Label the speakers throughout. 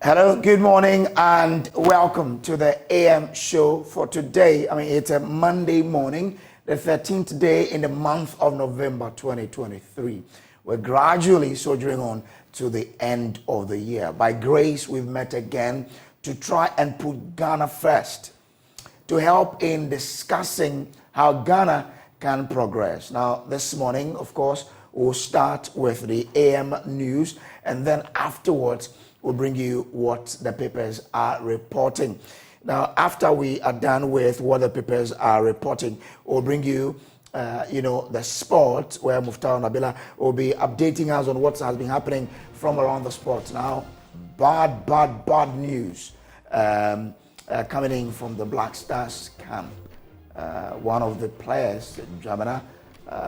Speaker 1: Hello, good morning, and welcome to the AM show for today. It's a Monday morning, the 13th day in the month of November 2023. We're gradually soldiering on to the end of the year. By grace, we've met again to try and put Ghana first, to help in discussing how Ghana can progress. Now, this morning, of course, we'll start with the AM news, and then afterwards, we'll bring you what the papers are reporting. Now, after we are done with what the papers are reporting, we'll bring you, the sport, where Muftar Nabila will be updating us on what has been happening from around the sport. Now, bad news coming in from the Black Stars camp. One of the players, Jamana,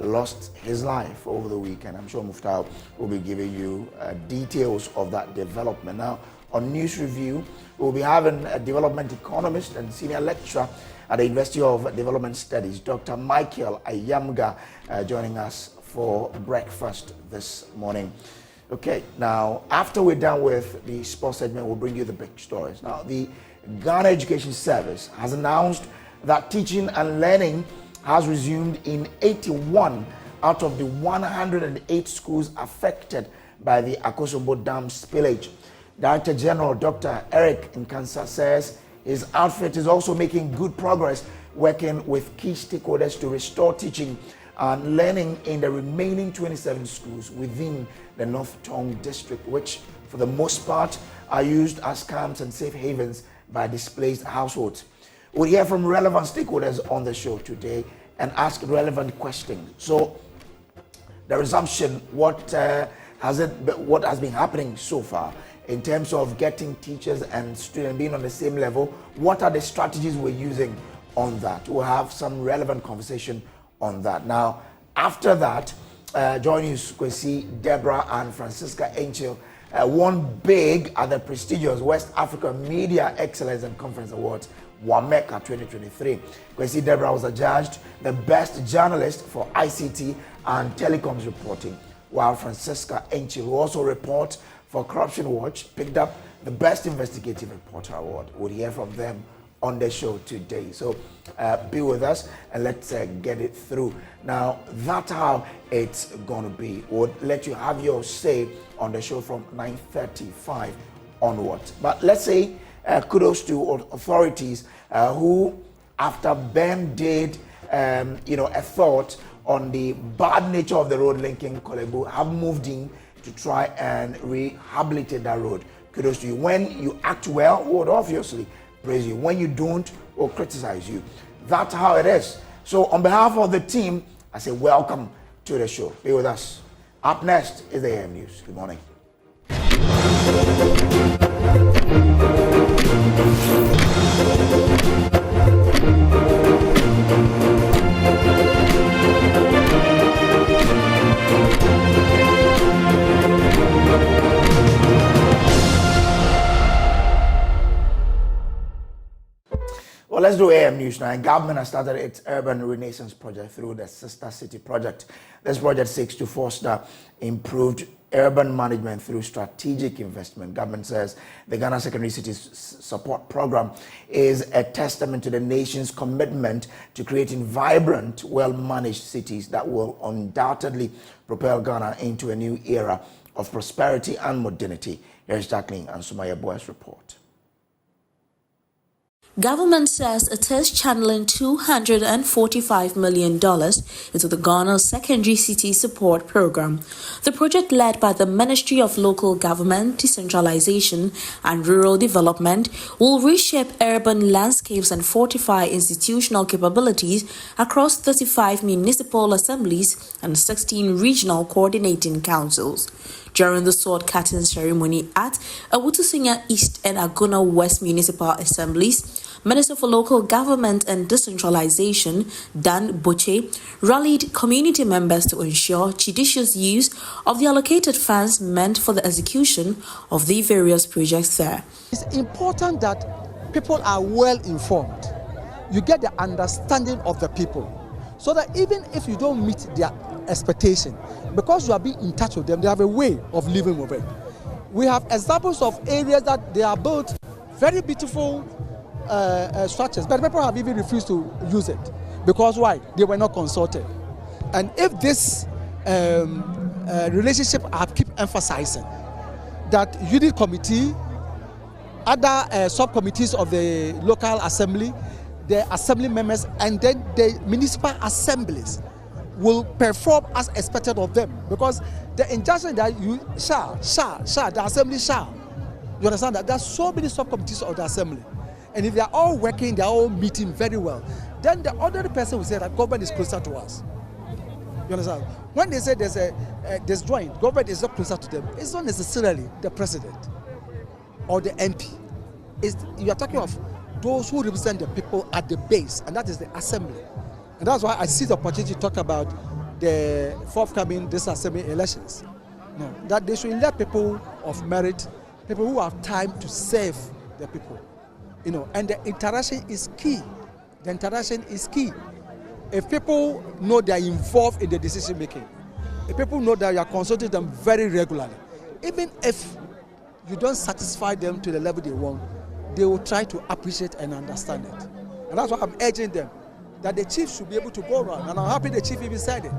Speaker 1: lost his life over the weekend. I'm sure Muftar will be giving you details of that development. Now, on News Review, we'll be having a development economist and senior lecturer at the University of Development Studies, Dr. Michael Ayamga, joining us for breakfast this morning. Okay, now, after we're done with the sports segment, we'll bring you the big stories. Now, the Ghana Education Service has announced that teaching and learning has resumed in 81 out of the 108 schools affected by the Akosombo Dam Spillage. Director General Dr. Eric Nkansa says his outfit is also making good progress working with key stakeholders to restore teaching and learning in the remaining 27 schools within the North Tongue district, which for the most part are used as camps and safe havens by displaced households. We'll hear from relevant stakeholders on the show today and ask relevant questions. So, the resumption, what has been happening so far in terms of getting teachers and students being on the same level? What are the strategies we're using on that? We'll have some relevant conversation on that. Now, after that, joining us, we see Deborah and Francisca Angel won big at the prestigious West Africa Media Excellence and Conference Awards, WAMECA 2023. Kwesi Deborah was adjudged the best journalist for ICT and telecoms reporting, while Francisca Enchi, who also reports for Corruption Watch, picked up the best investigative reporter award. We'll hear from them on the show today. So be with us and let's get it through. Now, that's how it's going to be. We'll let you have your say on the show from 9:35 onwards. But let's say kudos to authorities who, after Ben did, a thought on the bad nature of the road linking Kolebu, have moved in to try and rehabilitate that road. Kudos to you. When you act well, we would obviously praise you. When you don't, we'll criticize you. That's how it is. So on behalf of the team, I say welcome to the show. Be with us. Up next is the AM News. Good morning. Well, let's do AM News now. Government has started its Urban Renaissance Project through the Sister City Project. This project seeks to foster improved urban management through strategic investment. Government says the Ghana Secondary Cities Support Program is a testament to the nation's commitment to creating vibrant, well-managed cities that will undoubtedly propel Ghana into a new era of prosperity and modernity. Here's Jacqueline and Sumaya Boy's report.
Speaker 2: Government says it is channeling $245 million into the Ghana Secondary City Support Program. The project, led by the Ministry of Local Government, Decentralization and Rural Development, will reshape urban landscapes and fortify institutional capabilities across 35 municipal assemblies and 16 regional coordinating councils. During the sword-cutting ceremony at Awutusinya East and Agona West Municipal Assemblies, Minister for Local Government and Decentralization, Dan Boche, rallied community members to ensure judicious use of the allocated funds meant for the execution of the various projects there.
Speaker 3: It's important that people are well informed. You get the understanding of the people, so that even if you don't meet their expectation, because you are being in touch with them, they have a way of living with it. We have examples of areas that they are built very beautiful structures, but people have even refused to use it. Because why? They were not consulted. And if this relationship, I keep emphasizing that unit committee, other subcommittees of the local assembly, the assembly members, and then the municipal assemblies will perform as expected of them. Because the injunction that you shall, the assembly shall. You understand that? There are so many subcommittees of the assembly. And if they are all working, they are all meeting very well, then the ordinary person will say that government is closer to us. You understand? When they say there's joint, government is not closer to them, it's not necessarily the president or the MP. You are talking of those who represent the people at the base, and that is the assembly. And that's why I see the opportunity to talk about the forthcoming assembly elections. No, that they should elect people of merit, people who have time to serve the people. You know, and the interaction is key. The interaction is key. If people know they are involved in the decision making, if people know that you are consulting them very regularly, even if you don't satisfy them to the level they want, they will try to appreciate and understand it. And that's why I'm urging them that the chief should be able to go around. And I'm happy the chief even said it.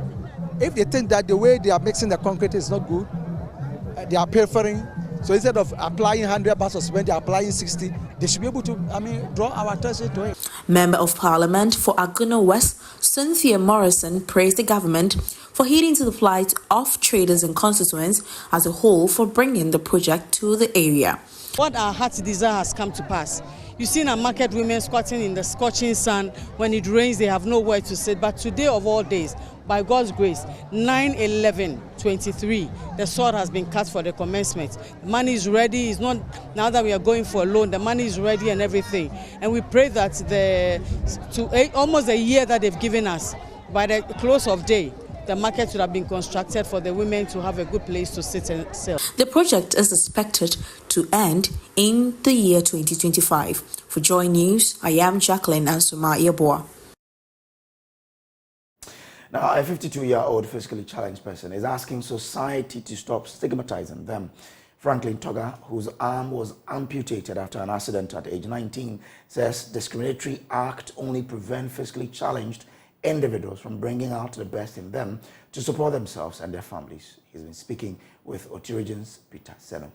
Speaker 3: If they think that the way they are mixing the concrete is not good, they are preferring. So instead of applying 100 bags of cement, they are applying 60. They should be able to, draw our attention to it.
Speaker 2: Member of Parliament for Aguna West, Cynthia Morrison, praised the government for heeding to the plight of traders and constituents as a whole for bringing the project to the area.
Speaker 4: What our hearts desire has come to pass. You see our market women squatting in the scorching sun. When it rains, they have nowhere to sit. But today of all days, by God's grace, 9/11/23, the sword has been cut for the commencement. The money is ready. It's not now that we are going for a loan. The money is ready and everything. And we pray that almost a year that they've given us, by the close of day, the market should have been constructed for the women to have a good place to sit and sell.
Speaker 2: The project is expected to end in the year 2025. For Joy News, I am Jacqueline Ansuma Yeboah.
Speaker 1: Now, a 52-year-old physically challenged person is asking society to stop stigmatizing them. Franklin Toga, whose arm was amputated after an accident at age 19, says discriminatory act only prevent physically challenged individuals from bringing out the best in them to support themselves and their families. He's been speaking with Otirigen's Peter Seno.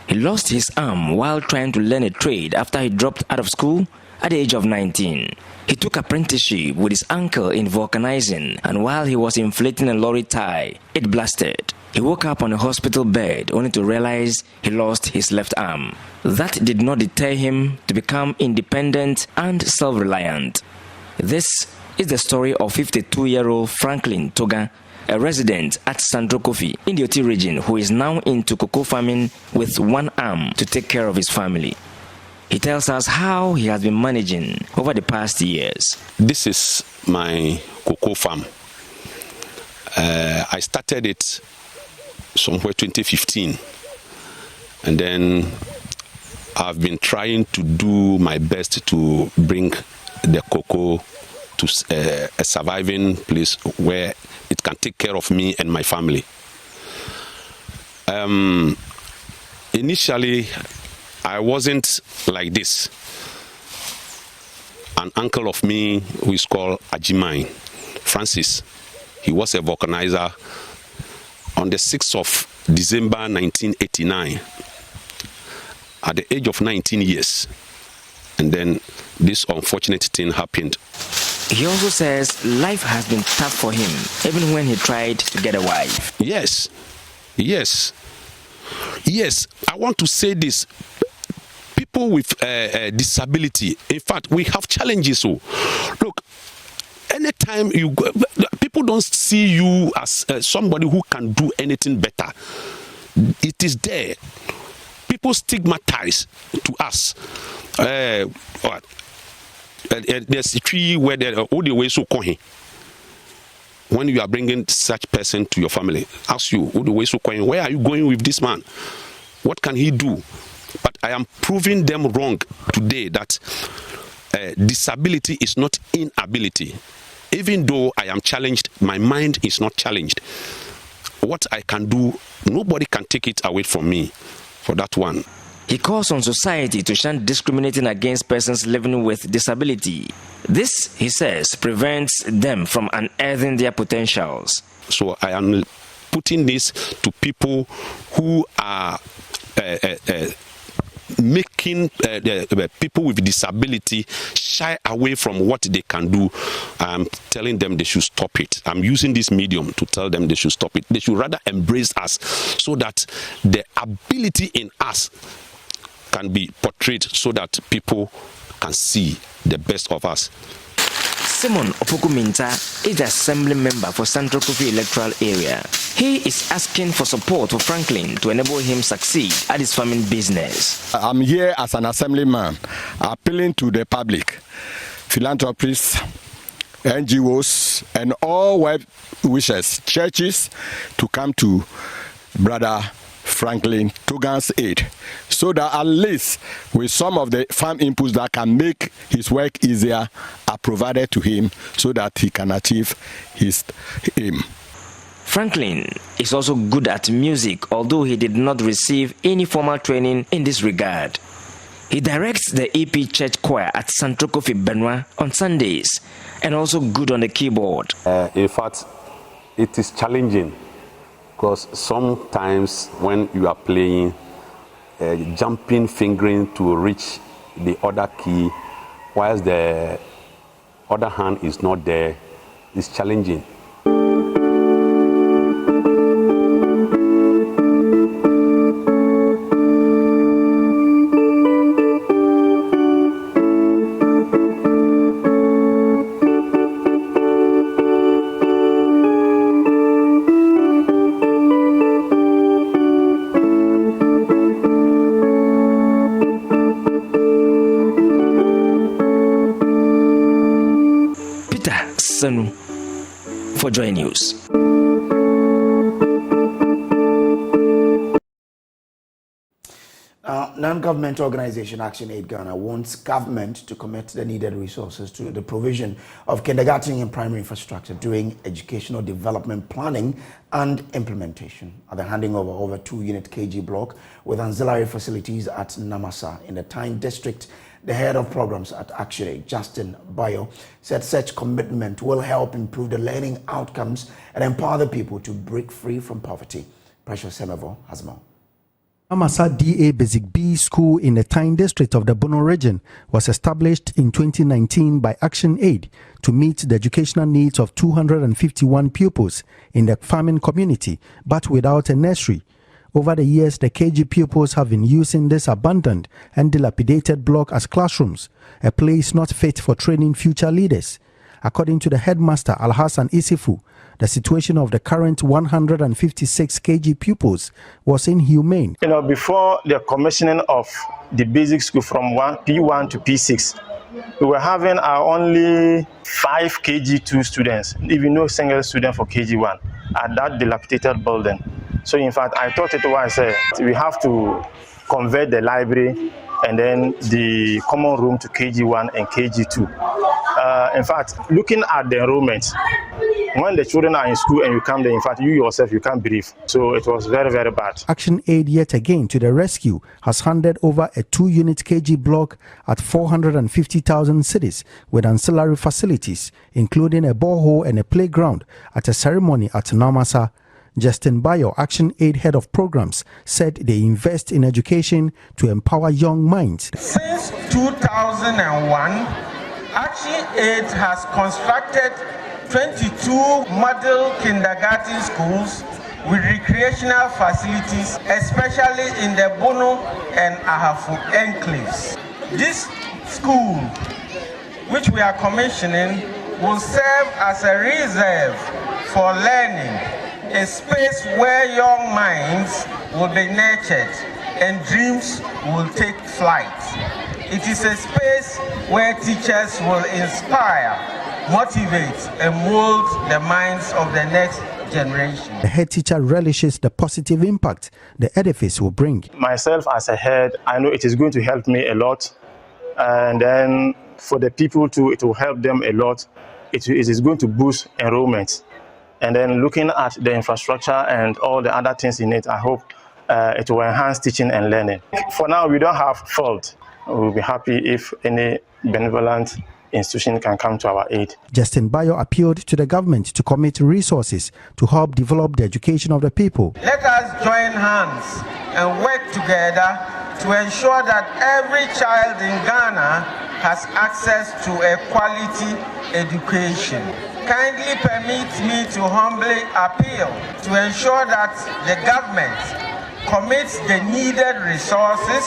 Speaker 5: He lost his arm while trying to learn a trade after he dropped out of school at the age of 19. He took apprenticeship with his uncle in vulcanizing, and while he was inflating a lorry tie, it blasted. He woke up on a hospital bed only to realize he lost his left arm. That did not deter him to become independent and self-reliant. This is the story of 52-year-old Franklin Toga, a resident at Sandro Kofi in the Oti region, who is now into cocoa farming with one arm to take care of his family. He tells us how he has been managing over the past years.
Speaker 6: This is my cocoa farm. I started it somewhere 2015, and then I've been trying to do my best to bring the cocoa to a surviving place where it can take care of me and my family. Initially, I wasn't like this. An uncle of me who is called Ajimai, Francis, he was a vulcanizer. On the 6th of December 1989, at the age of 19 years, and then this unfortunate thing happened.
Speaker 5: He also says life has been tough for him, even when he tried to get a wife.
Speaker 6: Yes. I want to say this. People with disability, in fact, we have challenges. So, look, anytime you go, people don't see you as somebody who can do anything better. It is there. People stigmatize to us. There's a tree where all the way so coin. When you are bringing such person to your family, ask you all the way so coin, where are you going with this man? What can he do? But I am proving them wrong today that disability is not inability. Even though I am challenged, my mind is not challenged. What I can do, nobody can take it away from me for that one.
Speaker 5: He calls on society to shun discriminating against persons living with disability. This, he says, prevents them from unearthing their potentials.
Speaker 6: So I am putting this to people who are making people with disability shy away from what they can do. I'm telling them they should stop it. I'm using this medium to tell them they should stop it. They should rather embrace us so that the ability in us can be portrayed so that people can see the best of us.
Speaker 5: Simon Opoku-Minta is the assembly member for Central Kofi electoral area. He is asking for support for Franklin to enable him succeed at his farming business.
Speaker 7: I'm here as an assemblyman, appealing to the public, philanthropists, NGOs, and all well-wishers, churches, to come to Brother Franklin Togan's aid, so that at least with some of the farm inputs that can make his work easier are provided to him so that he can achieve his aim.
Speaker 5: Franklin is also good at music, although he did not receive any formal training in this regard. He directs the EP Church Choir at Central Kofi Benwa on Sundays and also good on the keyboard.
Speaker 6: In fact, it is challenging because sometimes when you are playing, jumping, fingering to reach the other key, whilst the other hand is not there, is challenging.
Speaker 5: For Joy News.
Speaker 1: Non-government organization Action Aid Ghana wants government to commit the needed resources to the provision of kindergarten and primary infrastructure, doing educational development planning and implementation. At the handing over 2-unit KG block with ancillary facilities at Namasa in the Tyne district, the head of programs at Action Aid, Justin Bayo, said such commitment will help improve the learning outcomes and empower the people to break free from poverty. Precious Semevo has more.
Speaker 8: Namasa DA Basic B School in the Tyne district of the Bono region was established in 2019 by Action Aid to meet the educational needs of 251 pupils in the farming community, but without a nursery. Over the years, the KG pupils have been using this abandoned and dilapidated block as classrooms, a place not fit for training future leaders. According to the headmaster Alhassan Isifu, the situation of the current 156 KG pupils was inhumane.
Speaker 9: Before the commissioning of the basic school from P1 to P6, we were having our only 5 KG2 students, even no single student for KG1 at that dilapidated building. So in fact, I thought it was we have to convert the library and then the common room to KG1 and KG2. In fact, looking at the enrollment, when the children are in school and you come there, in fact, you yourself, you can't breathe. So it was very, very bad.
Speaker 8: Action Aid yet again to the rescue has handed over a 2-unit KG block at 450,000 cedis with ancillary facilities, including a borehole and a playground at a ceremony at Namasa. Justin Bayo, Action Aid head of programs, said they invest in education to empower young minds.
Speaker 10: Since 2001, Action Aid has constructed 22 model kindergarten schools with recreational facilities, especially in the Bono and Ahafu enclaves. This school, which we are commissioning, will serve as a reserve for learning, a space where young minds will be nurtured and dreams will take flight. It is a space where teachers will inspire, motivate, and mold the minds of the next generation.
Speaker 8: The head teacher relishes the positive impact the edifice will bring.
Speaker 9: Myself as a head, I know it is going to help me a lot. And then for the people too, it will help them a lot. It is going to boost enrollment. And then looking at the infrastructure and all the other things in it, I hope it will enhance teaching and learning. For now, we don't have fault. We'll be happy if any benevolent institution can come to our aid.
Speaker 8: Justin Bayo appealed to the government to commit resources to help develop the education of the people.
Speaker 10: Let us join hands and work together to ensure that every child in Ghana has access to a quality education. Kindly permit me to humbly appeal to ensure that the government commits the needed resources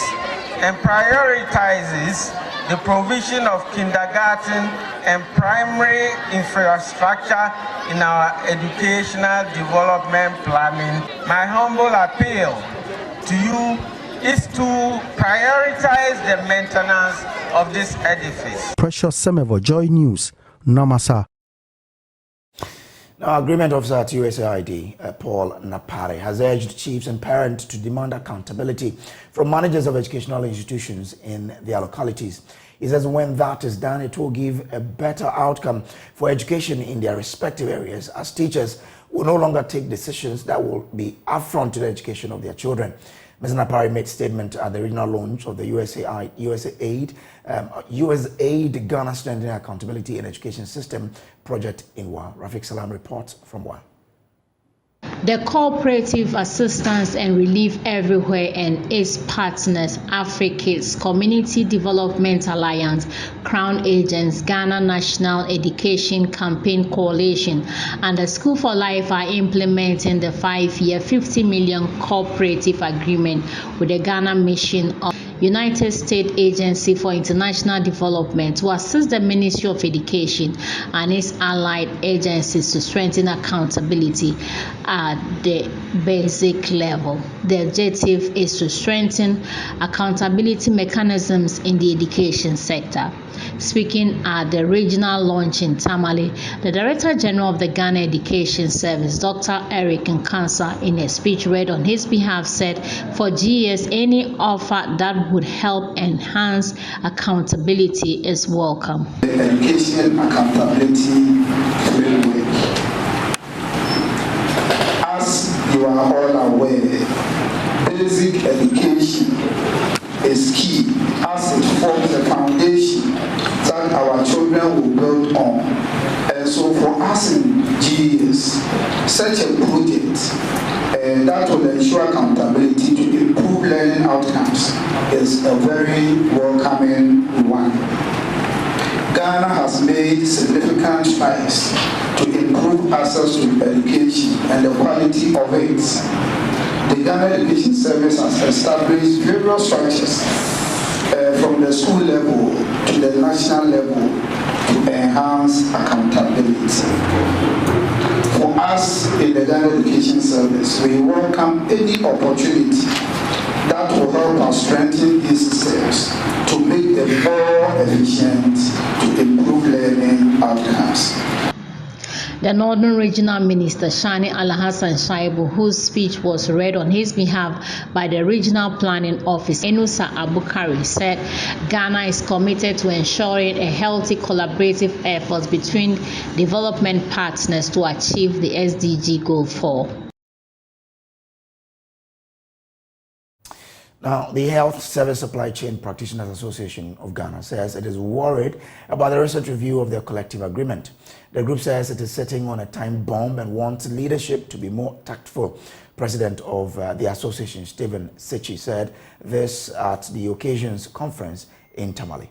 Speaker 10: and prioritizes the provision of kindergarten and primary infrastructure in our educational development planning. My humble appeal to you is to prioritize the maintenance of this edifice.
Speaker 8: Precious Semevo, Joy News, Namasa.
Speaker 1: Now, Agreement Officer at USAID, Paul Napare, has urged chiefs and parents to demand accountability from managers of educational institutions in their localities. He says when that is done, it will give a better outcome for education in their respective areas, as teachers will no longer take decisions that will be affront to the education of their children. Mr. Napari made statement at the regional launch of the USAID Ghana Strengthening Accountability in Education System project in WA. Rafiq Salam reports from WA.
Speaker 11: The Cooperative Assistance and Relief Everywhere and its partners, Africa's Community Development Alliance, Crown Agents, Ghana National Education Campaign Coalition, and the School for Life are implementing the 5-year 50 million cooperative agreement with the Ghana Mission of United States Agency for International Development to assist the Ministry of Education and its allied agencies to strengthen accountability at the basic level. The objective is to strengthen accountability mechanisms in the education sector. Speaking at the regional launch in Tamale, the Director General of the Ghana Education Service, Dr. Eric Nkansa, in a speech read on his behalf, said for GES, any offer that would help enhance accountability is welcome.
Speaker 12: The Education Accountability Framework. As you are all aware, basic education is key as it forms the foundation that our children will build on. And so for us in GES, such a project that will ensure accountability to improve learning outcomes is a very welcoming one. Ghana has made significant strides to improve access to education and the quality of it. The Ghana Education Service has established various structures from the school level to the national level to enhance accountability. For us in the Ghana Education Service, we welcome any opportunity that will help us strengthen these systems to make them more efficient, to improve learning outcomes.
Speaker 11: The Northern Regional Minister, Shani Alhassan Shaibu, whose speech was read on his behalf by the Regional Planning Office, Enusa Abukari, said Ghana is committed to ensuring a healthy collaborative effort between development partners to achieve the SDG Goal 4.
Speaker 1: Now, the Health Service Supply Chain Practitioners Association of Ghana says it is worried about the recent review of their collective agreement. The group says it is sitting on a time bomb and wants leadership to be more tactful. President of the association, Stephen Seji, said this at the occasion's conference in Tamale.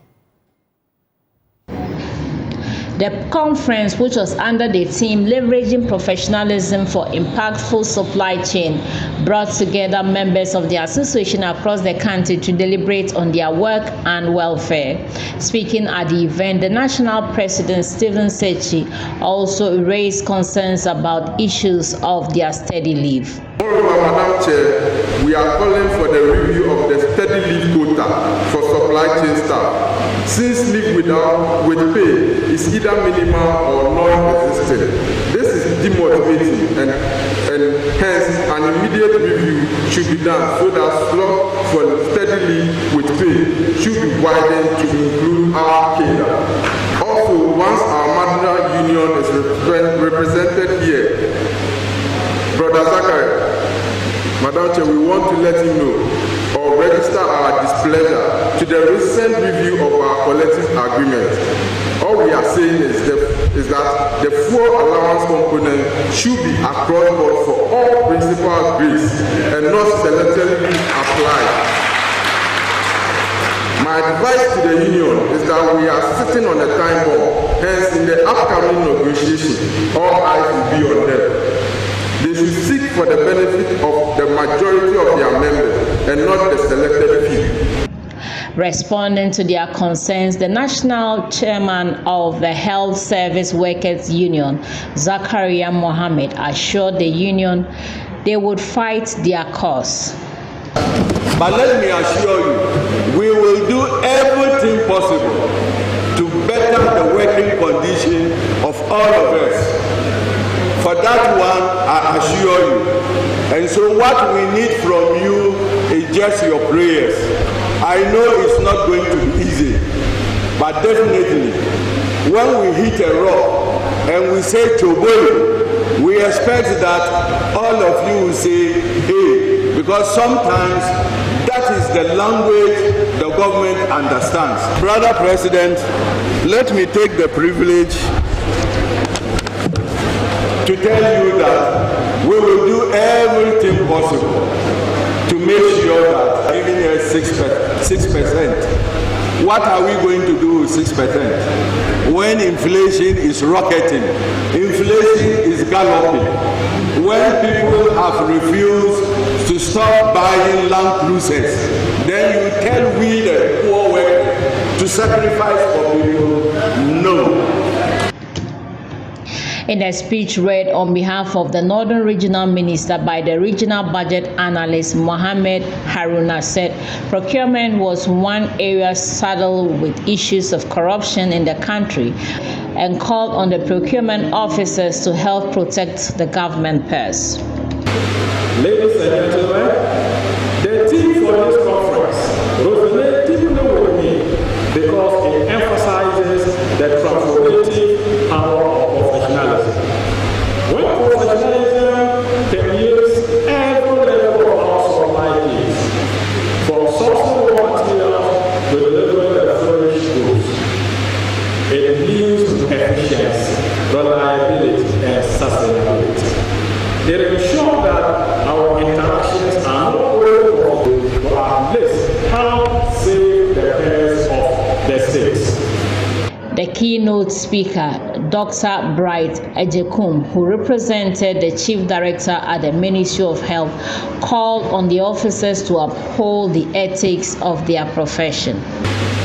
Speaker 11: The conference, which was under the theme Leveraging Professionalism for Impactful Supply Chain, brought together members of the association across the country to deliberate on their work and welfare. Speaking at the event, the national president, Stephen Seji, also raised concerns about issues of their steady leave.
Speaker 13: Moreover, Madam Chair, we are calling for the review of the steady leave quota for supply chain staff. Since leave with pay is either minimal or non-existent, this is demotivating, and hence an immediate review should be done so that slot for steadily with pay should be widened to include our cadre. Also, once our Madra Union is represented here, Brother Zachary, Madam Chair, we want to let you know or register our displeasure to the recent review of our collective agreement. All we are saying is that the fuel allowance component should be across board for all principal grades and not selectively applied. My advice to the union is that we are sitting on a time bomb, hence in the upcoming negotiation, all eyes will be on them. They should seek for the benefit of the majority of their members and not the selected few.
Speaker 11: Responding to their concerns, the national chairman of the Health Service Workers Union, Zakaria Mohammed, assured the union they would fight their cause.
Speaker 14: But let me assure you, we will do everything possible to better the working condition of all of us. For that one, I assure you. And so what we need from you is just your prayers. I know it's not going to be easy, but definitely, when we hit a rock and we say Choboli, we expect that all of you will say, hey, because sometimes that is the language the government understands. Brother President, let me take the privilege to tell you that we will do everything possible to make sure that even at 6%, what are we going to do with 6%? When inflation is rocketing, inflation is galloping, when people have refused to stop buying land cruisers, then you tell we the poor workers to sacrifice for people? No.
Speaker 11: In a speech read on behalf of the Northern Regional Minister by the Regional Budget Analyst Mohammed Haruna said procurement was one area saddled with issues of corruption in the country and called on the procurement officers to help protect the government purse.
Speaker 15: Ladies and gentlemen, the theme for this conference resonates deeply with me because it emphasizes the transformative power of professionalism. When professionalism permeates every level of our supply chains, from sourcing raw materials to delivering the finished goods, it leads to efficiency, reliability, and sustainability. It ensures that our interactions are not only profitable, but at least help save the affairs of the states.
Speaker 11: The keynote speaker, Dr. Bright Ejekum, who represented the Chief Director at the Ministry of Health, called on the officers to uphold the ethics of their profession.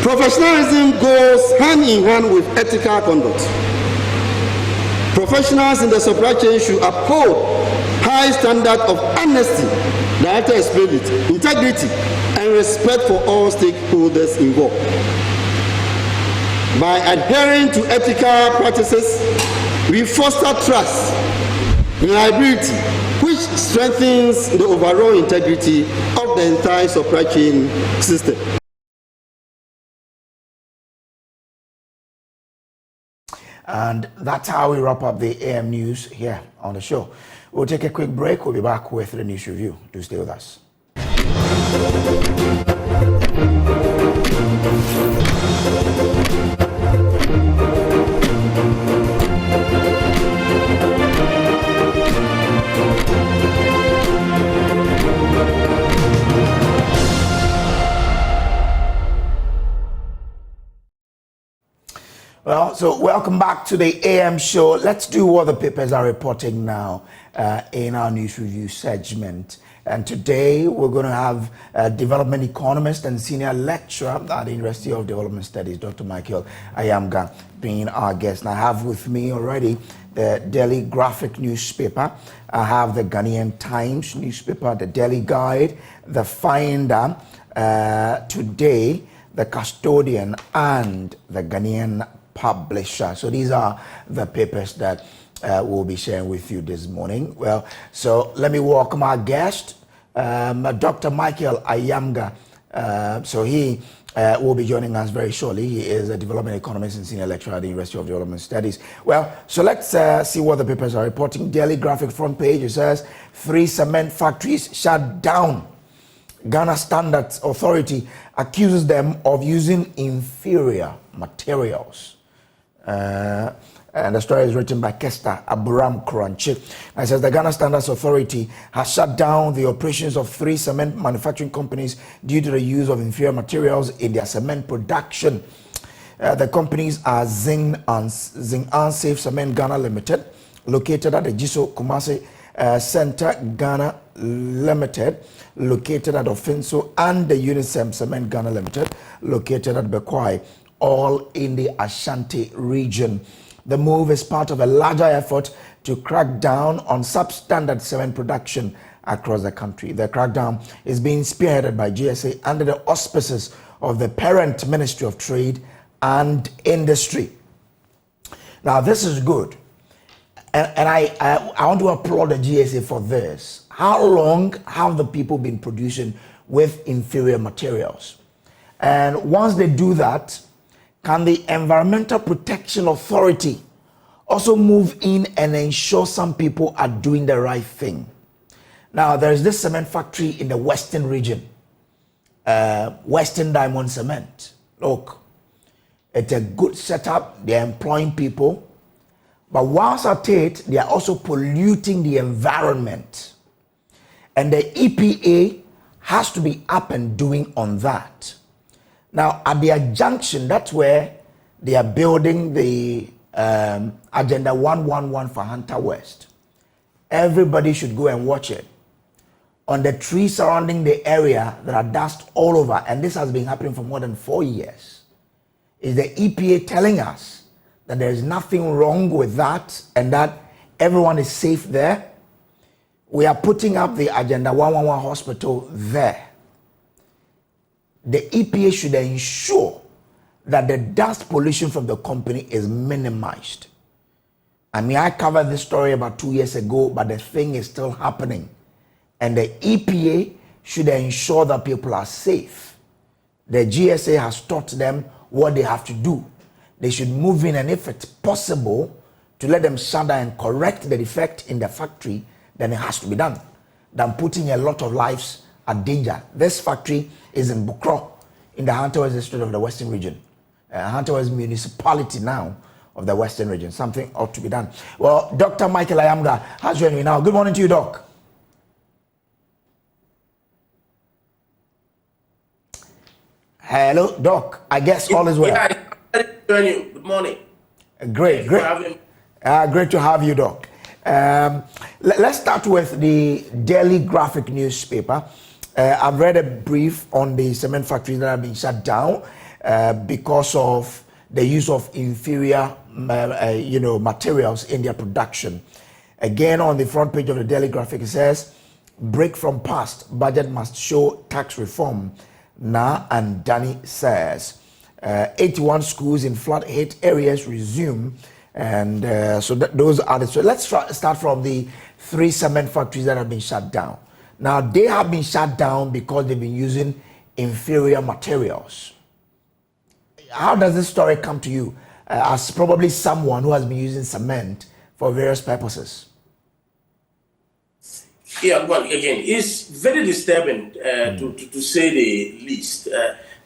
Speaker 16: Professionalism goes hand in hand with ethical conduct. Professionals in the supply chain should uphold high standard of honesty, director explained it, integrity, and respect for all stakeholders involved. By adhering to ethical practices, we foster trust, reliability, which strengthens the overall integrity of the entire supply chain system.
Speaker 1: And that's how we wrap up the AM News here on the show. We'll take a quick break. We'll be back with the news review. Do stay with us. Well, so welcome back to the AM show. Let's do what the papers are reporting now in our news review segment. And today we're going to have a development economist and senior lecturer at the University of Development Studies, Dr. Michael Ayamga, being our guest. And I have with me already the Daily Graphic newspaper. I have the Ghanaian Times newspaper, the Daily Guide, the Finder, Today, the Custodian, and the Ghanaian Publisher. So these are the papers that we'll be sharing with you this morning. Well, so let me welcome our guest, Dr. Michael Ayamga. So he will be joining us very shortly. He is a development economist and senior lecturer at the University of Development Studies. Well, so let's see what the papers are reporting. Daily Graphic front page, it says 3 cement factories shut down. Ghana Standards Authority accuses them of using inferior materials. And the story is written by Kester Aburam Kranchi. It says the Ghana Standards Authority has shut down the operations of 3 cement manufacturing companies due to the use of inferior materials in their cement production. The companies are Zing and Safe Cement Ghana Limited, located at the Jiso Kumasi Center Ghana Limited, located at Ofinso, and the Unisem Cement Ghana Limited, located at Bekwai, all in the Ashanti region. The move is part of a larger effort to crack down on substandard cement production across the country. The crackdown is being spearheaded by GSA under the auspices of the parent Ministry of Trade and Industry. Now, this is good. And I want to applaud the GSA for this. How long have the people been producing with inferior materials? And once they do that, can the Environmental Protection Authority also move in and ensure some people are doing the right thing? Now, there is this cement factory in the Western region, Western Diamond Cement. Look, it's a good setup. They're employing people. But whilst at it, they are also polluting the environment. And the EPA has to be up and doing on that. Now, at their junction, that's where they are building the Agenda 111 for Hunter West. Everybody should go and watch it. On the trees surrounding the area, there are dust all over, and this has been happening for more than 4 years. Is the EPA telling us that there is nothing wrong with that and that everyone is safe there? We are putting up the Agenda 111 hospital there. The EPA should ensure that the dust pollution from the company is minimized. I mean, I covered this story about 2 years ago, but the thing is still happening. And the EPA should ensure that people are safe. The GSA has taught them what they have to do. They should move in, and if it's possible to let them shut down and correct the defect in the factory, then it has to be done, than putting a lot of lives at danger. This factory is in Bukro, in the Hunter West district of the Western region. Hunter West municipality now of the Western region. Something ought to be done. Well, Dr. Michael Ayamga has joined me now. Good morning to you, Doc. Hello, Doc. I guess all is well.
Speaker 17: Yeah, good morning.
Speaker 1: Great. Great to have you, Doc. Let's start with the Daily Graphic newspaper. I've read a brief on the cement factories that have been shut down because of the use of inferior, materials in their production. Again, on the front page of the Daily Graphic, it says, "Break from past, budget must show tax reform." Na and Danny says, 81 schools in flood-hit areas resume, and so those are the. So let's start from the 3 cement factories that have been shut down. Now, they have been shut down because they've been using inferior materials. How does this story come to you as probably someone who has been using cement for various purposes?
Speaker 17: Yeah, well, again, it's very disturbing to say the least.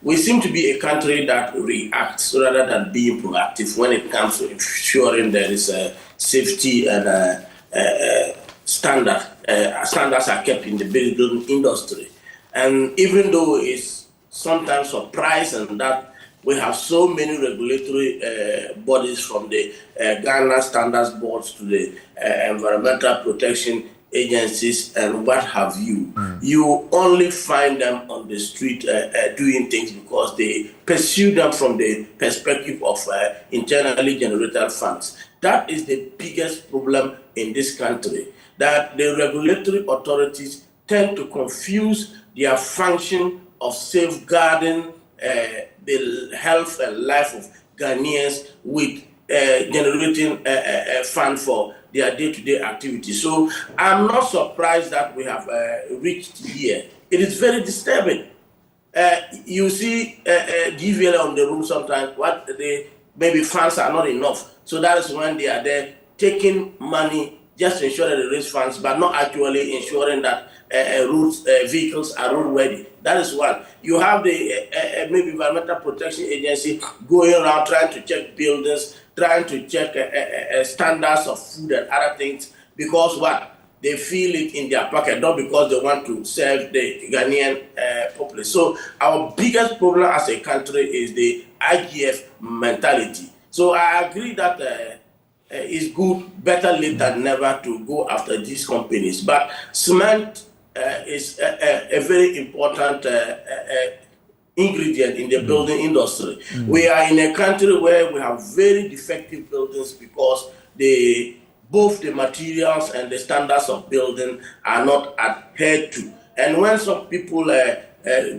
Speaker 17: We seem to be a country that reacts rather than being proactive when it comes to ensuring there is safety and standards are kept in the building industry. And even though it's sometimes surprising that we have so many regulatory bodies, from the Ghana Standards Boards to the Environmental Protection Agencies and what have you, you only find them on the street doing things because they pursue them from the perspective of internally generated funds. That is the biggest problem in this country, that the regulatory authorities tend to confuse their function of safeguarding the health and life of Ghanaians with generating a fund for their day-to-day activities. So I'm not surprised that we have reached here. It is very disturbing. You see GVL on the room sometimes, maybe funds are not enough. So that is when they are there taking money just to ensure that they raise funds, but not actually ensuring that vehicles are road ready. That is one. You have the maybe Environmental Protection Agency going around trying to check buildings, trying to check standards of food and other things, because what? They feel it in their pocket, not because they want to serve the Ghanaian populace. So our biggest problem as a country is the IGF mentality. So I agree that it's good, better late than never, to go after these companies. But cement is a very important ingredient in the building industry. We are in a country where we have very defective buildings because both the materials and the standards of building are not adhered to. And when some people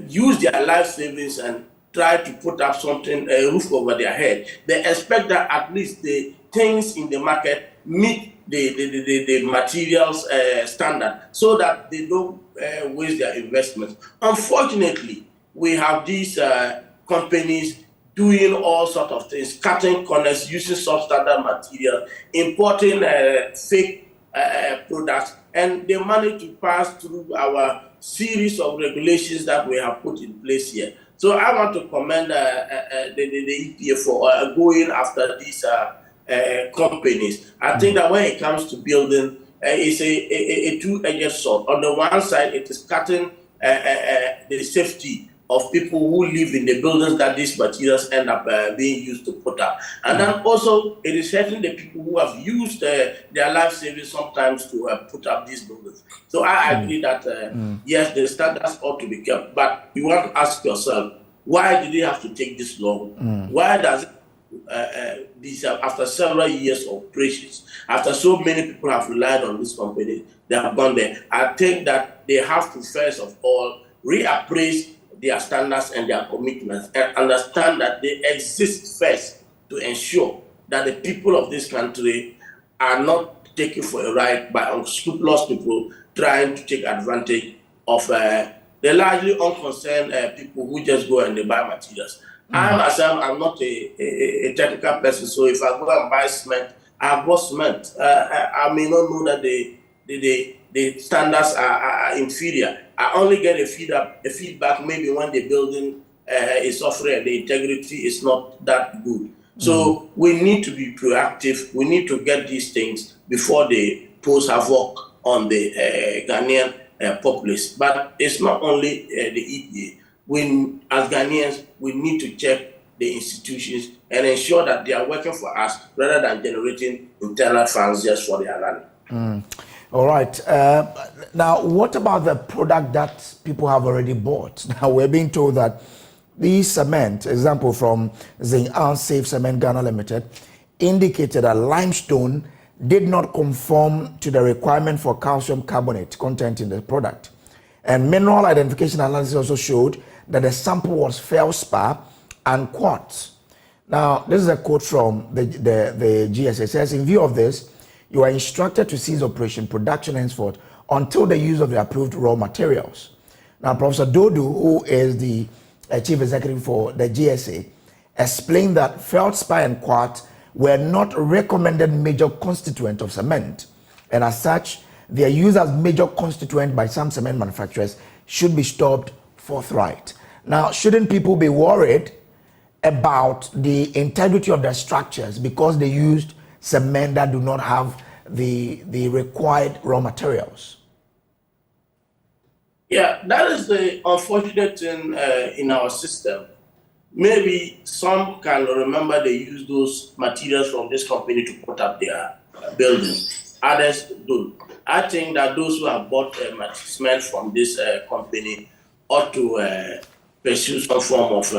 Speaker 17: use their life savings and try to put up something, a roof over their head, they expect that at least the things in the market meet the materials standard, so that they don't waste their investments. Unfortunately, we have these companies doing all sorts of things, cutting corners, using substandard material, importing fake products, and they manage to pass through our series of regulations that we have put in place here. So I want to commend the EPA for going after these companies. I think that when it comes to building, it's a two-edged sword. On the one side, it is cutting the safety of people who live in the buildings that these materials end up being used to put up. And then also, it is hurting the people who have used their life savings sometimes to put up these buildings. So I agree that, yes, the standards ought to be kept, but you want to ask yourself, why did it have to take this long? Why does it, after several years of operations, after so many people have relied on this company, they have gone there? I think that they have to, first of all, reappraise their standards and their commitments, and understand that they exist first to ensure that the people of this country are not taken for a ride by unscrupulous people trying to take advantage of the largely unconcerned people who just go and they buy materials. I myself, I'm not a technical person, so if I go and buy cement, I have bought cement. I may not know that the standards are inferior. I only get a feedback maybe when the building is suffering and the integrity is not that good. So we need to be proactive. We need to get these things before they pose havoc on the Ghanaian populace. But it's not only the EPA. As Ghanaians, we need to check the institutions and ensure that they are working for us rather than generating internal funds just for their land.
Speaker 1: All right. Now, what about the product that people have already bought? Now, we're being told that the cement, example from Zinc Safe Cement Ghana Limited, indicated that limestone did not conform to the requirement for calcium carbonate content in the product. And mineral identification analysis also showed that the sample was feldspar and quartz. Now, this is a quote from the GSA. It says, in view of this, you are instructed to cease operation production henceforth until the use of the approved raw materials. Now, Professor Dodu, who is the chief executive for the GSA, explained that feldspar and quartz were not recommended major constituent of cement, and as such, their use as major constituent by some cement manufacturers should be stopped forthright. Now, shouldn't people be worried about the integrity of their structures because they used cement that do not have the required raw materials?
Speaker 17: Yeah, that is the unfortunate thing in our system. Maybe some can remember they use those materials from this company to put up their buildings. Others don't. I think that those who have bought cement from this company ought to pursue some form of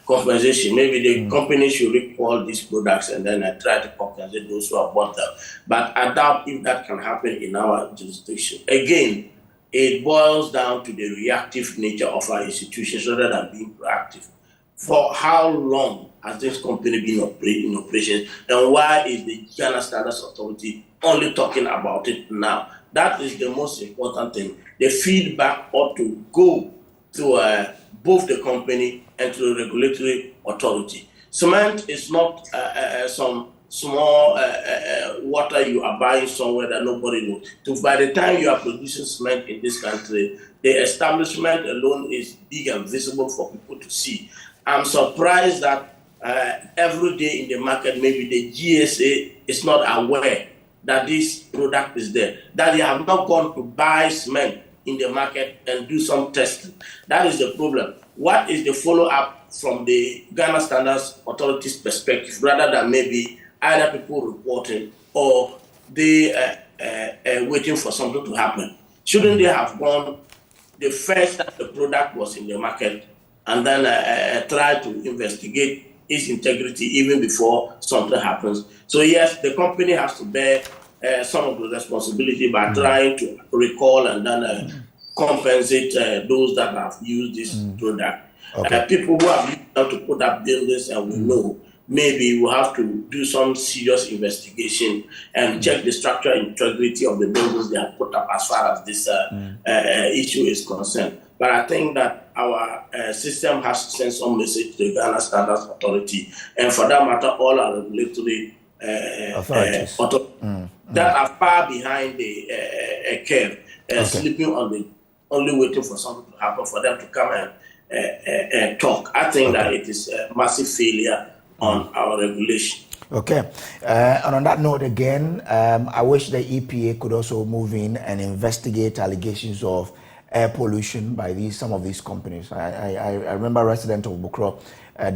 Speaker 17: compensation. Maybe the company should recall these products and then try to compensate those who have bought them. But I doubt if that can happen in our jurisdiction. Again, it boils down to the reactive nature of our institutions rather than being proactive. For how long has this company been in operation, and why is the Ghana Standards Authority only talking about it now? That is the most important thing. The feedback ought to go to both the company and to the regulatory authority. Cement is not some small water you are buying somewhere that nobody knows. So by the time you are producing cement in this country, the establishment alone is big and visible for people to see. I'm surprised that every day in the market, maybe the GSA is not aware that this product is there, that they have not gone to buy cement in the market and do some testing. That is the problem. What is the follow-up from the Ghana Standards Authority's perspective, rather than maybe either people reporting or they waiting for something to happen? Shouldn't they have gone the first that the product was in the market and then try to investigate its integrity even before something happens? So yes, the company has to bear some of the responsibility by trying to recall and then compensate those that have used this product.
Speaker 1: Okay.
Speaker 17: People who have used it to put up buildings, and we know maybe we'll have to do some serious investigation and check the structural integrity of the buildings they have put up as far as this issue is concerned. But I think that our system has to send some message to the Ghana Standards Authority, and for that matter, all our regulatory authorities that are far behind the curve, sleeping on the, only waiting for something to happen for them to come and talk. I think that it is a massive failure on our regulation.
Speaker 1: Okay. And on that note again, I wish the EPA could also move in and investigate allegations of air pollution by some of these companies. I remember a resident of Bukro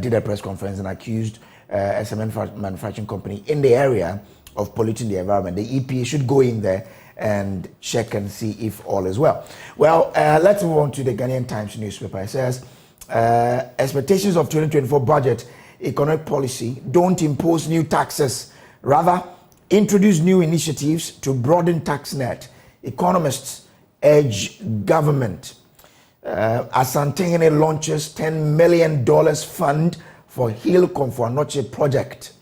Speaker 1: did a press conference and accused a cement manufacturing company in the area of polluting the environment. The EPA should go in there and check and see if all is well. Well, let's move on to the Ghanaian Times newspaper. It says, expectations of 2024 budget economic policy don't impose new taxes, rather introduce new initiatives to broaden tax net. Economists urge government. Asantehene launches $10 million fund for Hill Komfo-Anokye project.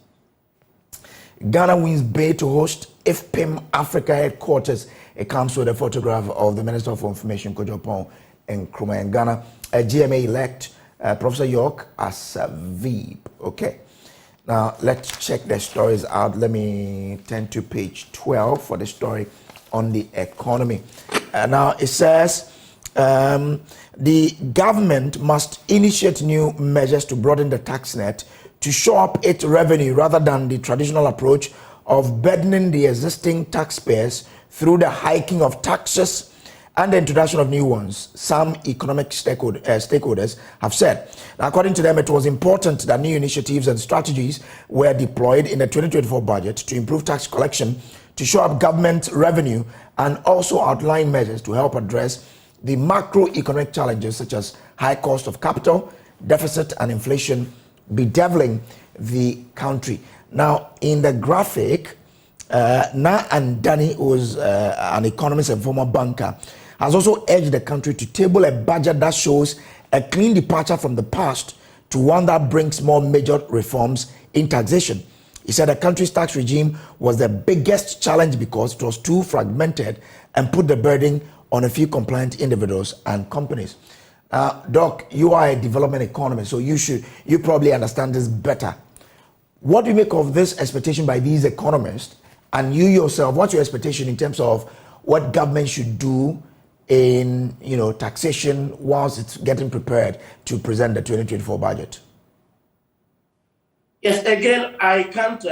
Speaker 1: Ghana wins bid to host IFPIM Africa headquarters. It comes with a photograph of the Minister for Information, Kojopon, and Nkrumah in Ghana. GMA elect Professor York as VP. Okay. Now let's check the stories out. Let me turn to page 12 for the story on the economy. Now it says the government must initiate new measures to broaden the tax net to shore up its revenue rather than the traditional approach of burdening the existing taxpayers through the hiking of taxes and the introduction of new ones, some economic stakeholders have said. Now, according to them, it was important that new initiatives and strategies were deployed in the 2024 budget to improve tax collection, to shore up government revenue, and also outline measures to help address the macroeconomic challenges such as high cost of capital, deficit, and inflation bedeviling the country. Now, in the graphic, Na and Danny, who is an economist and former banker, has also urged the country to table a budget that shows a clean departure from the past to one that brings more major reforms in taxation. He said the country's tax regime was the biggest challenge because it was too fragmented and put the burden on a few compliant individuals and companies. Doc, you are a development economist, so you probably understand this better. What do you make of this expectation by these economists? And you yourself, what's your expectation in terms of what government should do in taxation whilst it's getting prepared to present the 2024 budget?
Speaker 17: Yes, again, I can't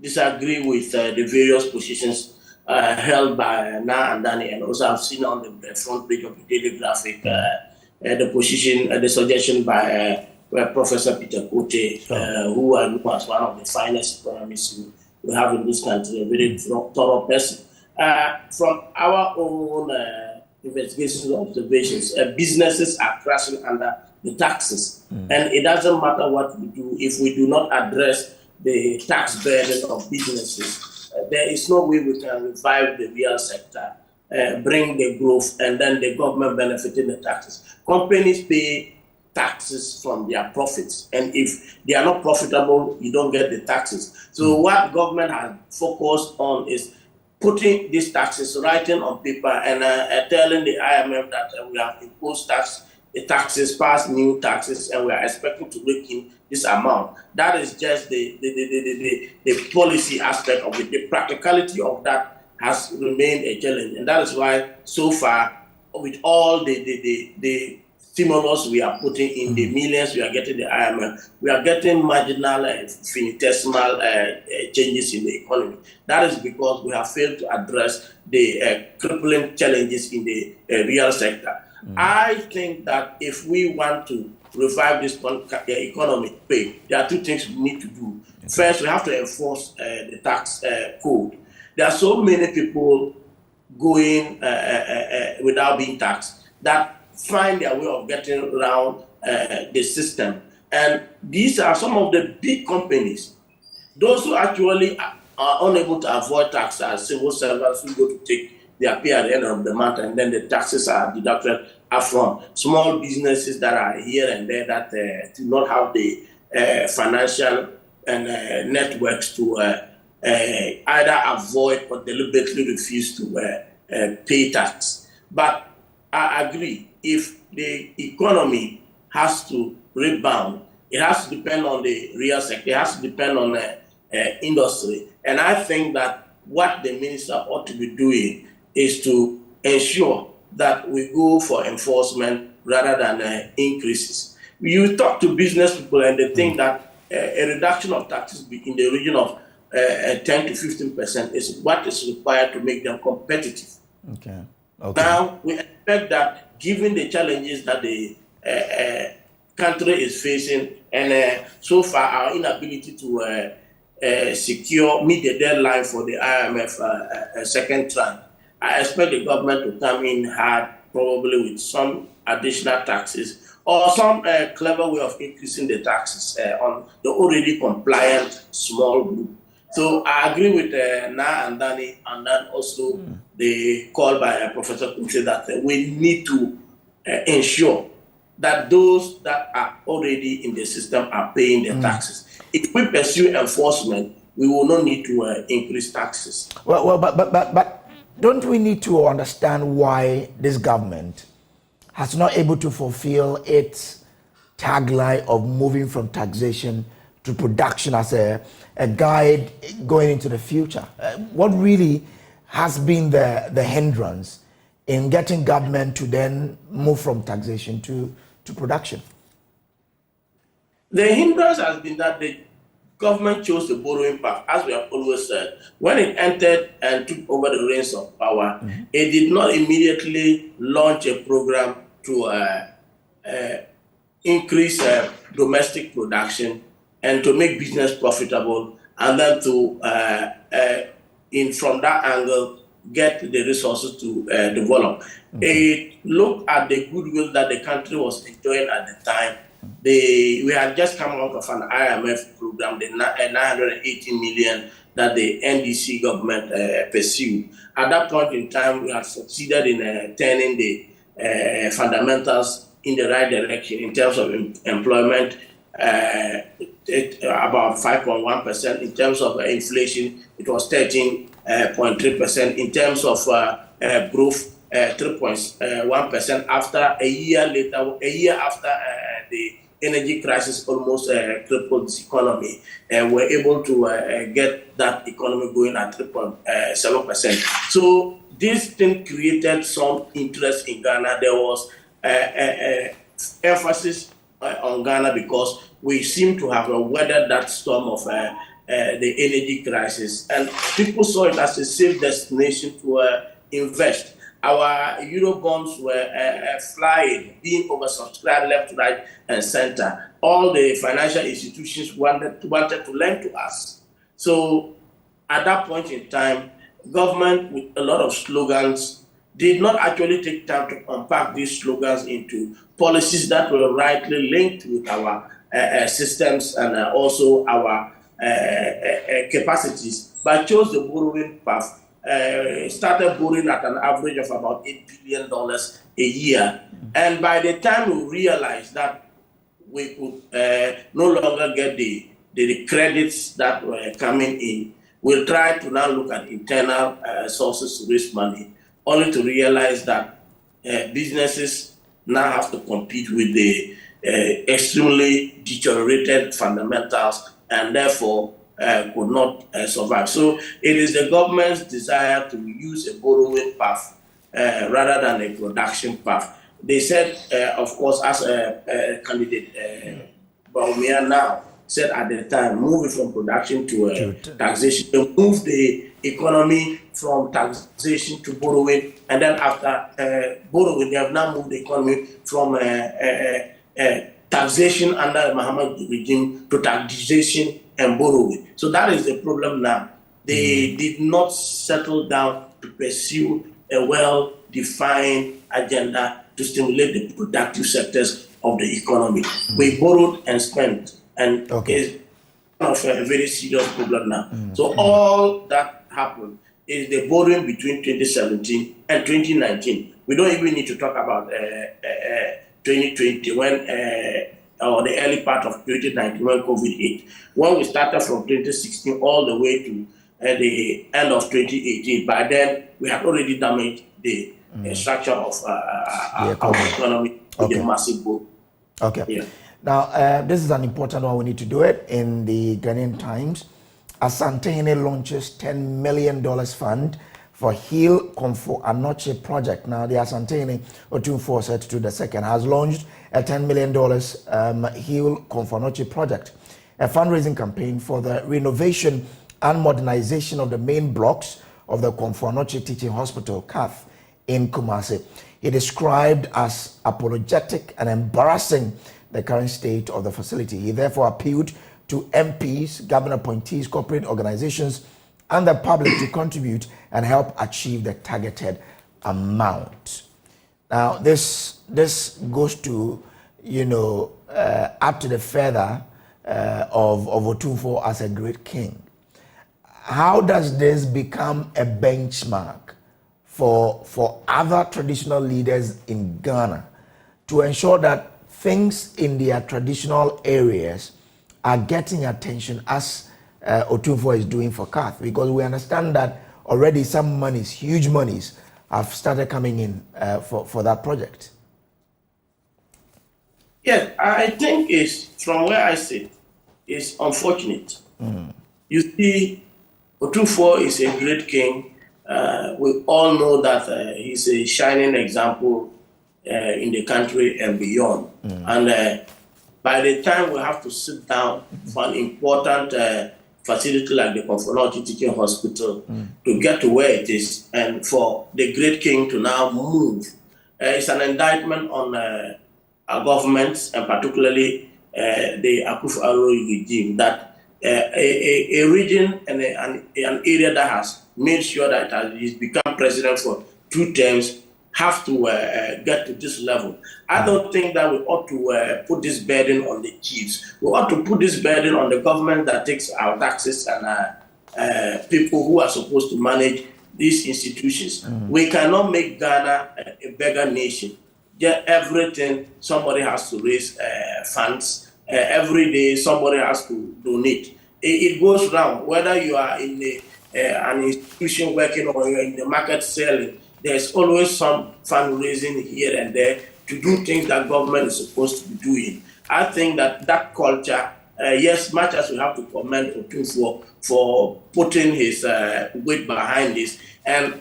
Speaker 17: disagree with the various positions held by Na and Danny, and also I've seen on the front page of the Daily Graphic the position, the suggestion by Professor Peter Kote, who I know as one of the finest economists we have in this country, a very thorough person. From our own investigations and observations, businesses are crashing under the taxes. And it doesn't matter what we do if we do not address the tax burden of businesses. There is no way we can revive the real sector, bring the growth, and then the government benefiting the taxes. Companies pay taxes from their profits. And if they are not profitable, you don't get the taxes. So what government has focused on is putting these taxes, writing on paper, and telling the IMF that we have imposed taxes, passed new taxes, and we are expecting to rake in this amount. That is just the policy aspect of it. The practicality of that has remained a challenge, and that is why so far, with all the stimulus we are putting in, the millions we are getting the IMF, we are getting marginal finitesimal changes in the economy. That is because we have failed to address the crippling challenges in the real sector. I think that if we want to revive this economic pay, there are two things we need to do. First, we have to enforce the tax code. There are so many people going without being taxed that find their way of getting around the system. And these are some of the big companies. Those who actually are unable to avoid tax are civil servants who go to take their pay at the end of the month, and then the taxes are deducted upfront. Small businesses that are here and there that do not have the financial and networks to either avoid or deliberately refuse to pay tax. But I agree, if the economy has to rebound, it has to depend on the real sector, it has to depend on the industry. And I think that what the minister ought to be doing is to ensure that we go for enforcement rather than increases. You talk to business people and they think that a reduction of taxes in the region of 10 to 15% is what is required to make them competitive.
Speaker 1: Okay.
Speaker 17: Now, we expect that given the challenges that the country is facing, and so far our inability to meet the deadline for the IMF second tranche, I expect the government to come in hard, probably with some additional taxes or some clever way of increasing the taxes on the already compliant small group. So I agree with Na and Danny, and then also the call by Professor Kunse that we need to ensure that those that are already in the system are paying the taxes. If we pursue enforcement, we will not need to increase taxes.
Speaker 1: But don't we need to understand why this government has not able to fulfill its tagline of moving from taxation to production as a guide going into the future? What really has been the hindrance in getting government to then move from taxation to production?
Speaker 17: The hindrance has been that the government chose the borrowing path, as we have always said. When it entered and took over the reins of power, it did not immediately launch a program to increase domestic production and to make business profitable, and then to, from that angle, get the resources to develop. It looked at the goodwill that the country was enjoying at the time. We had just come out of an IMF program, the 918 million that the NDC government pursued. At that point in time, we had succeeded in turning the fundamentals in the right direction in terms of employment, about 5.1%. In terms of inflation, it was 13.3%. In terms of growth, 3.1% after a year after the energy crisis almost crippled this economy, and we're able to get that economy going at 3.7%. So this thing created some interest in Ghana. There was emphasis on Ghana because we seem to have weathered that storm of the energy crisis, and people saw it as a safe destination to invest. Our Eurobonds were flying, being oversubscribed left, right, and center. All the financial institutions wanted to lend to us. So at that point in time, government, with a lot of slogans, did not actually take time to unpack these slogans into policies that were rightly linked with our systems and also our capacities, but chose the borrowing path. Started borrowing at an average of about $8 billion a year. And by the time we realized that we could no longer get the credits that were coming in. We'll try to now look at internal sources to raise money, only to realize that businesses now have to compete with the extremely deteriorated fundamentals and therefore could not survive. So it is the government's desire to use a borrowing path rather than a production path. They said, of course, as a candidate, Baumia now said at the time, move it from production to taxation, move the economy from taxation to borrowing, and then after borrowing, they have now moved the economy from taxation under the Muhammad regime to taxation and borrowing. So that is the problem now. They did not settle down to pursue a well-defined agenda to stimulate the productive sectors of the economy. We borrowed and spent, and it's one of a very serious problem now. So all that happened is the borrowing between 2017 and 2019. We don't even need to talk about 2020 when, or the early part of 2019 when COVID hit. When we started from 2016 all the way to the end of 2018, by then we had already damaged the structure of our economy with a massive boom.
Speaker 1: Okay. Yeah. Now, this is an important one. We need to do it in the Ghanaian Times. Asantehene launches $10 million fund for Heal Komfo Anoche project. Now, the Asantehene Otumfuo said to the second has launched a $10 million Heal Komfo Anoche project, a fundraising campaign for the renovation and modernization of the main blocks of the Komfo Anoche Teaching Hospital, CAF, in Kumasi. He described as apologetic and embarrassing the current state of the facility. He therefore appealed to MPs, government appointees, corporate organizations, and the public to contribute and help achieve the targeted amount. Now, this goes to, add to the feather of Otumfuo as a great king. How does this become a benchmark for other traditional leaders in Ghana to ensure that things in their traditional areas are getting attention as Otumfuo is doing for CAF? Because we understand that already some monies, huge monies, have started coming in for that project.
Speaker 17: Yes, I think it's, from where I sit, it's unfortunate. You see, Otumfuo is a great king. We all know that he's a shining example in the country and beyond. And by the time we have to sit down for an important facility like the Komfo Anoche Teaching Hospital to get to where it is, and for the great king to now move, it's an indictment on our governments, and particularly the Akosombo regime, that a region and an area that has made sure that he's become president for 2 terms have to get to this level. I don't think that we ought to put this burden on the chiefs. We ought to put this burden on the government that takes our taxes and people who are supposed to manage these institutions. We cannot make Ghana a beggar nation. Everything, somebody has to raise funds. Every day, somebody has to donate. It goes round. Whether you are in an institution working or you're in the market selling, there's always some fundraising here and there to do things that government is supposed to be doing. I think that culture, yes, much as we have to commend Otumfuo for putting his weight behind this, and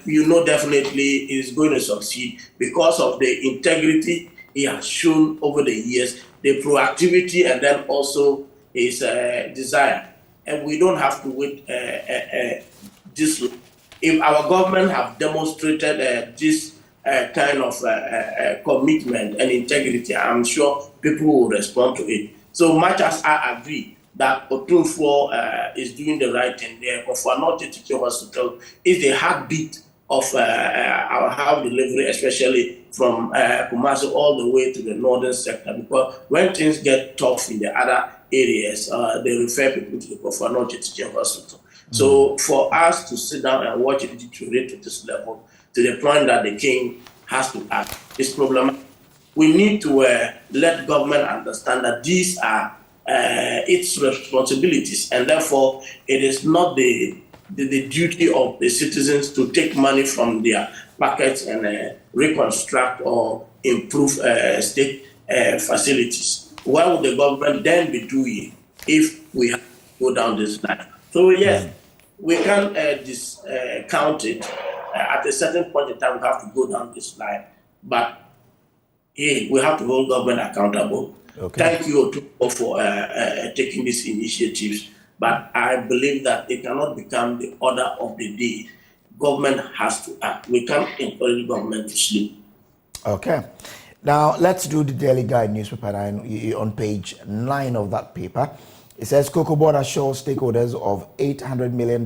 Speaker 17: definitely is going to succeed because of the integrity he has shown over the years, the proactivity, and then also his desire. And we don't have to wait this. If our government have demonstrated this kind of commitment and integrity, I'm sure people will respond to it. So much as I agree that Otumfuo is doing the right thing there, Komfo Anoche Teaching Hospital is the heartbeat of our health delivery, especially from Kumasi all the way to the northern sector, because when things get tough in the other areas, they refer people to the Komfo Anoche Teaching Hospital. So for us to sit down and watch it deteriorate to this level, to the point that the king has to act, is problematic. we need to let government understand that these are its responsibilities, and therefore it is not the duty of the citizens to take money from their pockets and reconstruct or improve state facilities. What would the government then be doing if we have to go down this line? So yes, we can discount it. At a certain point in time, we have to go down this line. But hey, we have to hold government accountable. Okay. Thank you for taking these initiatives. But I believe that it cannot become the order of the day. Government has to act. We can't encourage government to sleep.
Speaker 1: Okay. Now, let's do the Daily Guide newspaper on page 9 of that paper. It says Cocoa Board assures stakeholders of $800 million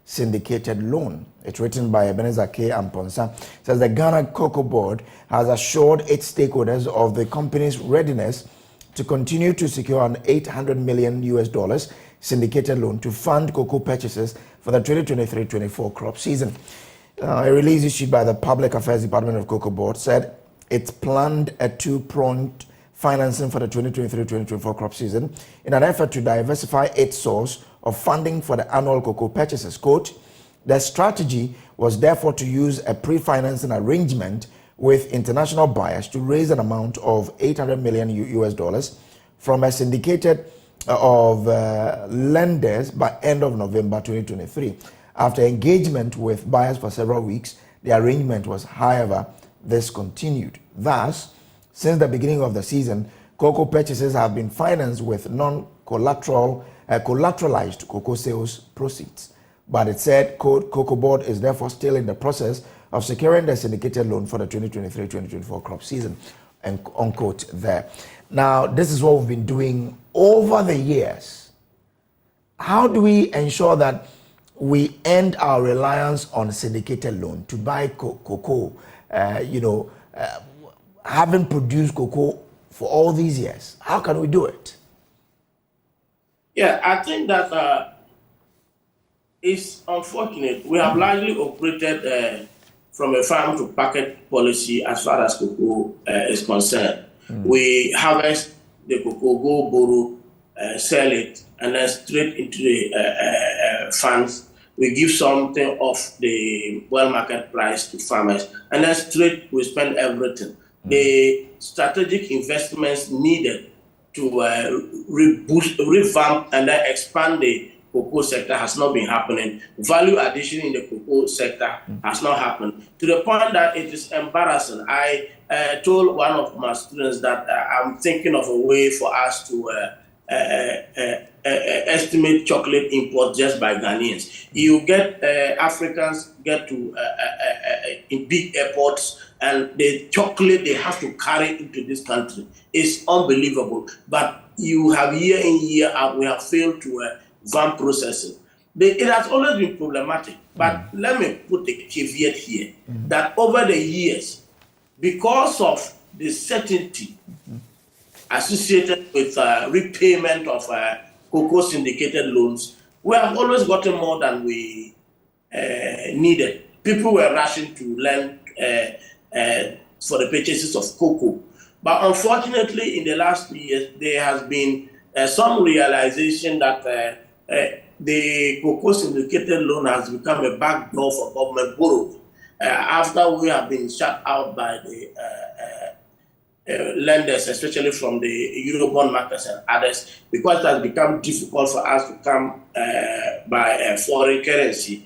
Speaker 1: syndicated loan. It's written by Ebenezer K. Amponsa. It says the Ghana Cocoa Board has assured its stakeholders of the company's readiness to continue to secure an $800 million US syndicated loan to fund cocoa purchases for the 2023-24 crop season. A release issued by the Public Affairs Department of Cocoa Board said it's planned a two-pronged financing for the 2023-2024 crop season in an effort to diversify its source of funding for the annual cocoa purchases. Quote, the strategy was therefore to use a pre-financing arrangement with international buyers to raise an amount of $800 million US from a syndicated of lenders by end of November 2023. After engagement with buyers for several weeks, the arrangement was, however, discontinued. Thus, since the beginning of the season, cocoa purchases have been financed with collateralized cocoa sales proceeds. But it said, quote, Cocoa Board is therefore still in the process of securing the syndicated loan for the 2023-2024 crop season, and unquote there. Now, this is what we've been doing over the years. How do we ensure that we end our reliance on syndicated loan to buy cocoa, having produced cocoa for all these years? How can we do it?
Speaker 17: Yeah, I think that it's unfortunate. We have largely operated from a farm to packet policy as far as cocoa is concerned. We harvest the cocoa, go borrow, sell it, and then straight into the funds. We give something of the well market price to farmers, and then straight we spend everything. The strategic investments needed to revamp and then expand the cocoa sector has not been happening. Value addition in the cocoa sector has not happened, to the point that it is embarrassing. I told one of my students that I'm thinking of a way for us to estimate chocolate import just by Ghanaians. You get Africans get to in big airports, and the chocolate they have to carry into this country is unbelievable. But you have year in, year out, we have failed to vamp processing. It has always been problematic. But let me put a caveat here, that over the years, because of the certainty associated with repayment of cocoa syndicated loans, we have always gotten more than we needed. People were rushing to lend for the purchases of cocoa. But unfortunately, in the last 2 years, there has been some realization that the cocoa syndicated loan has become a backdoor for government borrowing. After we have been shut out by the lenders, especially from the Eurobond markets and others, because it has become difficult for us to come by foreign currency,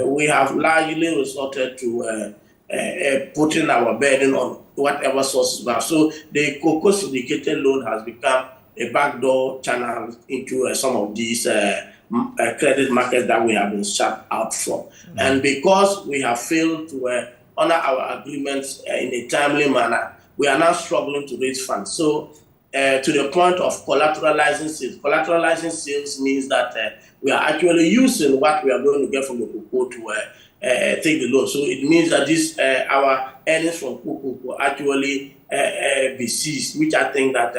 Speaker 17: we have largely resorted to putting our burden on whatever sources we have. So the cocoa syndicated loan has become a backdoor channel into some of these credit markets that we have been shut out from. And because we have failed to honor our agreements in a timely manner, we are now struggling to raise funds. So to the point of collateralizing sales. Collateralizing sales means that we are actually using what we are going to get from the cocoa to take the loan. So it means that this our earnings from cocoa will actually be seized, which I think that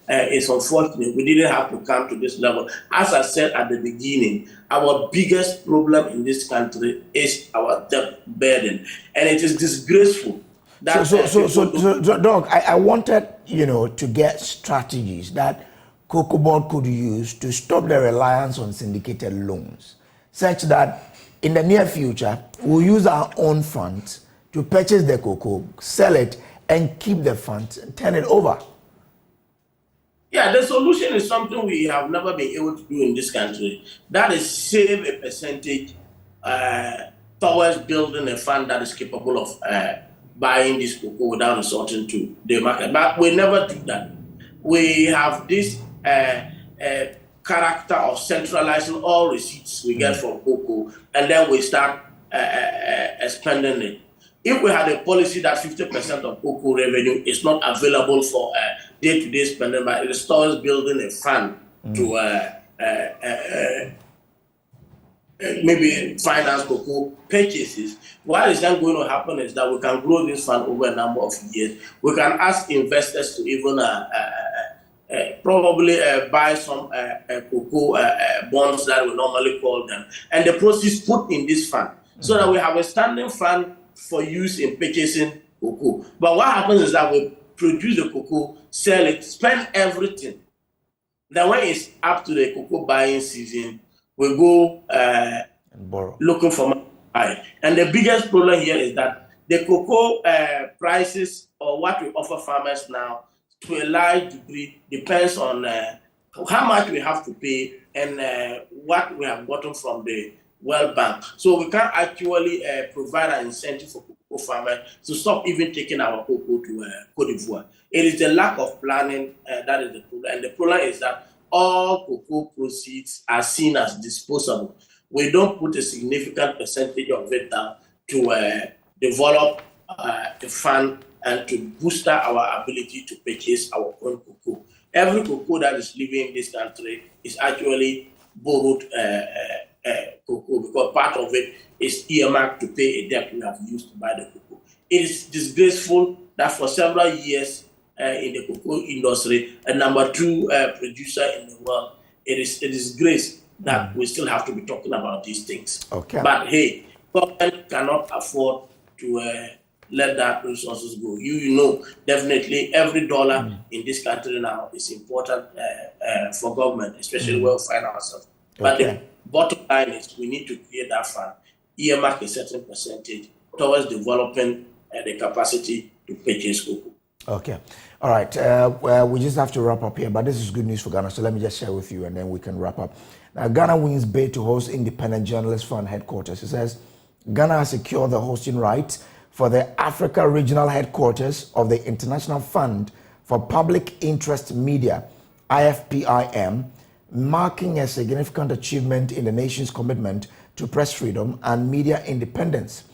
Speaker 17: is unfortunate. We didn't have to come to this level. As I said at the beginning, our biggest problem in this country is our debt burden. And it is disgraceful
Speaker 1: So, Doc, I wanted, to get strategies that Cocoa Board could use to stop the reliance on syndicated loans, such that in the near future, we'll use our own funds to purchase the cocoa, sell it, and keep the funds and turn it over.
Speaker 17: Yeah, the solution is something we have never been able to do in this country. That is save a percentage towards building a fund that is capable of buying this cocoa without resorting to the market. But we never do that. We have this character of centralizing all receipts we get from cocoa, and then we start expending it. If we had a policy that 50% of cocoa revenue is not available for day-to-day spending, but it restores building a fund to maybe finance cocoa purchases, what is then going to happen is that we can grow this fund over a number of years. We can ask investors to even probably buy some cocoa bonds that we normally call them, and the proceeds put in this fund, so that we have a standing fund for use in purchasing cocoa. But what happens is that we produce the cocoa, sell it, spend everything. Then when it's up to the cocoa buying season, we go and borrow, looking for money. And the biggest problem here is that the cocoa prices, or what we offer farmers now, to a large degree depends on how much we have to pay and what we have gotten from the World Bank. So we can't actually provide an incentive for cocoa farmers to stop even taking our cocoa to Cote d'Ivoire. It is the lack of planning that is the problem. And the problem is that all cocoa proceeds are seen as disposable. We don't put a significant percentage of it down to develop a fund and to boost our ability to purchase our own cocoa. Every cocoa that is living in this country is actually borrowed cocoa, because part of it is earmarked to pay a debt we have used to buy the cocoa. It is disgraceful that for several years in the cocoa industry, a number 2 producer in the world, it is a disgrace that we still have to be talking about these things.
Speaker 1: Okay.
Speaker 17: But hey, government cannot afford to let that resources go. You know, definitely every dollar in this country now is important for government, especially where we find ourselves. But the bottom line is we need to create that fund, earmark a certain percentage towards developing the capacity to purchase cocoa.
Speaker 1: Okay. All right. Well, we just have to wrap up here, but this is good news for Ghana. So let me just share with you and then we can wrap up. Now, Ghana wins bid to host Independent Journalist Fund headquarters. It says Ghana has secured the hosting rights for the Africa Regional Headquarters of the International Fund for Public Interest Media, IFPIM, marking a significant achievement in the nation's commitment to press freedom and media independence.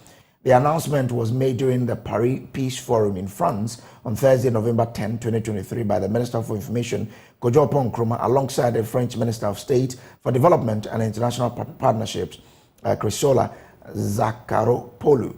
Speaker 1: The announcement was made during the Paris Peace Forum in France on Thursday, November 10, 2023, by the Minister for Information, Kojo Nkrumah, alongside the French Minister of State for Development and International Partnerships, Chrysoula Zakharopoulou.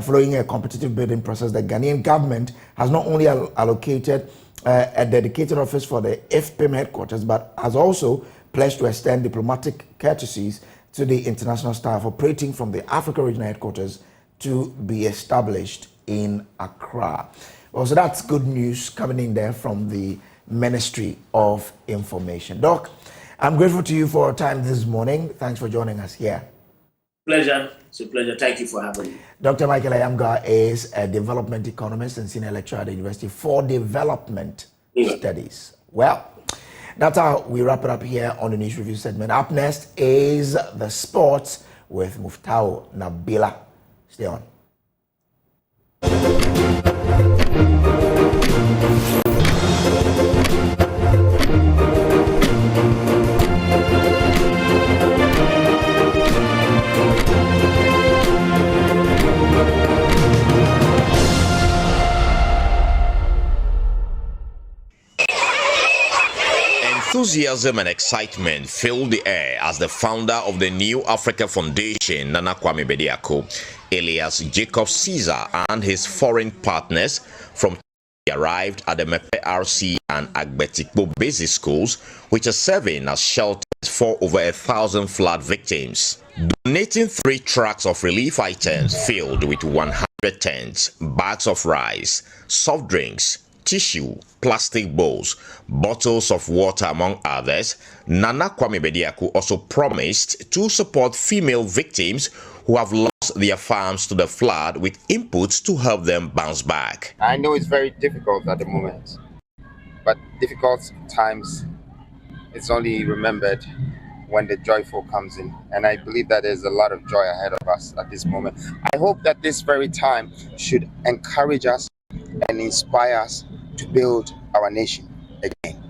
Speaker 1: Following a competitive bidding process, the Ghanaian government has not only allocated a dedicated office for the IFPIM headquarters, but has also pledged to extend diplomatic courtesies to the international staff operating from the Africa Regional Headquarters to be established in Accra. Well, so that's good news coming in there from the Ministry of Information. Doc, I'm grateful to you for your time this morning. Thanks for joining us here.
Speaker 17: Pleasure. It's a pleasure. Thank you for having me.
Speaker 1: Dr. Michael Ayamga is a development economist and senior lecturer at the University for Development Studies. Well, that's how we wrap it up here on the News Review segment. Up next is the sports with Muftau Nabila. Stay on.
Speaker 18: Enthusiasm and excitement filled the air as the founder of the New Africa Foundation, Nana Kwame Bediako, alias Jacob Caesar, and his foreign partners from arrived at the Mepe RC and Agbetikbo basic schools, which are serving as shelters for over 1,000 flood victims. Donating 3 trucks of relief items filled with 100 tents, bags of rice, soft drinks, tissue, plastic bowls, bottles of water, among others. Nana Kwame Bediako also promised to support female victims who have lost their farms to the flood with inputs to help them bounce back.
Speaker 19: I know it's very difficult at the moment, but difficult times, it's only remembered when the joyful comes in. And I believe that there's a lot of joy ahead of us at this moment. I hope that this very time should encourage us and inspire us to build our nation again.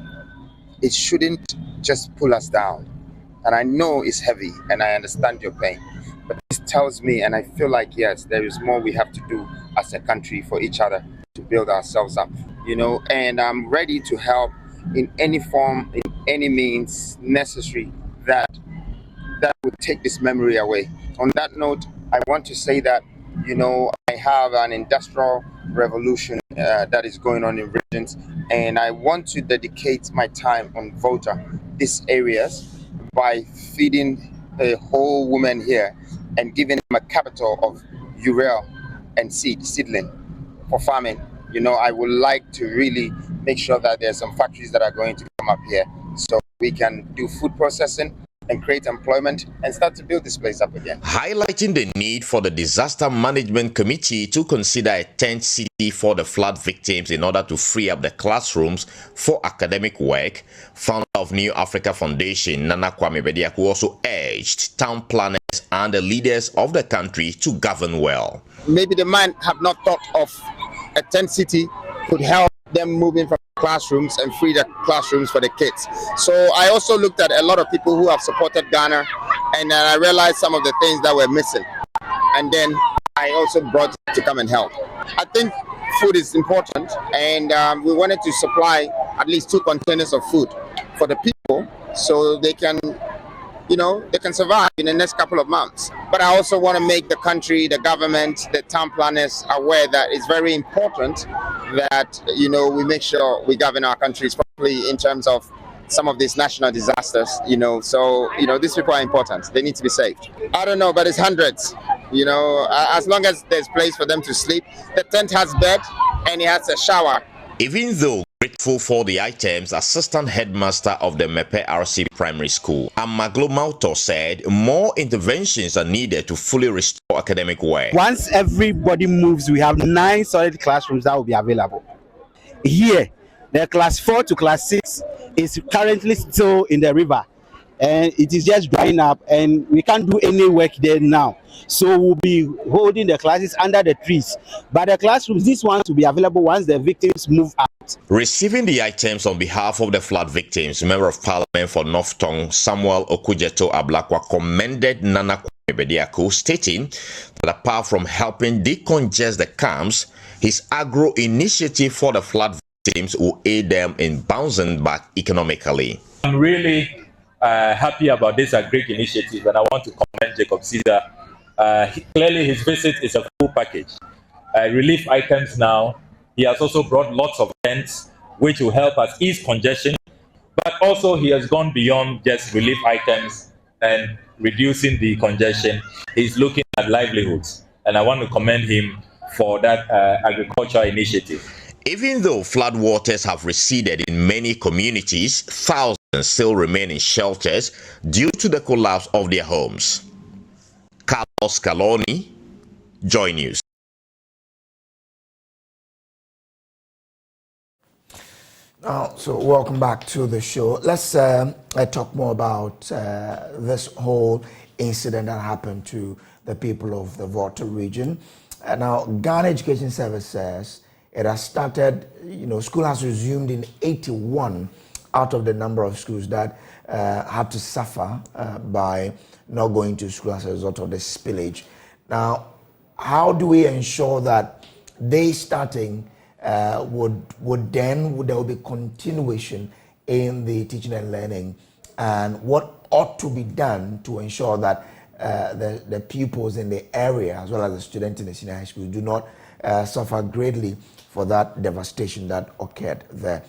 Speaker 19: It shouldn't just pull us down. And I know it's heavy and I understand your pain. But this tells me, and I feel like, yes, there is more we have to do as a country for each other to build ourselves up, and I'm ready to help in any form, in any means necessary that would take this memory away. On that note, I want to say that, I have an industrial revolution that is going on in regions, and I want to dedicate my time on Volta, these areas, by feeding a whole woman here and giving them a capital of urea and seedling for farming. I would like to really make sure that there's some factories that are going to come up here so we can do food processing and create employment and start to build this place up again.
Speaker 18: Highlighting the need for the Disaster Management Committee to consider a tent city for the flood victims in order to free up the classrooms for academic work, founder of New Africa Foundation, Nana Kwame Bediako, also urged town planners and the leaders of the country to govern well.
Speaker 19: Maybe the man have not thought of a tent city could help them moving from classrooms and free the classrooms for the kids. So I also looked at a lot of people who have supported Ghana, and I realized some of the things that were missing. And then I also brought to come and help. I think food is important, and we wanted to supply at least 2 containers of food for the people so they can survive in the next couple of months. But I also want to make the country, the government, the town planners aware that it's very important that, we make sure we govern our countries properly in terms of some of these national disasters, So, these people are important. They need to be saved. I don't know, but it's hundreds, as long as there's place for them to sleep. The tent has bed and it has a shower.
Speaker 18: Even though grateful for the items, Assistant Headmaster of the Mepe RC Primary School, Amaglo Mauto, said more interventions are needed to fully restore academic work.
Speaker 20: Once everybody moves, we have 9 solid classrooms that will be available. Here, the class 4 to class 6 is currently still in the river, and it is just drying up, and we can't do any work there now. So we'll be holding the classes under the trees. But the classrooms, these ones will be available once the victims move out.
Speaker 18: Receiving the items on behalf of the flood victims, Member of Parliament for North Tongue, Samuel Okujeto Ablakwa, commended Nana Kwame Bediako, stating that apart from helping decongest the camps, his agro initiative for the flood victims will aid them in bouncing back economically.
Speaker 15: I'm really happy about this great initiative, and I want to commend Jacob Caesar. Clearly, his visit is a full package. Relief items now. He has also brought lots of tents, which will help us ease congestion. But also, he has gone beyond just relief items and reducing the congestion. He's looking at livelihoods, and I want to commend him for that agricultural initiative.
Speaker 18: Even though flood waters have receded in many communities, thousands still remain in shelters due to the collapse of their homes. Carlos Caloni, Joy News.
Speaker 1: So welcome back to the show. Let's talk more about this whole incident that happened to the people of the Volta region. Now, Ghana Education Service says it has started, school has resumed in 81 out of the number of schools that had to suffer by not going to school as a result of the spillage. Now, how do we ensure that they starting there will be continuation in the teaching and learning, and what ought to be done to ensure that the pupils in the area as well as the students in the senior high school do not suffer greatly for that devastation that occurred there.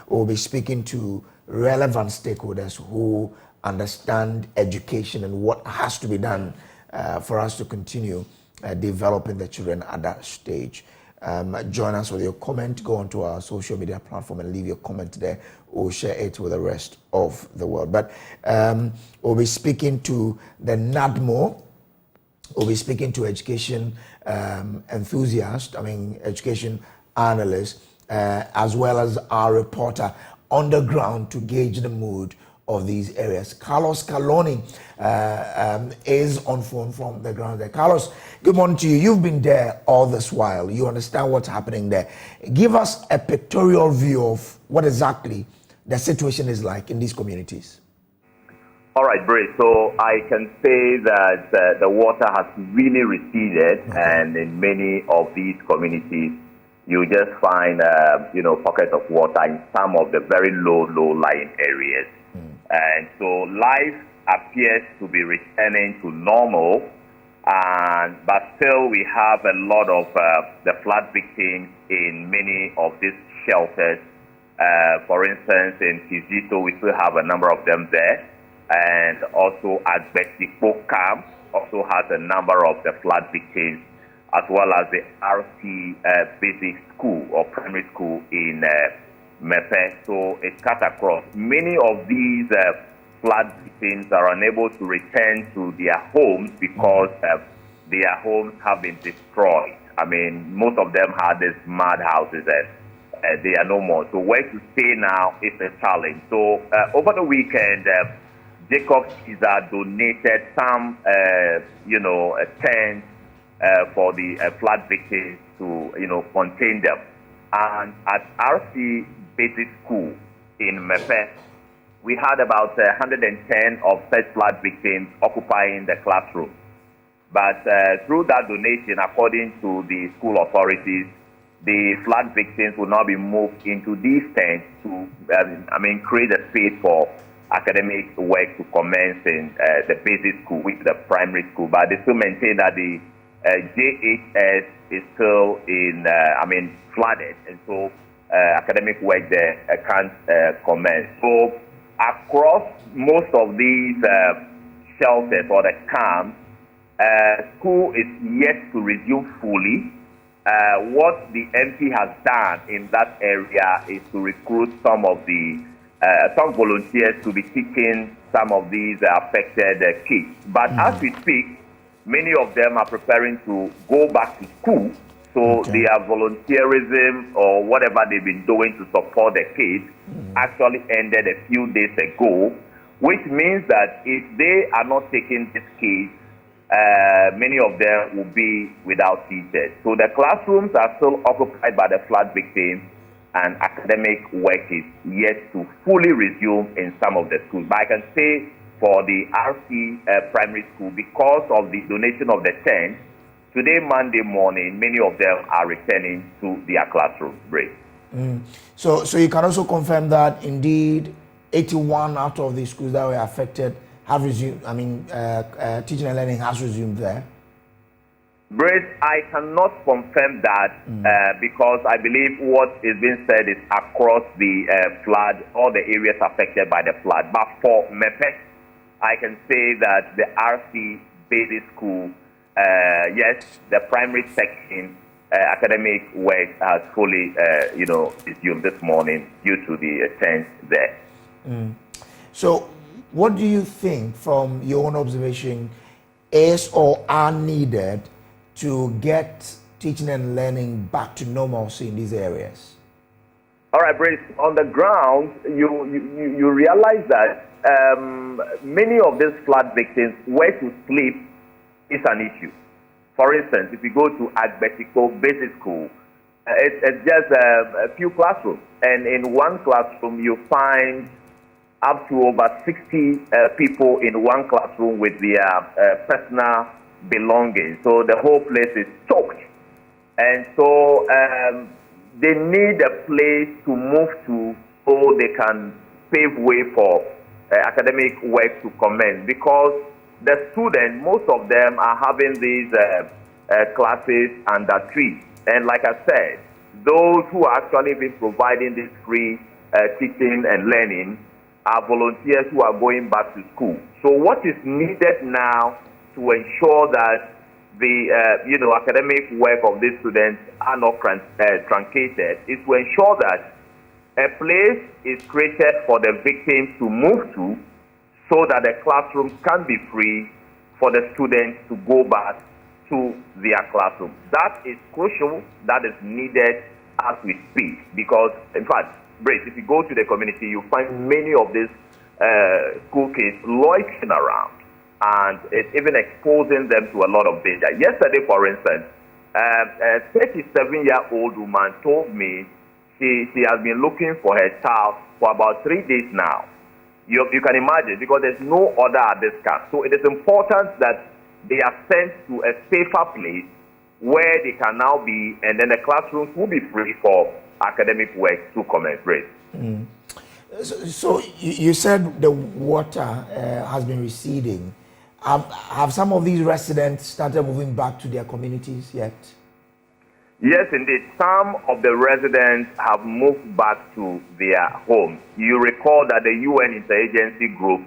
Speaker 1: We'll be speaking to relevant stakeholders who understand education and what has to be done for us to continue developing the children at that stage. Join us with your comment. Go onto our social media platform and leave your comment there, or share it with the rest of the world. But we'll be speaking to the NADMO. We'll be speaking to education enthusiasts, education analysts, as well as our reporter on the ground to gauge the mood of these areas. Carlos Caloni is on phone from the ground there. Carlos, good morning to you. You've been there all this while. You understand what's happening there. Give us a pictorial view of what exactly the situation is like in these communities.
Speaker 21: All right, Brace. So I can say that the water has really receded, and in many of these communities, you just find, pockets of water in some of the very low-lying areas. And so life appears to be returning to normal, but still we have a lot of the flood victims in many of these shelters. For instance, in Kizito, we still have a number of them there. And also Agbetipo camp also has a number of the flood victims, as well as the RC basic school or primary school in Mepe. So it's cut across. Many of these flood victims are unable to return to their homes because their homes have been destroyed. Most of them had these mud houses and they are no more. So where to stay now is a challenge. So over the weekend, Jacob Caesar donated some, tents for the flood victims to, contain them. And at RC Basic School in Mepe, we had about 110 of such flood victims occupying the classroom. But through that donation, according to the school authorities, the flood victims will now be moved into these tents to, create a space for academic work to commence in the basic school, which is the primary school. But they still maintain that the JHS is still in, flooded, and so academic work there can't commence. So across most of these shelters or the camps, school is yet to resume fully. What the MP has done in that area is to recruit some of the some volunteers to be teaching some of these affected kids. But as we speak, many of them are preparing to go back to school. So their volunteerism or whatever they've been doing to support the kids actually ended a few days ago, which means that if they are not taking these kids, many of them will be without teachers. So the classrooms are still occupied by the flood victims, and academic work is yet to fully resume in some of the schools. But I can say for the RC primary school, because of the donation of the tent, today, Monday morning, many of them are returning to their classroom break.
Speaker 1: So you can also confirm that indeed 81 out of the schools that were affected have resumed, teaching and learning has resumed there?
Speaker 21: Brace, I cannot confirm that because I believe what is being said is across the flood, all the areas affected by the flood. But for Mepe, I can say that the RC basic school, yes, the primary section academic work has fully, resumed this morning due to the tents there.
Speaker 1: So what do you think, from your own observation, is or are needed to get teaching and learning back to normalcy in these areas?
Speaker 21: All right, Brace, on the ground, you realize that many of these flood victims, where to sleep is an issue. For instance, if you go to Agbetico Basic School, it's just a few classrooms. And in one classroom, you find up to over 60 people in one classroom with their personal belongings. So the whole place is choked. And so they need a place to move to so they can pave way for academic work to commence, because the students, most of them are having these classes under trees. And like I said, those who are actually been providing this free teaching and learning are volunteers who are going back to school. So what is needed now to ensure that the academic work of these students are not truncated is to ensure that a place is created for the victims to move to, so that the classrooms can be free for the students to go back to their classroom. That is crucial. That is needed as we speak, because, in fact, Brace, if you go to the community, you find many of these school kids loitering around, and it's even exposing them to a lot of danger. Yesterday, for instance, a 37-year-old woman told me she has been looking for her child for about 3 days now. You can imagine, because there's no order at this camp. So it is important that they are sent to a safer place where they can now be, and then the classrooms will be free for academic work to commence.
Speaker 1: Mm. So you said the water has been receding. Have some of these residents started moving back to their communities yet?
Speaker 21: Yes, indeed. Some of the residents have moved back to their homes. You recall that the UN interagency group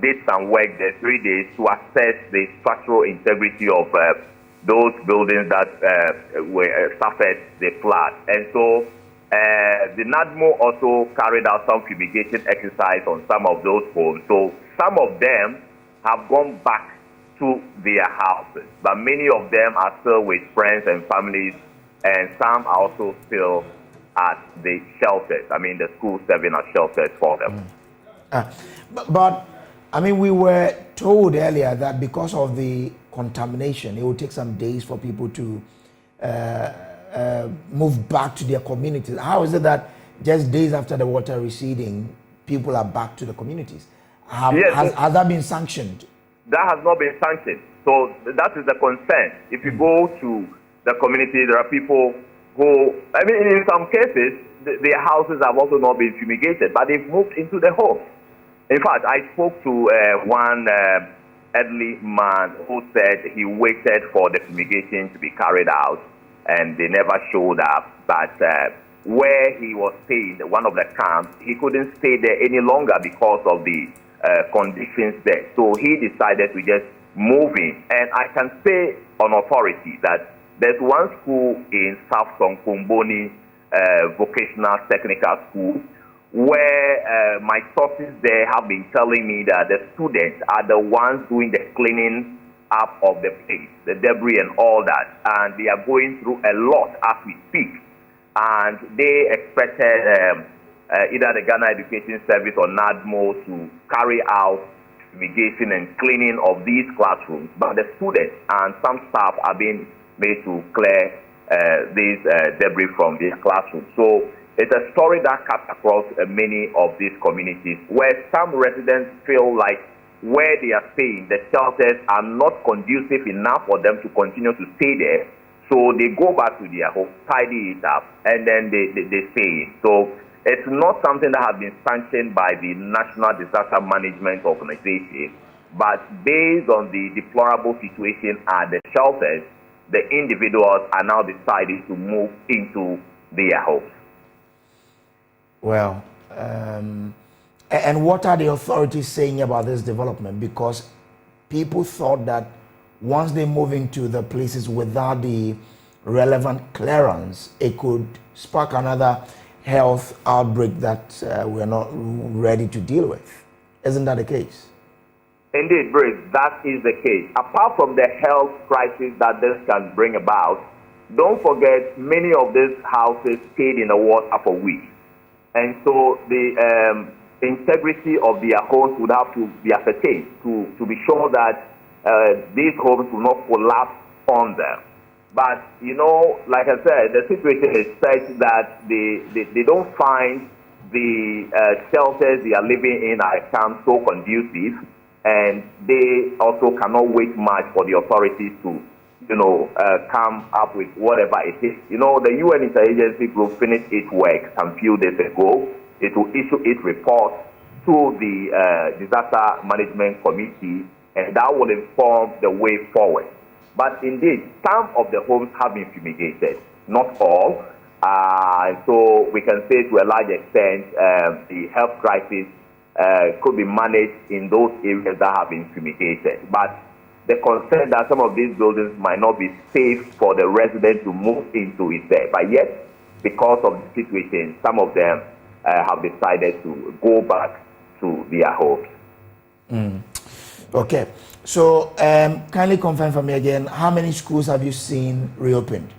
Speaker 21: did some work there 3 days to assess the structural integrity of those buildings that suffered the flood. And so the NADMO also carried out some fumigation exercise on some of those homes. So some of them have gone back to their houses, but many of them are still with friends and families, and some are also still at the shelters. I mean, the schools serving as shelters for them.
Speaker 1: But I mean, we were told earlier that because of the contamination, it will take some days for people to move back to their communities. How is it that just days after the water receding, people are back to the communities? Has that been sanctioned?
Speaker 21: That has not been sanctioned. So that is the concern. If you go to the community, there are people who, I mean, in some cases, their houses have also not been fumigated, but they've moved into the homes. In fact, I spoke to one elderly man who said he waited for the fumigation to be carried out, and they never showed up. But where he was staying, one of the camps, he couldn't stay there any longer because of the conditions there. So he decided to just move in. And I can say on authority that there's one school in South Sonkomboni Vocational Technical School where my sources there have been telling me that the students are the ones doing the cleaning up of the place, the debris and all that. And they are going through a lot as we speak. And they expected either the Ghana Education Service or NADMO to carry out fumigation and cleaning of these classrooms. But the students and some staff are being made to clear these debris from their classrooms. So it's a story that cuts across many of these communities, where some residents feel like where they are staying, the shelters are not conducive enough for them to continue to stay there. So they go back to their home, tidy it up, and then they stay in. So it's not something that has been sanctioned by the National Disaster Management Organization, but based on the deplorable situation at the shelters, the individuals are now deciding to move into their homes.
Speaker 1: Well, and what are the authorities saying about this development? Because people thought that once they move into the places without the relevant clearance, it could spark another health outbreak that we're not ready to deal with. Isn't that the case?
Speaker 21: Indeed, Bruce, that is the case. Apart from the health crisis that this can bring about, don't forget many of these houses stayed in the water for weeks. And so the integrity of their homes would have to be ascertained to be sure that these homes will not collapse on them. But, you know, like I said, the situation is such that they don't find the shelters they are living in at times so conducive, and they also cannot wait much for the authorities to, you know, come up with whatever it is. You know, the UN Interagency Group finished its work some few days ago. It will issue its report to the Disaster Management Committee, and that will inform the way forward. But indeed, some of the homes have been fumigated, not all. So we can say to a large extent the health crisis could be managed in those areas that have been fumigated. But the concern that some of these buildings might not be safe for the residents to move into is there. But yet, because of the situation, some of them have decided to go back to their homes.
Speaker 1: Okay. So, kindly confirm for me again, how many schools have you seen reopened?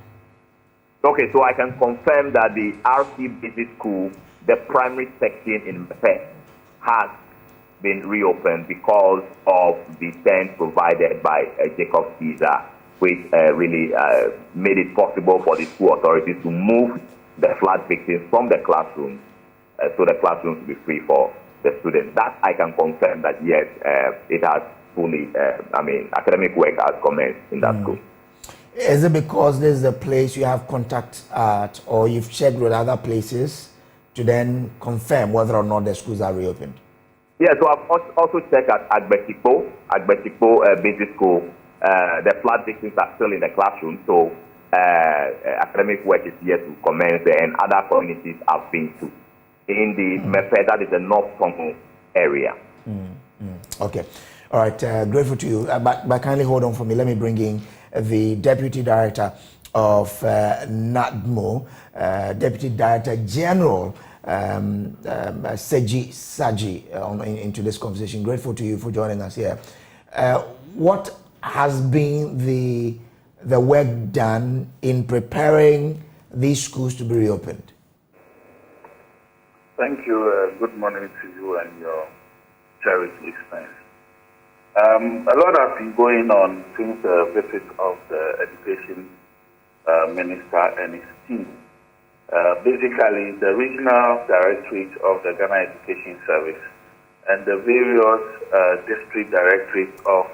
Speaker 21: Okay, so I can confirm that the RC Basic School, the primary section in Mepe, has been reopened because of the tent provided by Jacob Caesar, which really made it possible for the school authorities to move the flood victims from the classroom, so the classrooms to be free for the students. That I can confirm that yes, it has fully, academic work has commenced in that school.
Speaker 1: Is it because this is a place you have contact at, or you've checked with other places to then confirm whether or not the schools are reopened?
Speaker 21: Yeah, so I've also checked at Agbetikpo Basic School. The flood victims are still in the classroom, so academic work is yet to commence there, and other communities have been to. In the Mepe, that is the North Congo area.
Speaker 1: Okay. All right. Grateful to you. But kindly hold on for me. Let me bring in the Deputy Director of NADMO, Deputy Director General Seji Saji into this conversation. Grateful to you for joining us here. What has been the work done in preparing these schools to be reopened?
Speaker 3: Thank you. Good morning to you and your cherished listeners. A lot has been going on since the visit of the Education Minister and his team. Basically, the Regional Directorate of the Ghana Education Service and the various district directorates of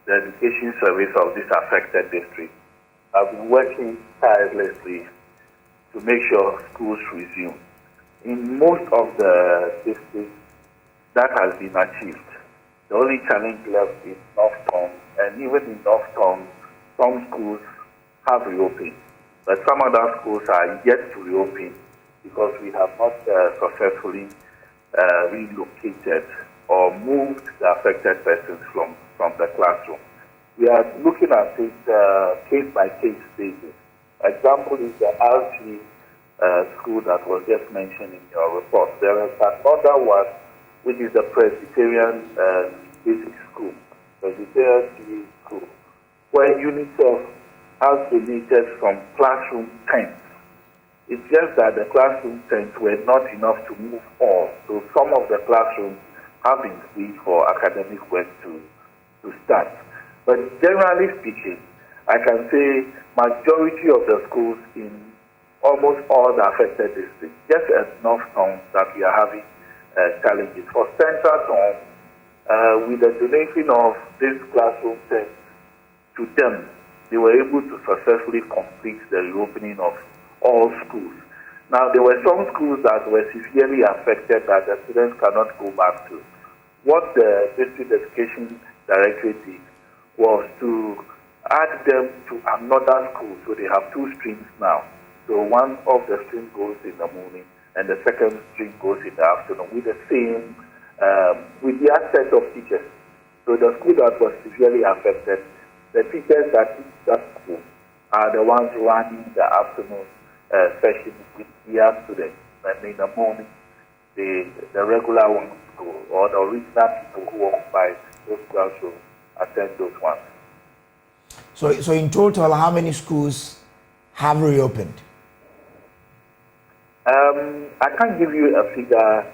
Speaker 3: the Education Service of this affected district have been working tirelessly to make sure schools resume. In most of the districts, that has been achieved. The only challenge left is North Tongue, and even in North Tongue, some schools have reopened, but some other schools are yet to reopen because we have not successfully relocated or moved the affected persons from the classroom. We are looking at it case-by-case basis. Example is the RT school that was just mentioned in your report. There is another one, which is the Presbyterian Basic School, Presbyterian CA School, where UNICEF has donated from classroom tents. It's just that the classroom tents were not enough to move all, so some of the classrooms have been free for academic work to start. But generally speaking, I can say majority of the schools in almost all the affected districts, just as North Town, that we are having challenges. For Central Town, with the donation of this classroom tents to them, they were able to successfully complete the reopening of all schools. Now, there were some schools that were severely affected that the students cannot go back to. What the District Education Directorate did was to add them to another school, so they have two streams now. So one of the streams goes in the morning, and the second stream goes in the afternoon with the same, with the set of teachers. So the school that was severely affected, the teachers that teach that school are the ones running the afternoon session with their students, and in the morning, the regular ones go, or the original people who occupy those classrooms attend those ones.
Speaker 1: So in total, how many schools have reopened?
Speaker 3: I can't give you a figure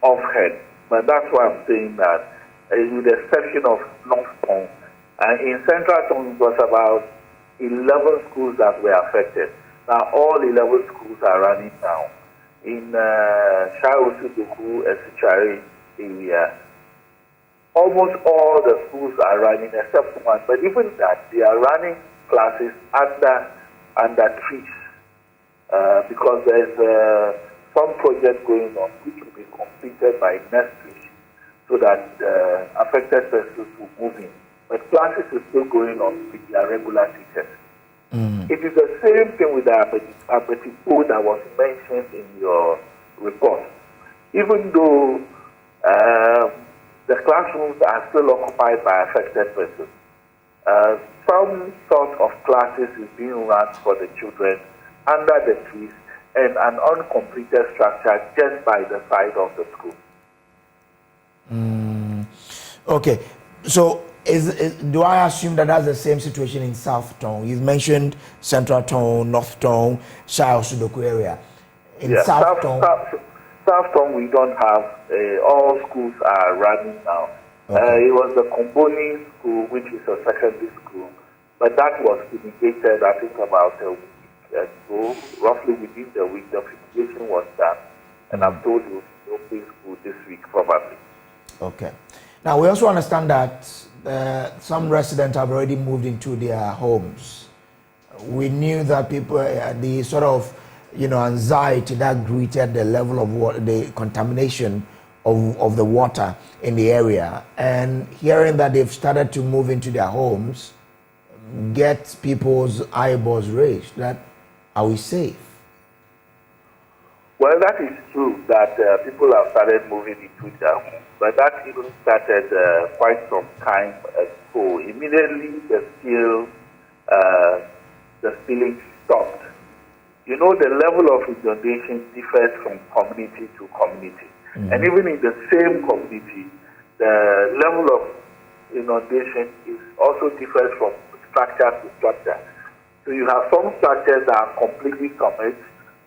Speaker 3: offhand, but that's why I'm saying that, with the exception of North Tongue, in Central Tongue, it was about 11 schools that were affected. Now, all 11 schools are running now. In Shai-Osudoku, Esichari area, almost all the schools are running except one, but even that, they are running classes under trees. Because there's some project going on which will be completed by next week so that the affected persons will move in. But classes is still going on with their regular teachers. It is the same thing with the Apetipo that was mentioned in your report. Even though the classrooms are still occupied by affected persons, Some sort of classes is being run for the children under the trees and an uncompleted structure just by the side of the school.
Speaker 1: Okay, so do I assume that that's the same situation in South Town? You've mentioned Central Town, North Town, Shire Sudoku area. In South
Speaker 3: Town, we don't have, all schools are running now. Okay. It was the Komboni school, which is a secondary school, but that was fumigated, I think, about a week ago. Roughly within the week, the fumigation was done, and I'm told it will be open school this week, probably. Okay.
Speaker 1: Now, we also understand that some residents have already moved into their homes. We knew that people, the sort of, anxiety that greeted the level of water, the contamination of the water in the area, and hearing that they've started to move into their homes, get people's eyeballs raised. That, are we safe?
Speaker 3: Well, that is true that people have started moving into their homes, but that even started quite some time ago. Immediately, the spillage stopped. The level of inundation differs from community to community. Mm-hmm. And even in the same community, the level of inundation is also different from structure to structure. So you have some structures that are completely submerged.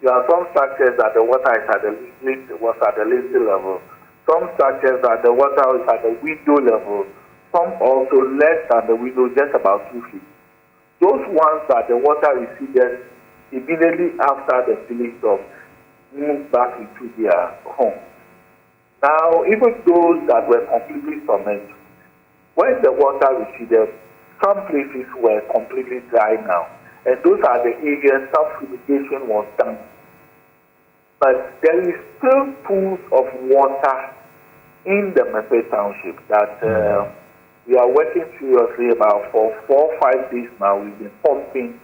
Speaker 3: You have some structures that the water is at the lintel level. Some structures that the water is at the window level. Some also less than the window, just about 2 feet. Those ones that the water receded immediately after the spillage stopped, moved back into their homes. Now, even those that were completely submerged, when the water receded, some places were completely dry now. And those are the areas some fumigation was done. But there is still pools of water in the Mepe Township that we are working seriously about. For 4 or 5 days now, we've been pumping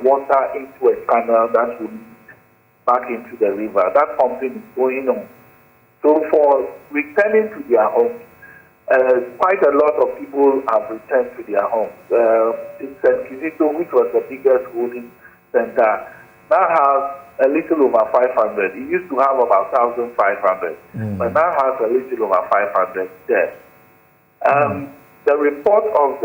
Speaker 3: water into a canal that will lead back into the river. That pumping is going on. So for returning to their homes, quite a lot of people have returned to their homes. St. Kizito, which was the biggest holding center, now has a little over 500. It used to have about 1,500, but now has a little over 500 there. The report of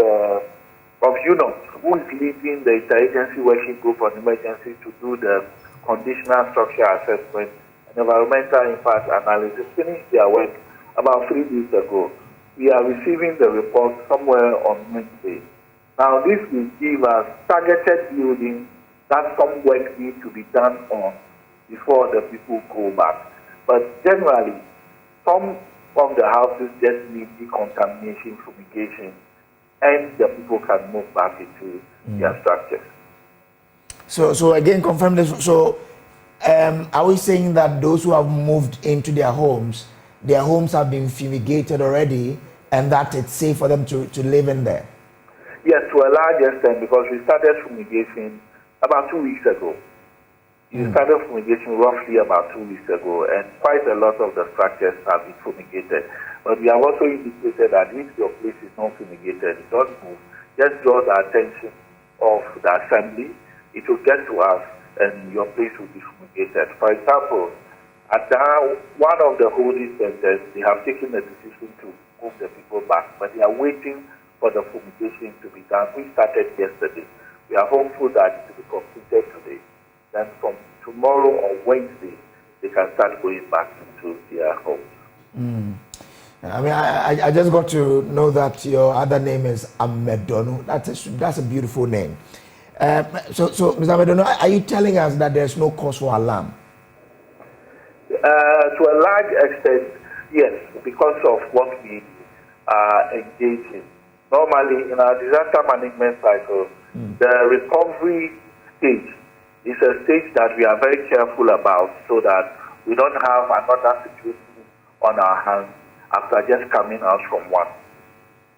Speaker 3: UNOS, who is leading the interagency working group on emergency to do the conditional structure assessment and environmental impact analysis, finished their work about 3 days ago. We are receiving the report somewhere on Wednesday. Now, this will give us targeted building that some work needs to be done on before the people go back. But generally, some of the houses just need decontamination, fumigation, and the people can move back into their structures.
Speaker 1: So again, confirm this. So, are we saying that those who have moved into their homes have been fumigated already, and that it's safe for them to live in there?
Speaker 3: Yes, to a large extent, because we started fumigation about 2 weeks ago. We started fumigation roughly about 2 weeks ago, and quite a lot of the structures have been fumigated. But we have also indicated that if your place is not fumigated, don't move. Just draw the attention of the assembly. It will get to us, and your place will be fumigated. For example, at one of the holding centers, they have taken the decision to move the people back, but they are waiting for the fumigation to be done. We started yesterday. We are hopeful that it will be completed today. Then from tomorrow or Wednesday, they can start going back into their homes.
Speaker 1: I mean, I just got to know that your other name is Amedono. That's a beautiful name. So Mr. Amedono, are you telling us that there's no cause for alarm?
Speaker 3: To a large extent, yes, because of what we are engaged in. Normally, in our disaster management cycle, the recovery stage is a stage that we are very careful about so that we don't have another situation on our hands after just coming out from one.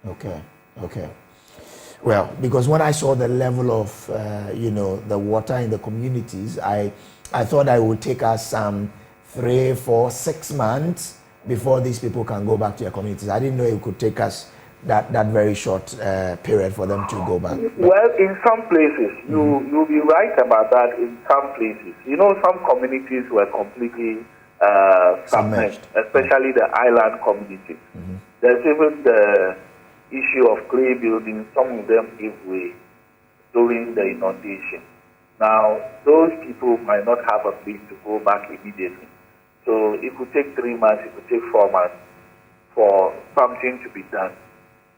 Speaker 1: Okay. Well, because when I saw the level of, the water in the communities, I thought I would take us some 3, 4, 6 months before these people can go back to their communities. I didn't know it could take us that very short period for them to go back?
Speaker 3: Well, in some places, you'll be right about that. In some places, some communities were completely submerged, especially the island communities. There's even the issue of clay buildings. Some of them gave way during the inundation. Now, those people might not have a place to go back immediately. So it could take 3 months, it could take 4 months for something to be done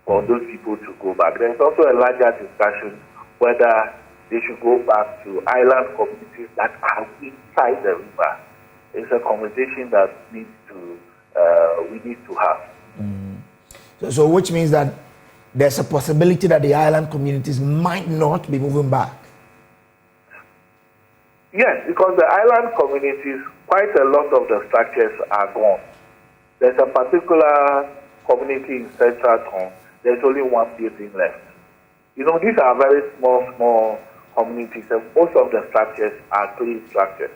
Speaker 3: for those people to go back. There's also a larger discussion whether they should go back to island communities that are inside the river. It's a conversation that we need to have.
Speaker 1: So which means that there's a possibility that the island communities might not be moving back.
Speaker 3: Yes, because the island communities, quite a lot of the structures are gone. There's a particular community in Central Town, there's only one building left. These are very small communities, and most of the structures are clay structures.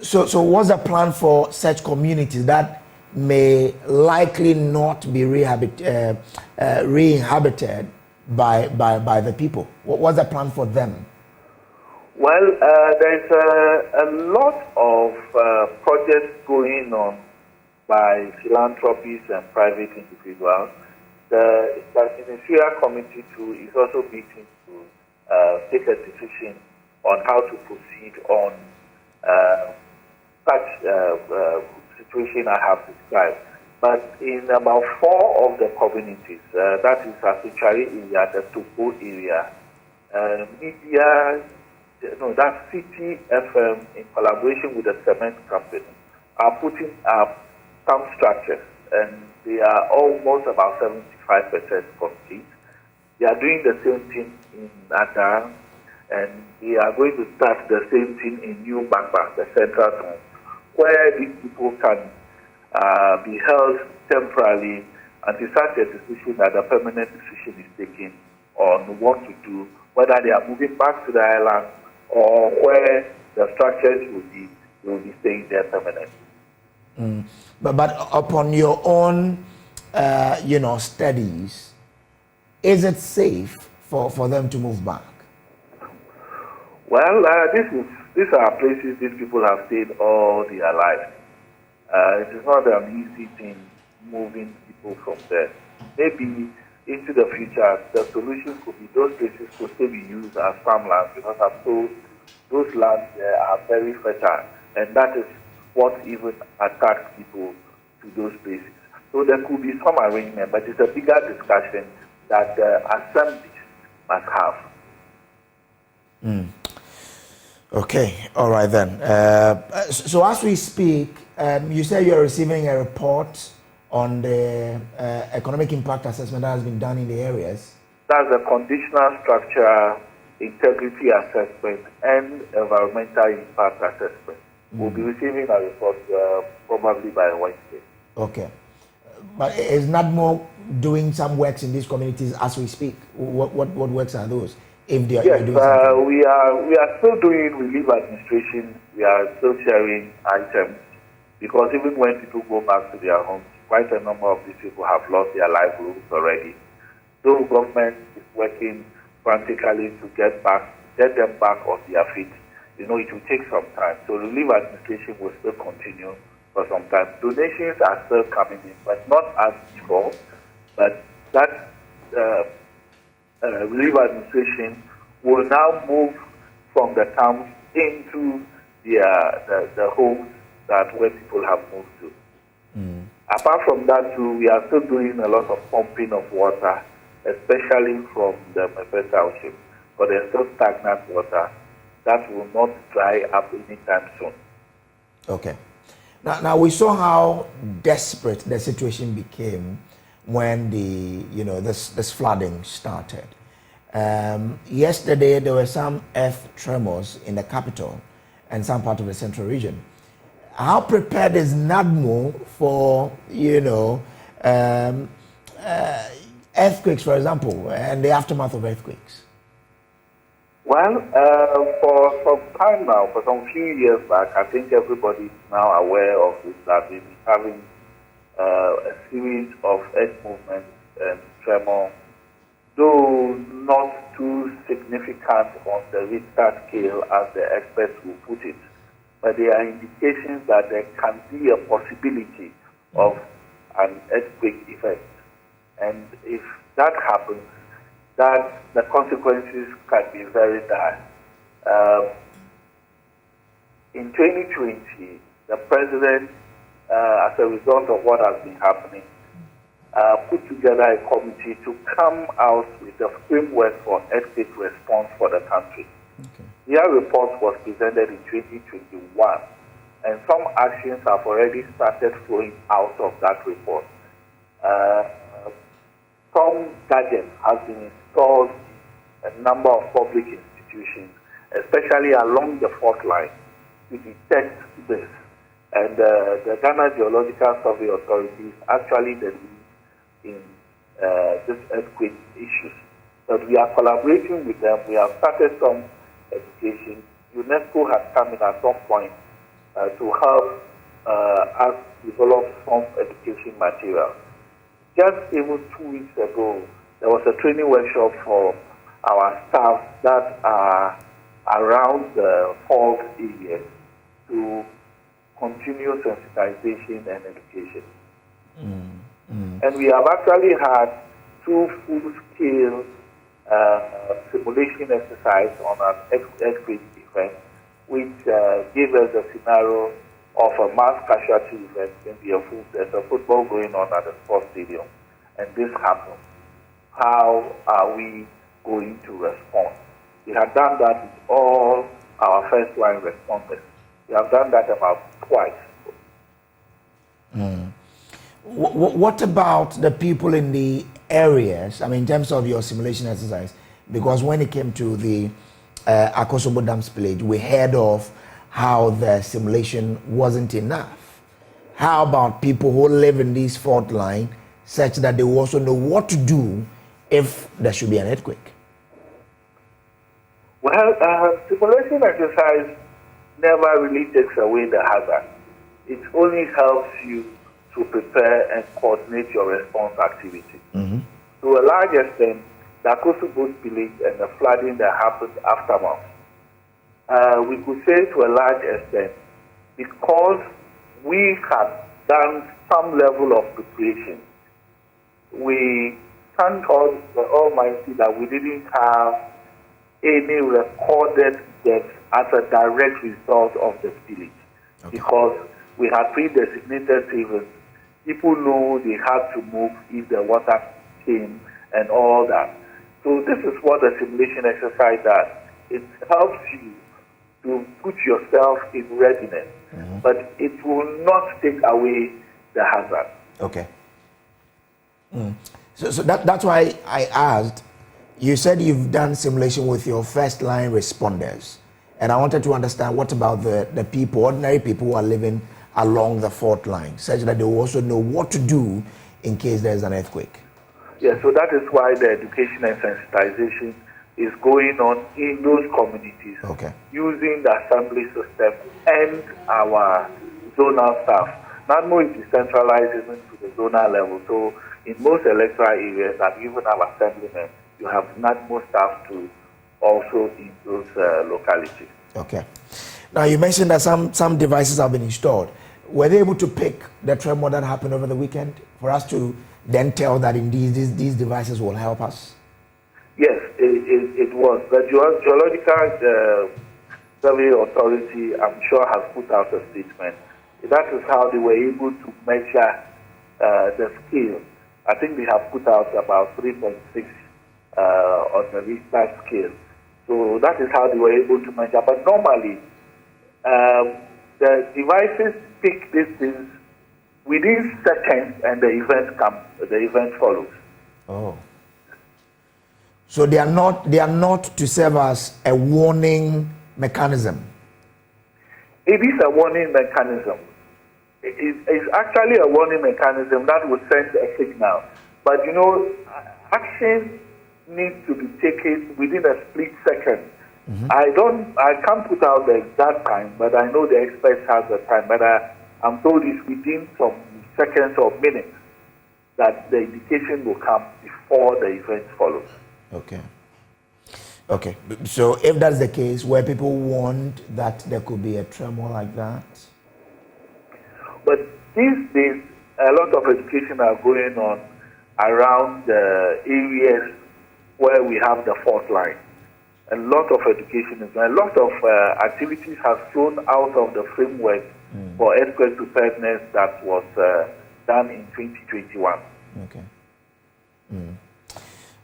Speaker 1: So what's the plan for such communities that may likely not be re-inhabited by the people? What's the plan for them?
Speaker 3: Well, there's a lot of projects going on by philanthropies and private individuals. The Ministerial Committee too is also meeting to take a decision on how to proceed on such situation I have described. But in about 4 of the communities, that is Asuchari area, the Topo area, that City FM in collaboration with the cement company are putting up some structures, and they are almost about 75% complete. They are doing the same thing in Nadan, and they are going to start the same thing in New Bangba, the central town, where these people can be held temporarily until such a decision that a permanent decision is taken on what to do, whether they are moving back to the island or where the structures will be staying there permanently.
Speaker 1: But upon your own, studies, is it safe for them to move back?
Speaker 3: Well, these are places these people have stayed all their lives. It is not an easy thing moving people from there. Maybe into the future, the solution could be those places could still be used as farmlands, because I'm told those lands there are very fertile, and that is what even attracts people to those places. So there could be some arrangement, but it's a bigger discussion that the assemblies must have.
Speaker 1: Okay, all right then. So as we speak, you say you're receiving a report on the economic impact assessment that has been done in the areas.
Speaker 3: That's a conditional structure integrity assessment and environmental impact assessment. We'll be receiving a report probably by Wednesday.
Speaker 1: Okay. But is NADMO doing some works in these communities as we speak? What works are those? If they are
Speaker 3: yes,
Speaker 1: doing something?
Speaker 3: we are still doing relief administration. We are still sharing items, because even when people go back to their homes, quite a number of these people have lost their livelihoods already. So government is working frantically to get them back on their feet. It will take some time. So relief administration will still continue for some time. Donations are still coming in, but not as before. But that relief administration will now move from the towns into the homes where people have moved to. Apart from that, too, we are still doing a lot of pumping of water, especially from the Mepe Township, but there's still stagnant water that will not dry up anytime soon.
Speaker 1: Okay. Now we saw how desperate the situation became when this flooding started. Yesterday there were some earth tremors in the capital and some part of the central region. How prepared is NADMO for earthquakes, for example, and the aftermath of earthquakes?
Speaker 3: Well, for some time now, for some few years back, I think everybody is now aware of this, that we've been having a series of earth movements and tremor, though not too significant on the Richter scale as the experts will put it. But there are indications that there can be a possibility of an earthquake effect. And if that happens, that the consequences can be very dire. In 2020, the president, as a result of what has been happening, put together a committee to come out with a framework for earthquake response for the country. Their report was presented in 2021, and some actions have already started flowing out of that report. Some gadgets have been installed in a number of public institutions, especially along the fault line, to detect this. And the Ghana Geological Survey Authority is actually the lead in this earthquake issues. But we are collaborating with them. We have started some education. UNESCO has come in at some point to help us develop some education material. Just even 2 weeks ago, there was a training workshop for our staff that are around the fault area to continue sensitization and education. And we have actually had 2 full-scale simulation exercise on an earthquake event, which gave us a scenario of a mass casualty event, maybe there's a football going on at the sports stadium, and this happens. How are we going to respond? We have done that with all our first-line responders. We have done that about twice.
Speaker 1: What about the people in the areas? I mean, in terms of your simulation exercise, because when it came to the Akosombo Dam Spillage, we heard of how the simulation wasn't enough. How about people who live in this fault line, such that they will also know what to do if there should be an earthquake?
Speaker 3: Well, simulation exercise never really takes away the hazard. It only helps you to prepare and coordinate your response activity. To a large extent, the Akosombo spillage and the flooding that happened aftermath, we could say to a large extent, because we had done some level of preparation, we thank God the Almighty that we didn't have any recorded deaths as a direct result of the spillage. Because we had pre-designated savings. People know they had to move if the water came and all that. So this is what the simulation exercise does. It helps you to put yourself in readiness, but it will not take away the hazard.
Speaker 1: Okay. So that's why I asked. You said you've done simulation with your first line responders, and I wanted to understand, what about the people, ordinary people who are living along the fault line, such that they will also know what to do in case there's an earthquake?
Speaker 3: Yeah, so that is why the education and sensitization is going on in those communities, using the assembly system and our zonal staff. NADMO is decentralized even to the zonal level. So in most electoral areas that even have assemblymen, you have NADMO staff too, also in those localities.
Speaker 1: Okay. Now you mentioned that some devices have been installed. Were they able to pick the tremor that happened over the weekend for us to then tell that indeed these devices will help us?
Speaker 3: Yes, it was. The Geological Survey Authority, I'm sure, has put out a statement. That is how they were able to measure the scale. I think they have put out about 3.6 on the Richter scale. So that is how they were able to measure. But normally, the devices pick these things within seconds, and the event follows.
Speaker 1: Oh. So they are not to serve as a warning mechanism.
Speaker 3: It is a warning mechanism. It's actually a warning mechanism that will send a signal. But you know, action needs to be taken within a split second. I can't put out the exact time, but I know the experts have the time. But I'm told it's within some seconds or minutes that the indication will come before the event follows.
Speaker 1: Okay. Okay. So if that's the case, where people warned that there could be a tremor like that?
Speaker 3: But these days, a lot of education are going on around the areas where we have the fault line. A lot of education is going. A lot of activities have flown out of the framework for earthquake preparedness that was done in 2021.
Speaker 1: Okay.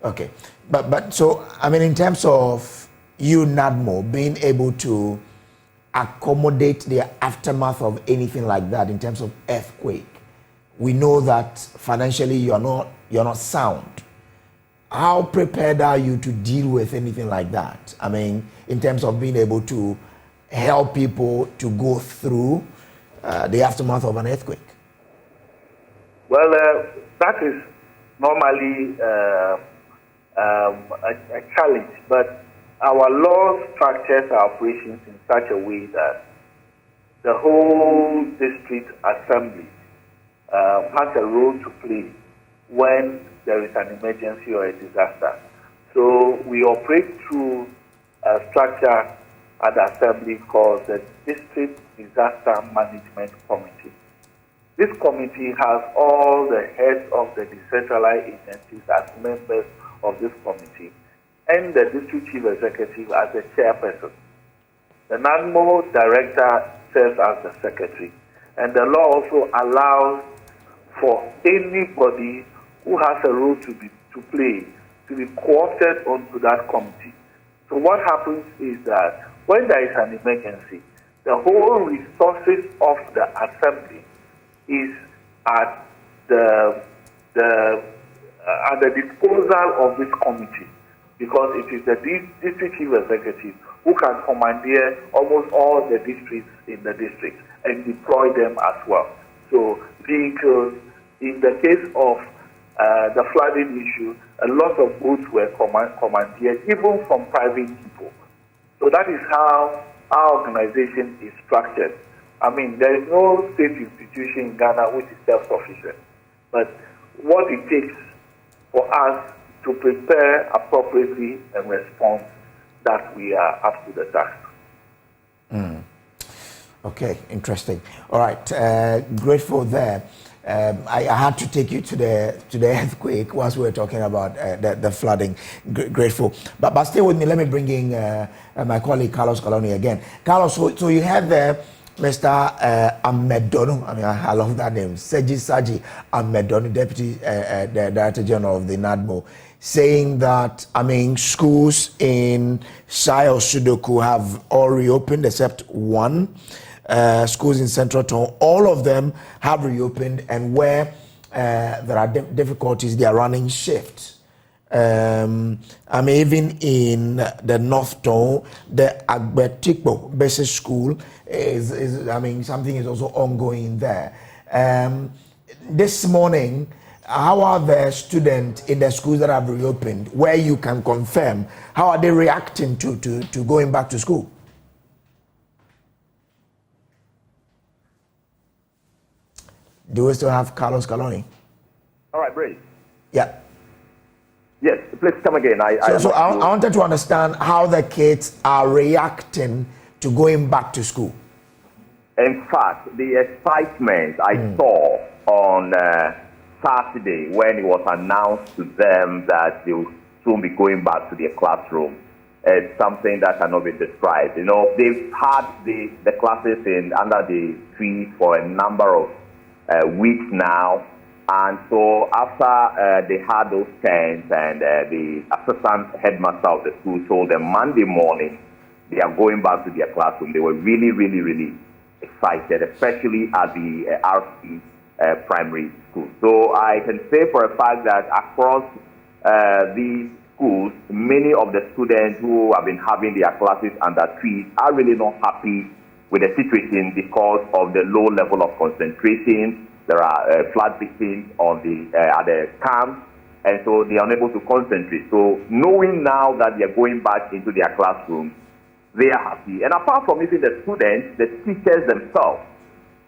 Speaker 1: Okay. But so, I mean, in terms of you, NADMO, being able to accommodate the aftermath of anything like that in terms of earthquake, we know that financially you're not sound. How prepared are you to deal with anything like that? I mean, in terms of being able to help people to go through the aftermath of an earthquake?
Speaker 3: Well, that is normally a challenge, but our law structures our operations in such a way that the whole district assembly has a role to play when there is an emergency or a disaster. So we operate through a structure at the assembly called the District Disaster Management Committee. This committee has all the heads of the decentralized agencies as members of this committee, and the district chief executive as the chairperson. The NADMO director serves as the secretary, and the law also allows for anybody who has a role to play to be co-opted onto that committee. So what happens is that when there is an emergency, the whole resources of the assembly is at the disposal of this committee, because it is the district chief executive who can commandeer almost all the districts in the district and deploy them as well. So vehicles, in the case of the flooding issue, a lot of boats were commandeered, even from private people. So that is how our organization is structured. I mean, there is no state institution in Ghana which is self-sufficient. But what it takes for us to prepare appropriately and respond, that we are up to the task.
Speaker 1: Okay, interesting. All right, grateful there. I had to take you to the earthquake once we were talking about the flooding. Grateful, but stay with me. Let me bring in my colleague Carlos Coloni again. Carlos, so you had there Mr. Amedono. I mean, I love that name. Seji Saji Amedono, Deputy Director General of the NADMO, saying that, I mean, schools in Shai or Sudoku have all reopened except one. Schools in Central Town, all of them have reopened, and where there are difficulties, they are running shifts. I mean, even in the North Town, the Agbetikbo Basic School is, I mean, something is also ongoing there. This morning, how are the students in the schools that have reopened, where you can confirm, how are they reacting to going back to school? Do we still have Carlos Coloni?
Speaker 21: All right, Bray.
Speaker 1: Yeah.
Speaker 21: Yes, please come again. I
Speaker 1: wanted to understand how the kids are reacting to going back to school.
Speaker 21: In fact, the excitement I saw on Saturday when it was announced to them that they will soon be going back to their classroom is something that cannot be described. You know, they've had the classes under the trees for a number of weeks now, and so after they had those tents, and the assistant headmaster of the school told them Monday morning they are going back to their classroom, they were really, really, really excited, especially at the RC primary school. So I can say for a fact that across these schools, many of the students who have been having their classes under trees are really not happy with the situation because of the low level of concentration. There are flood victims on at the camp, and so they are unable to concentrate. So knowing now that they are going back into their classrooms, they are happy. And apart from even the students, the teachers themselves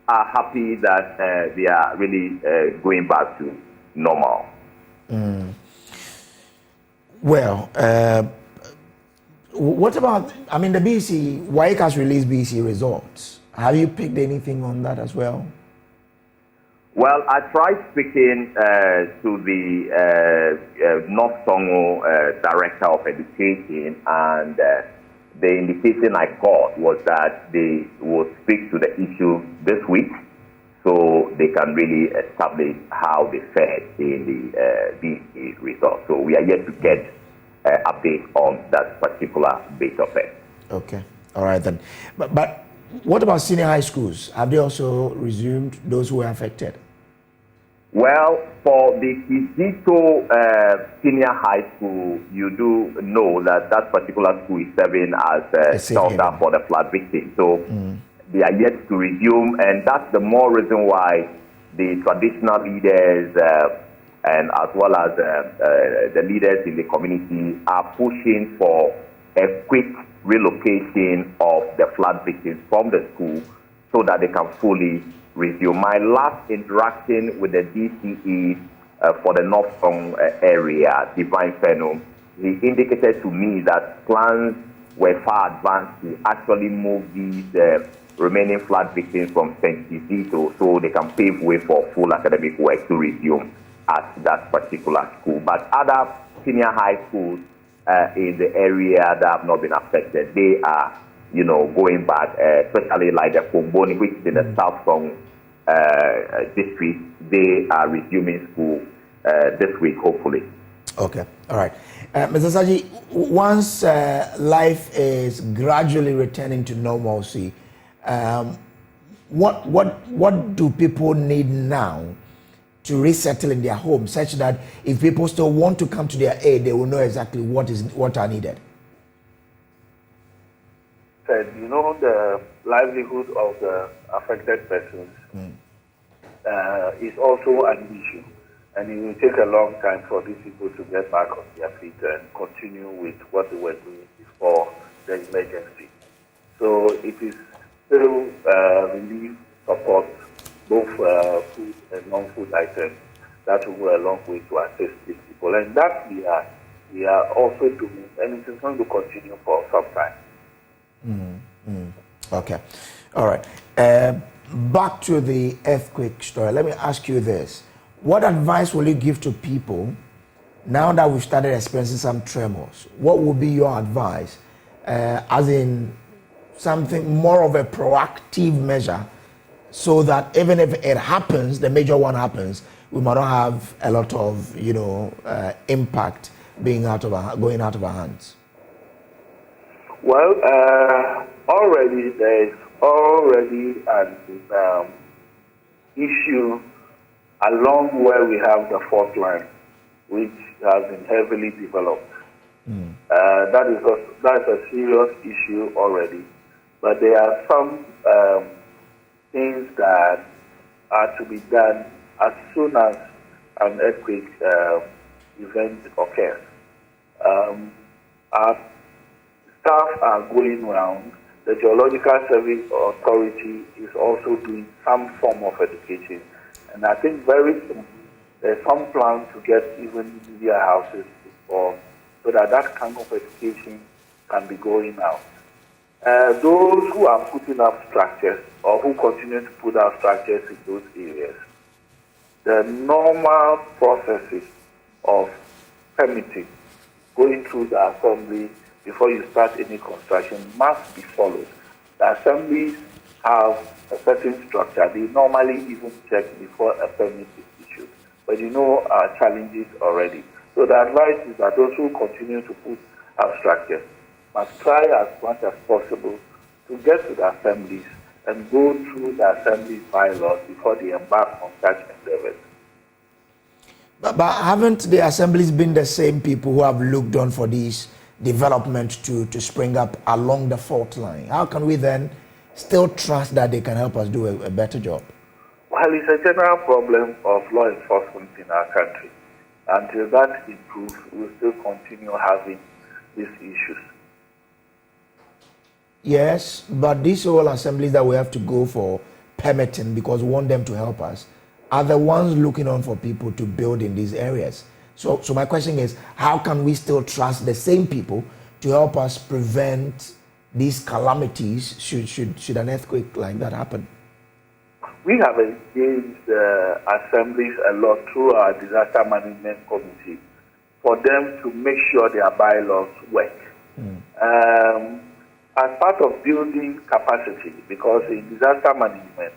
Speaker 21: are happy that they are really going back to normal.
Speaker 1: Well, what about, I mean, the BC, WAEC has released BC results. Have you picked anything on that as well?
Speaker 21: Well, I tried speaking to the North Songo Director of Education, and the indication I got was that they will speak to the issue this week so they can really establish how they fared in the BC results. So we are yet to get update on that particular bit of it.
Speaker 1: Okay, all right then. But what about senior high schools? Have they also resumed, those who were affected?
Speaker 21: Well, for the Kizito Senior High School, you do know that that particular school is serving as a shelter for the flood victims. So they are yet to resume, and that's the more reason why the traditional leaders and as well as the leaders in the community are pushing for a quick relocation of the flood victims from the school so that they can fully resume. My last interaction with the DCE for the North Song area, Divine Feno, he indicated to me that plans were far advanced to actually move these remaining flood victims from St. Kizito so they can pave way for full academic work to resume at that particular school. But other senior high schools in the area that have not been affected, they are, going back, especially like the Komboni, which is in the South Song district. They are resuming school this week, hopefully.
Speaker 1: Okay, all right. Mr. Saji, once life is gradually returning to normalcy, what do people need now to resettle in their homes, such that if people still want to come to their aid, they will know exactly what are needed?
Speaker 3: The livelihood of the affected persons is also an issue, and it will take a long time for these people to get back on their feet and continue with what they were doing before the emergency. So it is still relief support, both food and non-food items, that will go a long way to assist these people, and that we are also doing, and it is going to continue for some time.
Speaker 1: Okay, all right. Back to the earthquake story. Let me ask you this: what advice will you give to people now that we've started experiencing some tremors? What will be your advice, as in something more of a proactive measure, so that even if it happens, the major one happens, we might not have a lot of impact going out of our hands?
Speaker 3: Well, already there is already an issue along where we have the fault line, which has been heavily developed. That is a serious issue already. But there are some things that are to be done as soon as an earthquake event occurs. Our staff are going around. The Geological Service Authority is also doing some form of education. And I think very soon there's some plan to get even media houses involved so that kind of education can be going out. Those who are putting up structures or who continue to put up structures in those areas, the normal processes of permitting, going through the assembly before you start any construction, must be followed. The assemblies have a certain structure. They normally even check before a permit is issued. But our challenges already. So the advice is that those who continue to put up structures must try as much as possible to get to the assemblies and go through the assembly's bylaws before they embark on such endeavors.
Speaker 1: But haven't the assemblies been the same people who have looked on for these developments to spring up along the fault line? How can we then still trust that they can help us do a better job?
Speaker 3: Well, it's a general problem of law enforcement in our country. Until that improves, we'll still continue having these issues.
Speaker 1: Yes, but these all assemblies that we have to go for permitting because we want them to help us are the ones looking on for people to build in these areas. So my question is, how can we still trust the same people to help us prevent these calamities should an earthquake like that happen?
Speaker 3: We have engaged assemblies a lot through our disaster management committee for them to make sure their bylaws work. As part of building capacity, because in disaster management,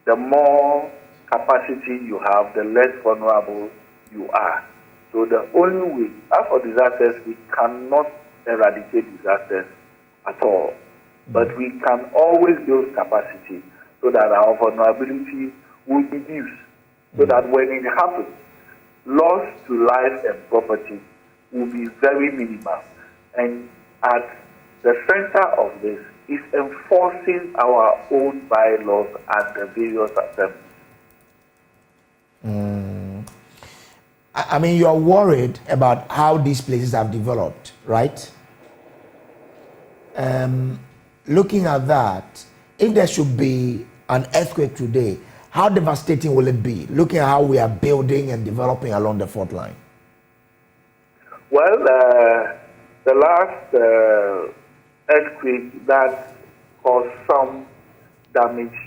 Speaker 3: the more capacity you have, the less vulnerable you are. So the only way, as for disasters, we cannot eradicate disasters at all, but we can always build capacity so that our vulnerability will be reduced, so that when it happens, loss to life and property will be very minimal. And at the center of this is enforcing our own bylaws at the various assemblies.
Speaker 1: I mean, you are worried about how these places have developed, right? Looking at that, if there should be an earthquake today, how devastating will it be? Looking at how we are building and developing along the fault line.
Speaker 3: Well, the last earthquake that caused some damage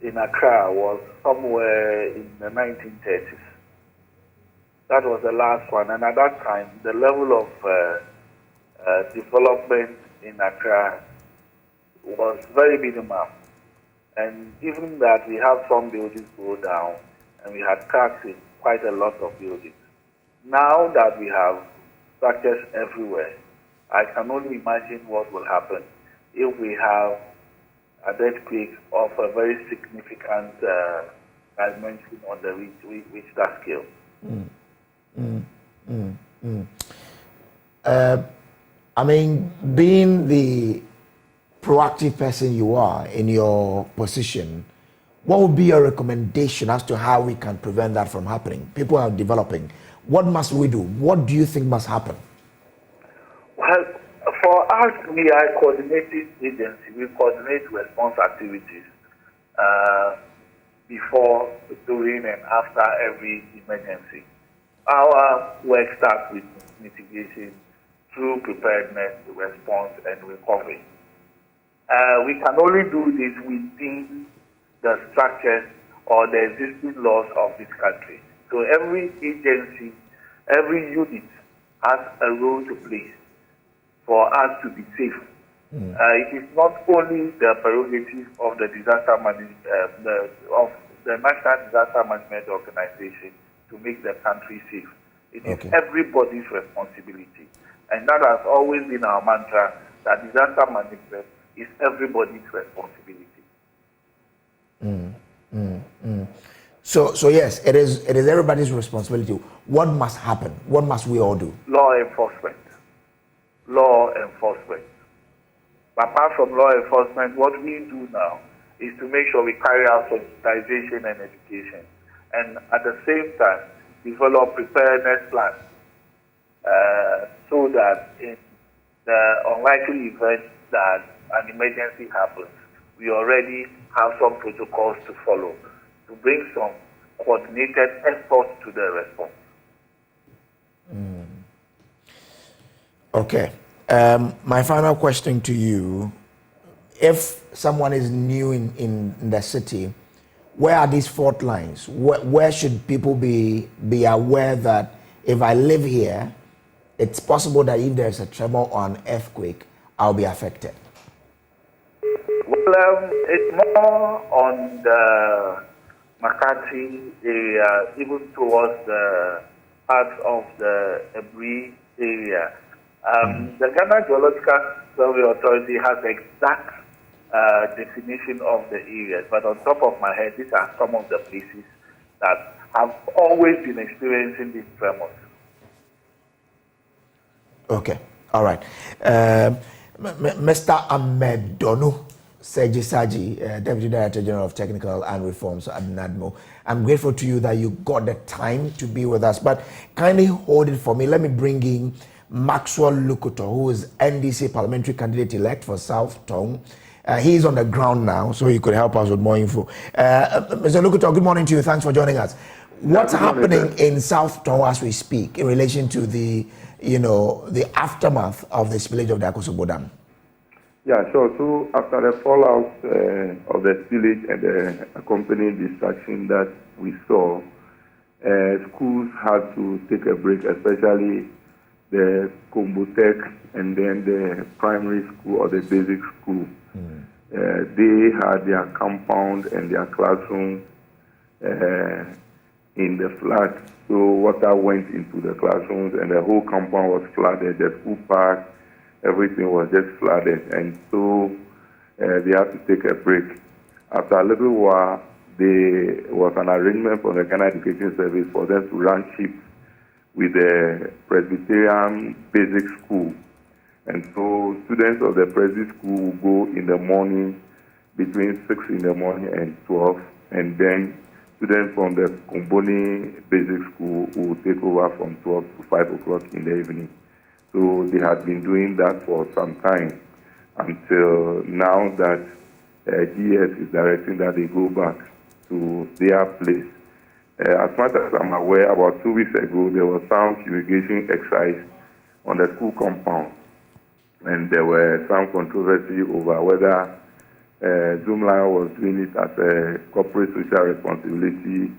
Speaker 3: in Accra was somewhere in the 1930s. That was the last one, and at that time, the level of development in Accra was very minimal. And even that, we have some buildings go down, and we had cracks in quite a lot of buildings. Now that we have structures everywhere, I can only imagine what will happen if we have an earthquake of a very significant dimension on the Richter scale.
Speaker 1: I mean, being the proactive person you are in your position, what would be your recommendation as to how we can prevent that from happening? People are developing. What must we do? What do you think must happen?
Speaker 3: Well, for us, we are a coordinating agency. We coordinate response activities before, during, and after every emergency. Our work starts with mitigation through preparedness, response, and recovery. We can only do this within the structures or the existing laws of this country. So every agency, every unit has a role to play for us to be safe. It is not only the prerogative of the disaster of the National Disaster Management Organization to make the country safe. It is everybody's responsibility. And that has always been our mantra, that disaster management is everybody's responsibility.
Speaker 1: So yes, it is everybody's responsibility. What must happen? What must we all do?
Speaker 3: Law enforcement. Law enforcement. Apart from law enforcement, what we do now is to make sure we carry out sensitization and education, and at the same time develop preparedness plans so that in the unlikely event that an emergency happens, we already have some protocols to follow to bring some coordinated efforts to the response.
Speaker 1: Okay. My final question to you, if someone is new in the city, where are these fault lines? Where should people be aware that if I live here, it's possible that if there's a tremor or an earthquake, I'll be affected?
Speaker 3: Well, it's more on the Makati area, even towards the parts of the Ebri area. The Ghana Geological Survey Authority has exact definition of the areas, but on top of my head, these are some of the places that have always been experiencing these tremors.
Speaker 1: Okay, all right. Mr. Ahmed Donu, Seji Saji, Deputy Director General of Technical and Reforms at NADMO. I'm grateful to you that you got the time to be with us, but kindly hold it for me. Let me bring in Maxwell Lukuto, who is NDC parliamentary candidate-elect for South Tong. He's on the ground now, so he could help us with more info. Mr. Lukuto, good morning to you. Thanks for joining us. What's happening in South Tongue as we speak in relation to the aftermath of the spillage of the Akosombo Dam?
Speaker 4: Yeah, sure. So after the fallout of the spillage and the accompanying destruction that we saw, schools had to take a break, especially the Combo Tech and then the primary school or the basic school. They had their compound and their classrooms in the flood. So water went into the classrooms and the whole compound was flooded. The school park, everything was just flooded. And so they had to take a break. After a little while, there was an arrangement from the Ghana Education Service for them to run shifts with the Presbyterian Basic School. And so students of the Presby School will go in the morning between 6 in the morning and 12, and then students from the Komboni Basic School will take over from 12 to 5 o'clock in the evening. So they had been doing that for some time until now that GS is directing that they go back to their place. As much as I'm aware, about 2 weeks ago, there was some fumigation exercise on the school compound, and there were some controversy over whether Zoomlion was doing it as a corporate social responsibility,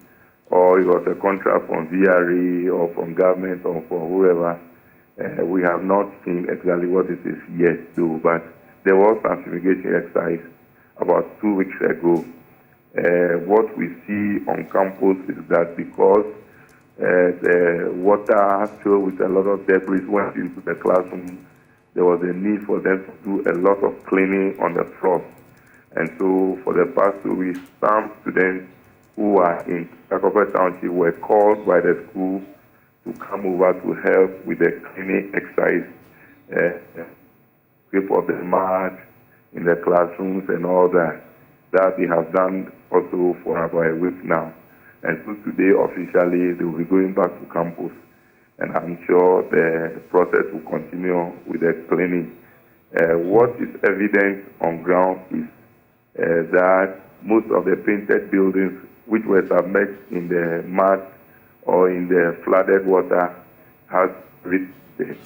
Speaker 4: or it was a contract from VRA or from government or from whoever. We have not seen exactly what it is yet, though, but there was some fumigation exercise about 2 weeks ago. What we see on campus is that because the water filled with a lot of debris went into the classroom, there was a need for them to do a lot of cleaning on the floor. And so for the past 2 weeks, some students who are in Akosombo Township were called by the school to come over to help with the cleaning exercise, scrape up the mud in the classrooms and all that. That they have done also for about a week now. And so today, officially, they will be going back to campus. And I'm sure the process will continue with the cleaning. What is evident on ground is that most of the painted buildings which were submerged in the mud or in the flooded water has reached there.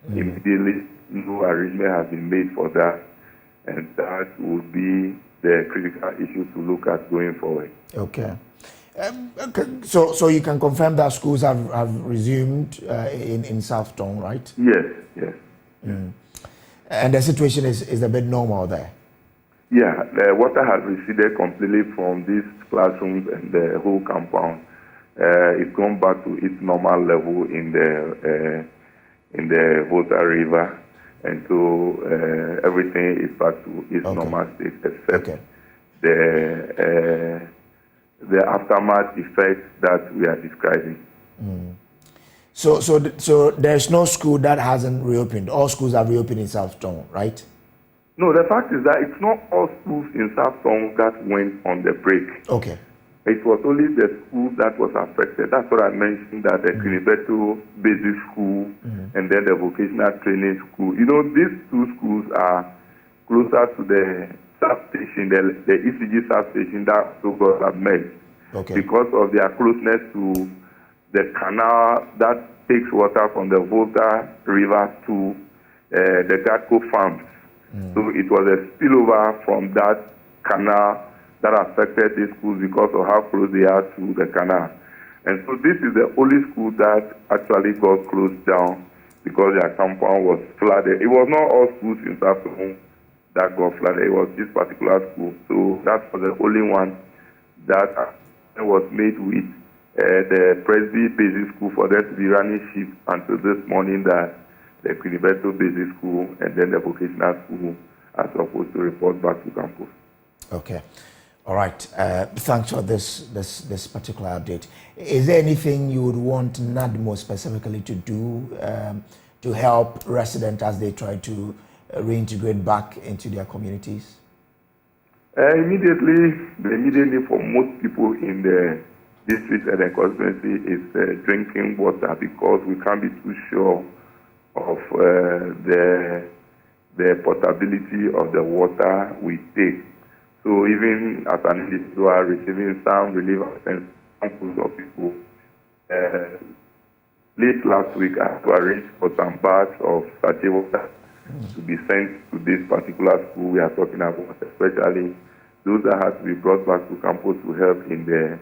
Speaker 4: Immediately, no arrangement has been made for that. And that would be the critical issue to look at going forward.
Speaker 1: Okay. So you can confirm that schools have resumed in South Tongue, right?
Speaker 4: Yes.
Speaker 1: And the situation is a bit normal there?
Speaker 4: Yeah, the water has receded completely from these classrooms and the whole compound. It's gone back to its normal level in the Volta River. And so everything is back to its normal state, except the aftermath effect that we are describing.
Speaker 1: So there's no school that hasn't reopened. All schools have reopened in South Tongue, right?
Speaker 4: No, the fact is that it's not all schools in South Tongue that went on the break.
Speaker 1: Okay.
Speaker 4: It was only the school that was affected. That's what I mentioned, that the Kinibeto Basic School and then the Vocational Training School. You know, these two schools are closer to the substation, the ECG substation that so got submerged. Because of their closeness to the canal that takes water from the Volta River to the Gatco farms. So it was a spillover from that canal that affected these schools because of how close they are to the canal. And so this is the only school that actually got closed down because their compound was flooded. It was not all schools in South Tongue that got flooded. It was this particular school. So that was the only one that was made with the Presby Basic School for them to be running shifts until this morning that the Kinibeto Basic School and then the vocational school are supposed to report back to campus.
Speaker 1: Okay. All right. Thanks for this particular update. Is there anything you would want NADMO specifically to do to help residents as they try to reintegrate back into their communities?
Speaker 4: Immediately, the immediate need for most people in the district and the constituency is drinking water, because we can't be too sure of the the portability of the water we take. So even as an individual receiving some relief and samples of people, late last week I had to arrange for some bags of sachet water to be sent to this particular school we are talking about, especially those that had to be brought back to campus to help in the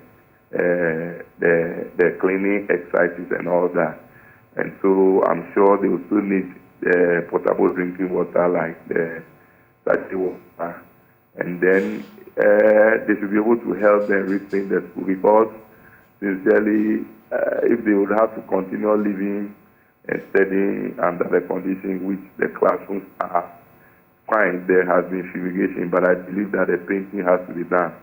Speaker 4: cleaning exercises and all that. And so I'm sure they will still need potable drinking water like the sachet water. And then they should be able to help them reclaim the school, because sincerely, if they would have to continue living and studying under the conditions which the classrooms are, fine, there has been fumigation, but I believe that the painting has to be done.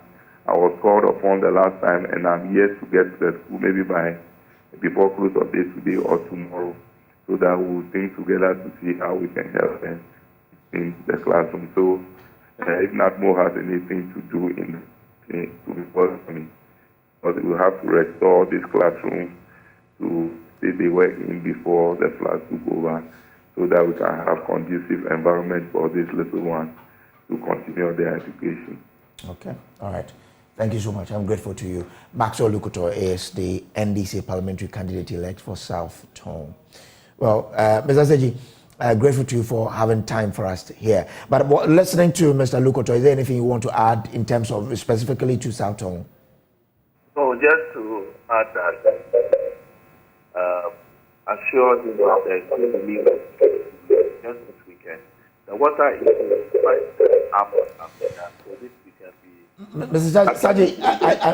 Speaker 4: I was called upon the last time, and I'm yet to get to the school, maybe before close of day today or tomorrow, so that we will think together to see how we can help them in the classroom. So if NATMO has anything to do to report to me, because we will have to restore this classroom to see they were in before the floods took over, so that we can have conducive environment for these little ones to continue their education.
Speaker 1: Okay, all right. Thank you so much. I'm grateful to you. Maxwell Lukuto is the NDC parliamentary candidate-elect for South Tone. Well, Mr. Seji, grateful to you for having time for us here. But listening to Mr. Lukuto, is there anything you want to add in terms of specifically to South Tone?
Speaker 3: So just to add that, I'm sure there's going to be just this weekend. The water is quite up after that, so this weekend
Speaker 1: Mr. Saji,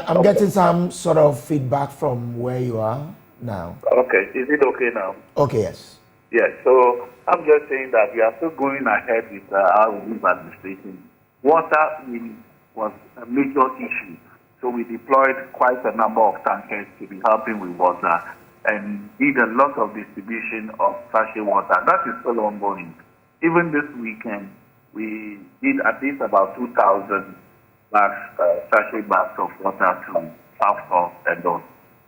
Speaker 1: I'm getting some sort of feedback from where you are now.
Speaker 3: Okay, is it okay now?
Speaker 1: Okay, yes.
Speaker 3: Yes, so I'm just saying that we are still going ahead with our relief administration. Water was a major issue, so we deployed quite a number of tankers to be helping with water and did a lot of distribution of sachet water. That is still ongoing. Even this weekend, we did at least about 2,000 sachet bags of water to South and those.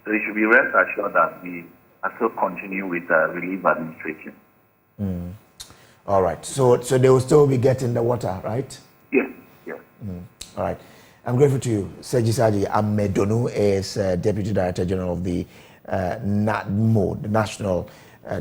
Speaker 3: So you should be rest assured that we are still continuing with relief administration.
Speaker 1: All right. So they will still be getting the water, right?
Speaker 3: Yes. Yes.
Speaker 1: All right. I'm grateful to you. Seji Saji Amedonu is Deputy Director General of the NATMO, the National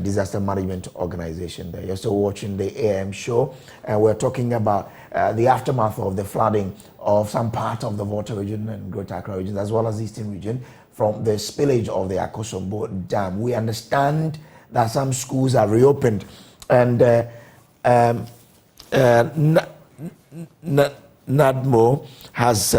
Speaker 1: Disaster Management Organization. There. You're still watching the AM show, and we're talking about the aftermath of the flooding of some part of the Volta region and Greater Accra region, as well as the Eastern region, from the spillage of the Akosombo Dam. We understand that some schools are reopened, and NATMO has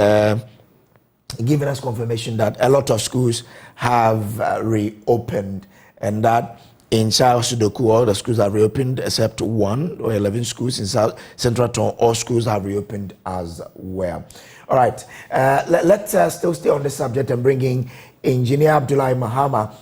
Speaker 1: given us confirmation that a lot of schools have reopened, and that in South Sudoku, all the schools are reopened except 1 or 11 schools. In South Central Town, all schools have reopened as well. All right, let's still stay on the subject and bring in Engineer Abdullahi Mahama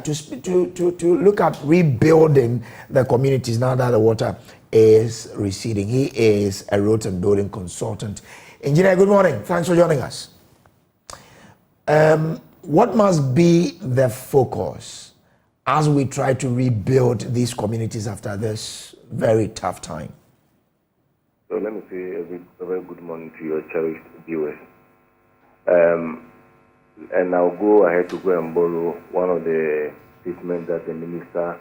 Speaker 1: to look at rebuilding the communities now that the water is receding. He is a road and building consultant. Engineer, good morning. Thanks for joining us. What must be the focus as we try to rebuild these communities after this very tough time?
Speaker 2: So let me say a very good morning to your cherished viewers. And I'll go ahead to go and borrow one of the statements that the Minister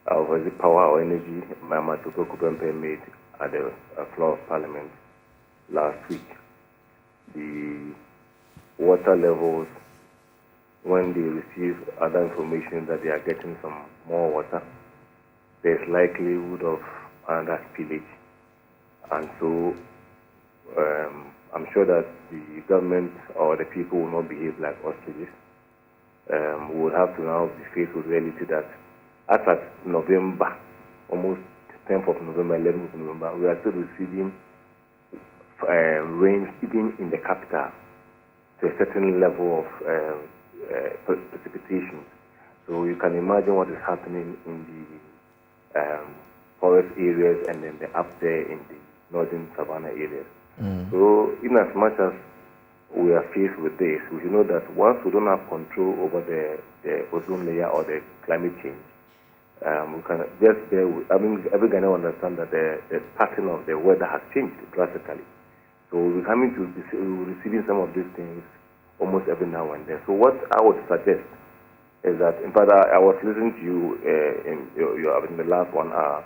Speaker 2: of Power or Energy, Mama Toko Kupempe, made at the floor of Parliament last week. The water levels, when they receive other information that they are getting some more water, there's likelihood of another spillage. And so I'm sure that the government or the people will not behave like ostriches. We will have to now be faced with reality that as at November, almost 10th of November, 11th of November, we are still receiving rain even in the capital to a certain level of precipitation. So you can imagine what is happening in the forest areas and then up there in the northern savanna areas. So in as much as we are faced with this, we should know that once we don't have control over the ozone layer or the climate change, we can just bear with, I mean, every Ghanaian understand that the pattern of the weather has changed drastically. So we're coming to receiving some of these things almost every now and then. So what I would suggest is that, in fact, I was listening to you in the last 1 hour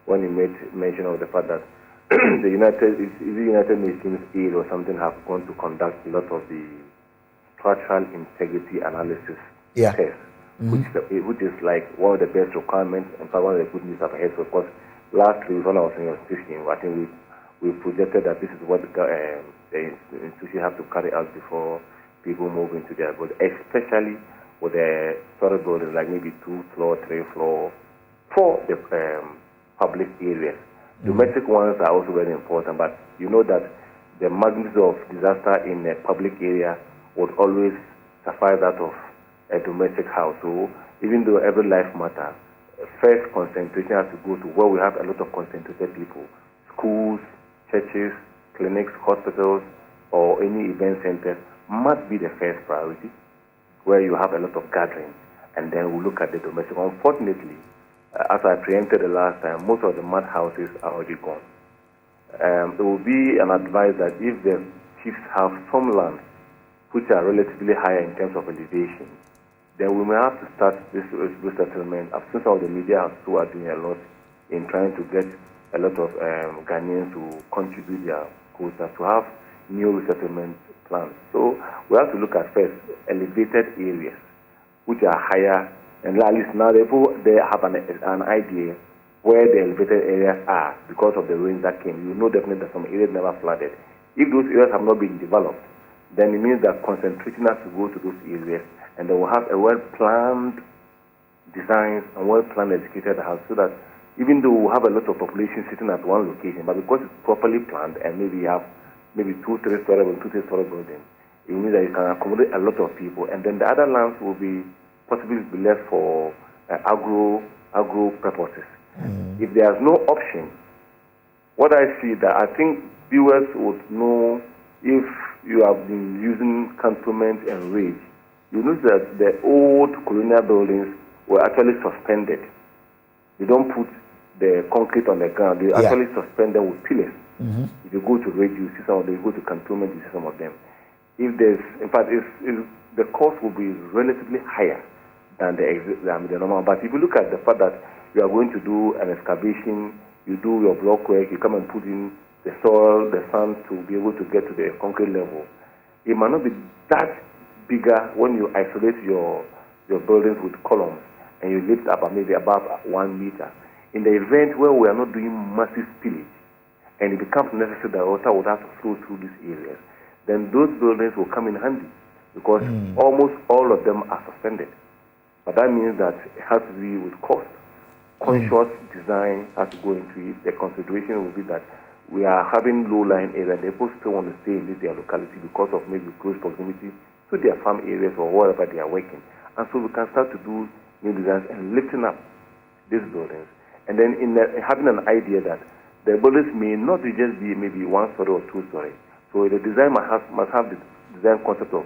Speaker 2: when you made mention of the fact that the United Nations aid or something have gone to conduct a lot of the structural integrity analysis tests, which is like one of the best requirements. In fact, one of the good news I've heard. So, of course, last week when I was in your institution, I think we projected that this is what the institution have to carry out before people move into their building, especially with the storage buildings, like maybe 2 floor, 3 floor, for the public areas. Domestic ones are also very important, but you know that the magnitude of disaster in a public area would always suffice that of a domestic house. So even though every life matters, first concentration has to go to where we have a lot of concentrated people: schools, churches, clinics, hospitals, or any event centers must be the first priority, where you have a lot of gatherings, and then we look at the domestic. Unfortunately, as I preempted the last time, most of the mud houses are already gone. It will be an advice that if the chiefs have some lands which are relatively higher in terms of elevation, then we may have to start this resettlement. I've seen some of the media who are doing a lot in trying to get a lot of Ghanaians to contribute their quota to have new resettlement plans. So we have to look at first elevated areas which are higher, and at least now they have an idea where the elevated areas are because of the rain that came. You know definitely that some areas never flooded. If those areas have not been developed, then it means that concentration has to go to those areas, and they will have a well-planned design and well-planned educated house, so that even though we have a lot of population sitting at one location, but because it's properly planned and maybe you have maybe 2-3 story or 2-3 story buildings, it means that you can accommodate a lot of people, and then the other lands will be possibly be left for agro purposes. If there's no option, what I see that I think viewers would know, if you have been using cantonment and rage, you notice that the old colonial buildings were actually suspended. You don't put the concrete on the ground, they actually suspend them with pillars. If you go to rage, you see some of them. You go to cantonment, you see some of them. If there's, in fact, the cost will be relatively higher than the normal. But if you look at the fact that you are going to do an excavation, you do your block work, you come and put in the soil, the sand to be able to get to the concrete level, it might not be that bigger when you isolate your buildings with columns and you lift up maybe above 1 meter. In the event where we are not doing massive spillage and it becomes necessary that water would have to flow through these areas, then those buildings will come in handy, because almost all of them are suspended. But that means that it has to be with cost. Conscious design has to go into it. The consideration will be that we are having low-lying areas, and people still want to stay in their locality because of maybe close proximity to their farm areas or wherever they are working. And so we can start to do new designs and lifting up these buildings. And then having an idea that the buildings may not just be maybe 1 story or 2 story. So the design must have the design concept of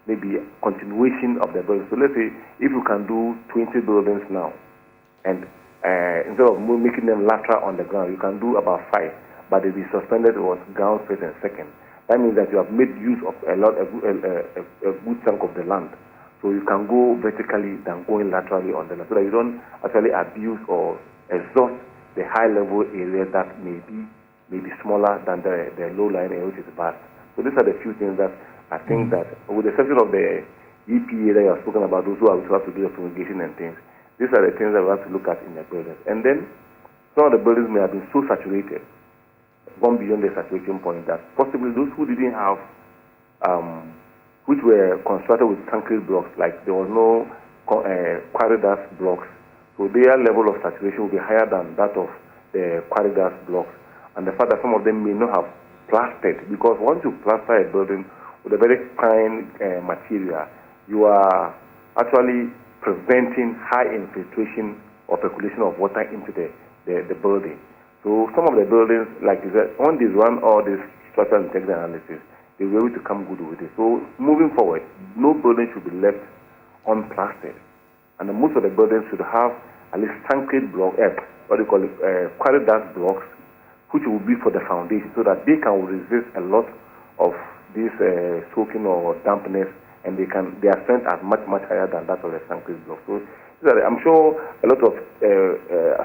Speaker 2: maybe continuation of the building. So let's say if you can do 20 buildings now, and instead of making them lateral on the ground, you can do about 5, but they'll be suspended towards ground, first and second. That means that you have made use of a good chunk of the land. So you can go vertically than going laterally on the land, so that you don't actually abuse or exhaust the high-level areas that may be smaller than the low-lying area, which is vast. So these are the few things that I think that, with the exception of the EPA that you have spoken about, those who have to do the fumigation and things, these are the things that we have to look at in the buildings. And then some of the buildings may have been so saturated, gone beyond the saturation point, that possibly those who didn't have, which were constructed with concrete blocks, like there was no quarry dust blocks, so their level of saturation will be higher than that of the quarry dust blocks. And the fact that some of them may not have plastered, because once you plaster a building with a very fine material, you are actually preventing high infiltration or percolation of water into the building. So some of the buildings, like you said, when they run all this structural integrity analysis, they will be able to come good with it. So moving forward, no building should be left unplastered. And most of the buildings should have at least concrete block, what do you call it, quarry dust blocks, which will be for the foundation, so that they can resist a lot of this soaking or dampness, and their strength are much higher than that of the concrete block. So I'm sure a lot of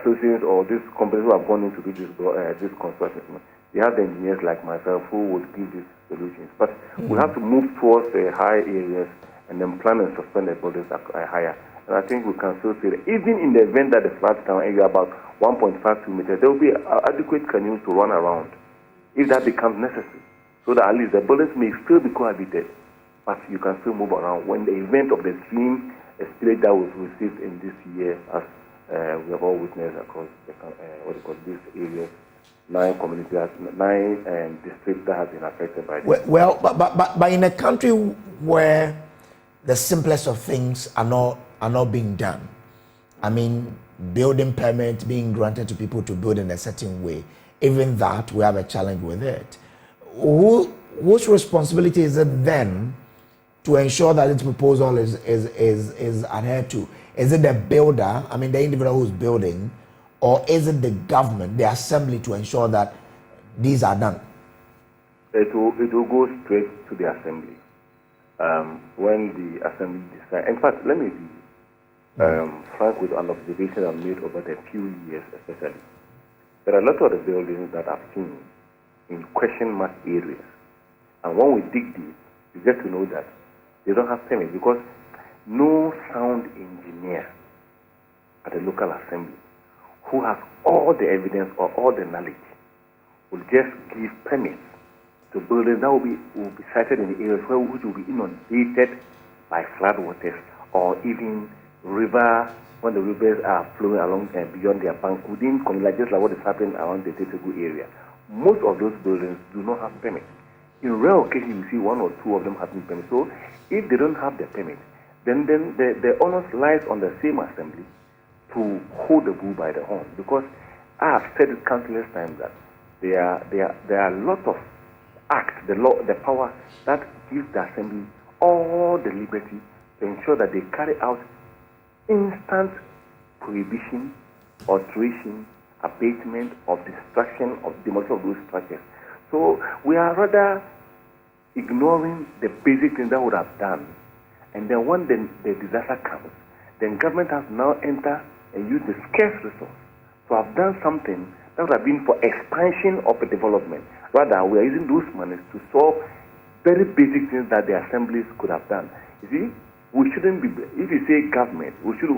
Speaker 2: associations or these companies who have gone into this construction, they have the engineers like myself who would give these solutions. But we have to move towards the high areas and then plan and suspend the buildings higher. And I think we can still say that even in the event that the floods down area about 1.52 meters, there will be adequate canoes to run around if that becomes necessary, so that at least the buildings may still be cohabited, but you can still move around when the event of the stream spillage that was received in this year, as we have all witnessed across these areas, 9 communities, 9 districts that have been affected by this.
Speaker 1: Well, but in a country where the simplest of things are not being done, I mean, building permit being granted to people to build in a certain way, even that we have a challenge with it. Whose responsibility is it then to ensure that its proposal is adhered to? Is it the builder, I mean the individual who's building, or is it the government, the assembly, to ensure that these are done?
Speaker 2: It will go straight to the assembly. When the assembly decides. In fact, let me be frank with an observation I've made over the few years especially. There are a lot of the buildings that I've seen in question mark areas. And when we dig deep, you get to know that they don't have permit, because no sound engineer at the local assembly who has all the evidence or all the knowledge will just give permits to buildings that will be sited in the areas which will be inundated by floodwaters, or even river, when the rivers are flowing along and beyond their bank within communities, just like what is happening around the Tetegu area. Most of those buildings do not have permit. In rare occasions, you see 1 or 2 of them having permit. So if they don't have the permit, then the onus lies on the same assembly to hold the bull by the horn. Because I have said it countless times that there are a lot of acts, the law, the power that gives the assembly all the liberty to ensure that they carry out instant prohibition, alteration, abatement of destruction of demolition of those structures. So we are rather ignoring the basic things that would have done. And then when the disaster comes, then government has now entered and used the scarce resource to have done something that would have been for expansion of a development. Rather, we are using those monies to solve very basic things that the assemblies could have done. You see, we shouldn't be, if you say government, we should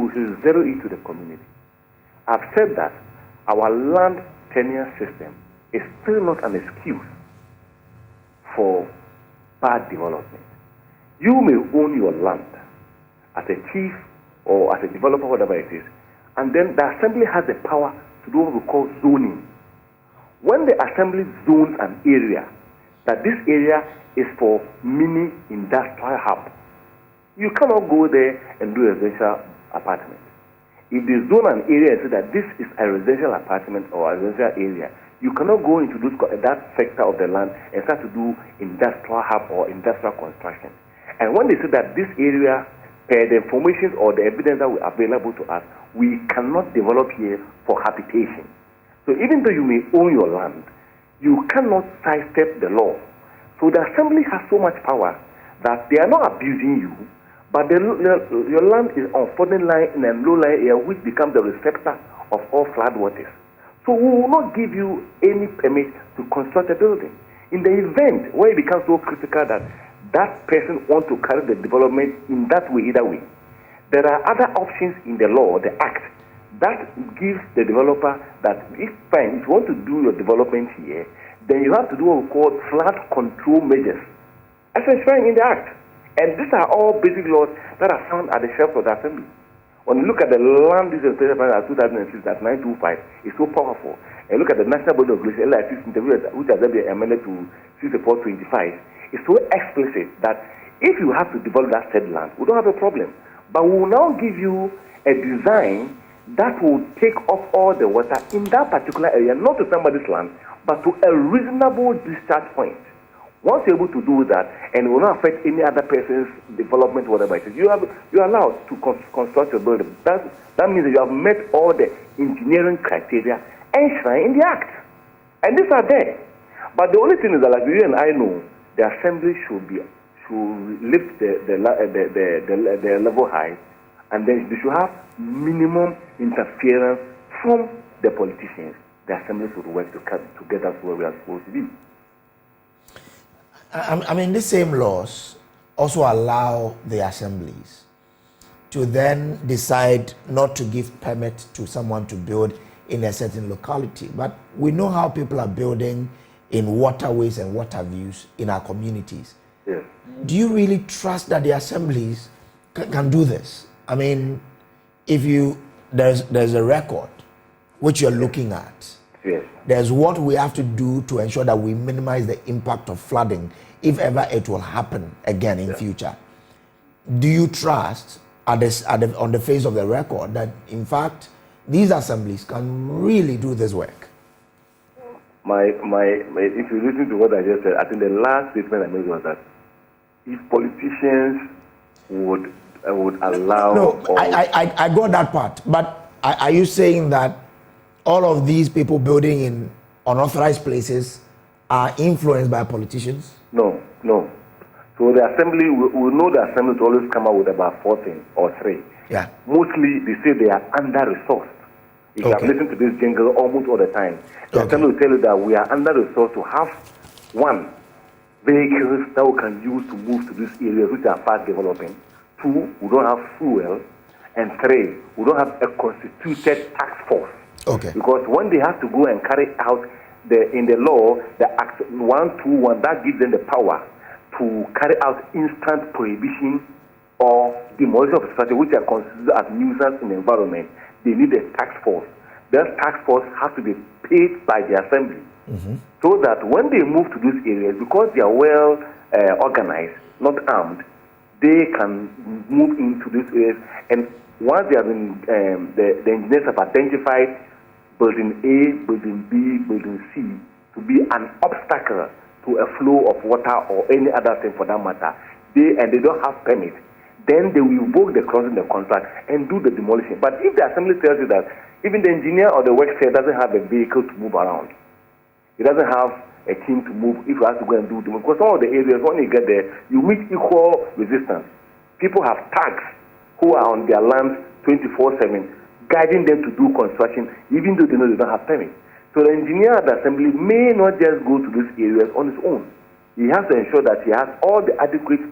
Speaker 2: zero it to the community. I've said that our land tenure system is still not an excuse for bad development. You may own your land as a chief or as a developer, whatever it is, and then the assembly has the power to do what we call zoning. When the assembly zones an area, that this area is for mini industrial hub, you cannot go there and do a residential apartment. If they zone an area and say that this is a residential apartment or a residential area, you cannot go into that sector of the land and start to do industrial hub or industrial construction. And when they say that this area, per the information or the evidence that are available to us, we cannot develop here for habitation. So even though you may own your land, you cannot sidestep the law. So the assembly has so much power that they are not abusing you, but your land is on flooding line in a low-lying area, which becomes the receptor of all floodwaters. So we will not give you any permit to construct a building. In the event where it becomes so critical that that person wants to carry the development in that way, either way, there are other options in the law, the act, that gives the developer that if you want to do your development here, then you have to do what we call flood control measures, as enshrined in the act. And these are all basic laws that are found at the shelf of the assembly. When you look at the Land Use and Special Plan of 2006, that 925, it's so powerful. And look at the National Board of Regulation, LIC interview, which has been amended to 6425, it's so explicit that if you have to develop that said land, we don't have a problem. But we will now give you a design that will take off all the water in that particular area, not to somebody's land, but to a reasonable discharge point. Once you're able to do that, and it will not affect any other person's development, whatever it is, you're allowed to construct your building. That means that you have met all the engineering criteria enshrined in the Act. And these are there. But the only thing is that, like you and I know, the assembly should lift the level high, and then they should have minimum interference from the politicians. The assembly should work to get us where we are supposed to be.
Speaker 1: I mean, these same laws also allow the assemblies to then decide not to give permit to someone to build in a certain locality. But we know how people are building in waterways and water views in our communities.
Speaker 2: Yes.
Speaker 1: Do you really trust that the assemblies can do this? I mean, if there's a record which you're looking at.
Speaker 2: Yes.
Speaker 1: There's what we have to do to ensure that we minimize the impact of flooding if ever it will happen again in future. Do you trust on the face of the record that in fact these assemblies can really do this work?
Speaker 2: If you listen to what I just said, I think the last statement I made was that if politicians would allow.
Speaker 1: No, I got that part, but are you saying that all of these people building in unauthorized places are influenced by politicians?
Speaker 2: No. So the assembly, we know the assembly to always come out with about 14 or 3.
Speaker 1: Yeah.
Speaker 2: Mostly they say they are under-resourced. If you have listened to this jingle almost all the time, the assembly will tell you that we are under-resourced to have, 1, vehicles that we can use to move to these areas which are fast developing. 2, we don't have fuel. And 3, we don't have a constituted task force.
Speaker 1: Okay.
Speaker 2: Because when they have to go and carry out in the law, the Act 121, that gives them the power to carry out instant prohibition or demolition of structure which are considered as nuisance in the environment. They need a task force. That task force has to be paid by the assembly. So that when they move to these areas, because they are well organized, not armed, they can move into these areas. And once they have been, the engineers have identified building A, building B, building C to be an obstacle to a flow of water or any other thing for that matter, they don't have permit, then they will invoke the clause in the contract and do the demolition. But if the assembly tells you that even the engineer or the worker doesn't have a vehicle to move around, he doesn't have a team to move if he has to go and do them, because some of the areas when you get there, you meet equal resistance. People have tags who are on their land 24/7, guiding them to do construction, even though they know they don't have permit. So the engineer at the assembly may not just go to these areas on his own. He has to ensure that he has all the adequate,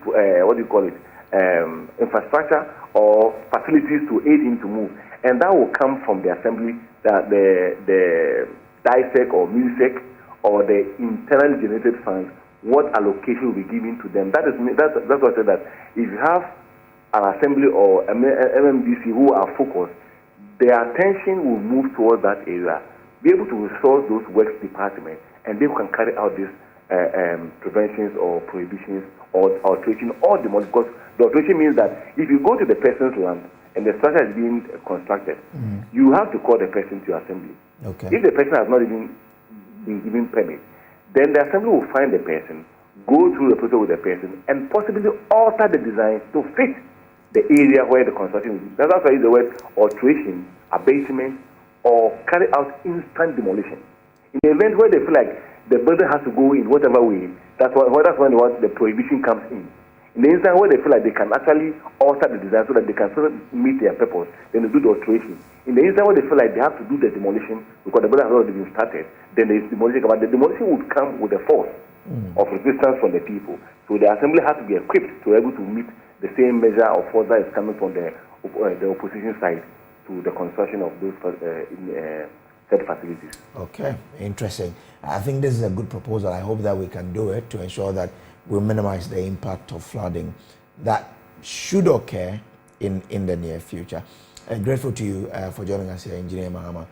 Speaker 2: infrastructure or facilities to aid him to move. And that will come from the assembly, that the DISEC or MUSEC or the internally generated funds, what allocation will be given to them. That's what I said, that if you have an assembly or MMDC who are focused, their attention will move towards that area, be able to resource those works departments, and they can carry out these preventions or prohibitions or alteration or demolition. Because the alteration means that if you go to the person's land and the structure is being constructed, you have to call the person to your assembly.
Speaker 1: Okay.
Speaker 2: If the person has not even been given permit, then the assembly will find the person, go through the process with the person, and possibly alter the design to fit the area where the construction is. That's why I use the word alteration, abatement, or carry out instant demolition. In the event where they feel like the building has to go in whatever way, that's when the prohibition comes in. In the instant where they feel like they can actually alter the design so that they can still meet their purpose, then they do the alteration. In the instant where they feel like they have to do the demolition because the building has already been started, then there is demolition. But the demolition would come with a force of resistance from the people. So the assembly has to be equipped to be able to meet the same measure of force that is coming from the opposition side to the construction of those said facilities.
Speaker 1: Okay, interesting. I think this is a good proposal. I hope that we can do it to ensure that we minimize the impact of flooding that should occur in the near future. Grateful to you for joining us here, Engineer Mahama.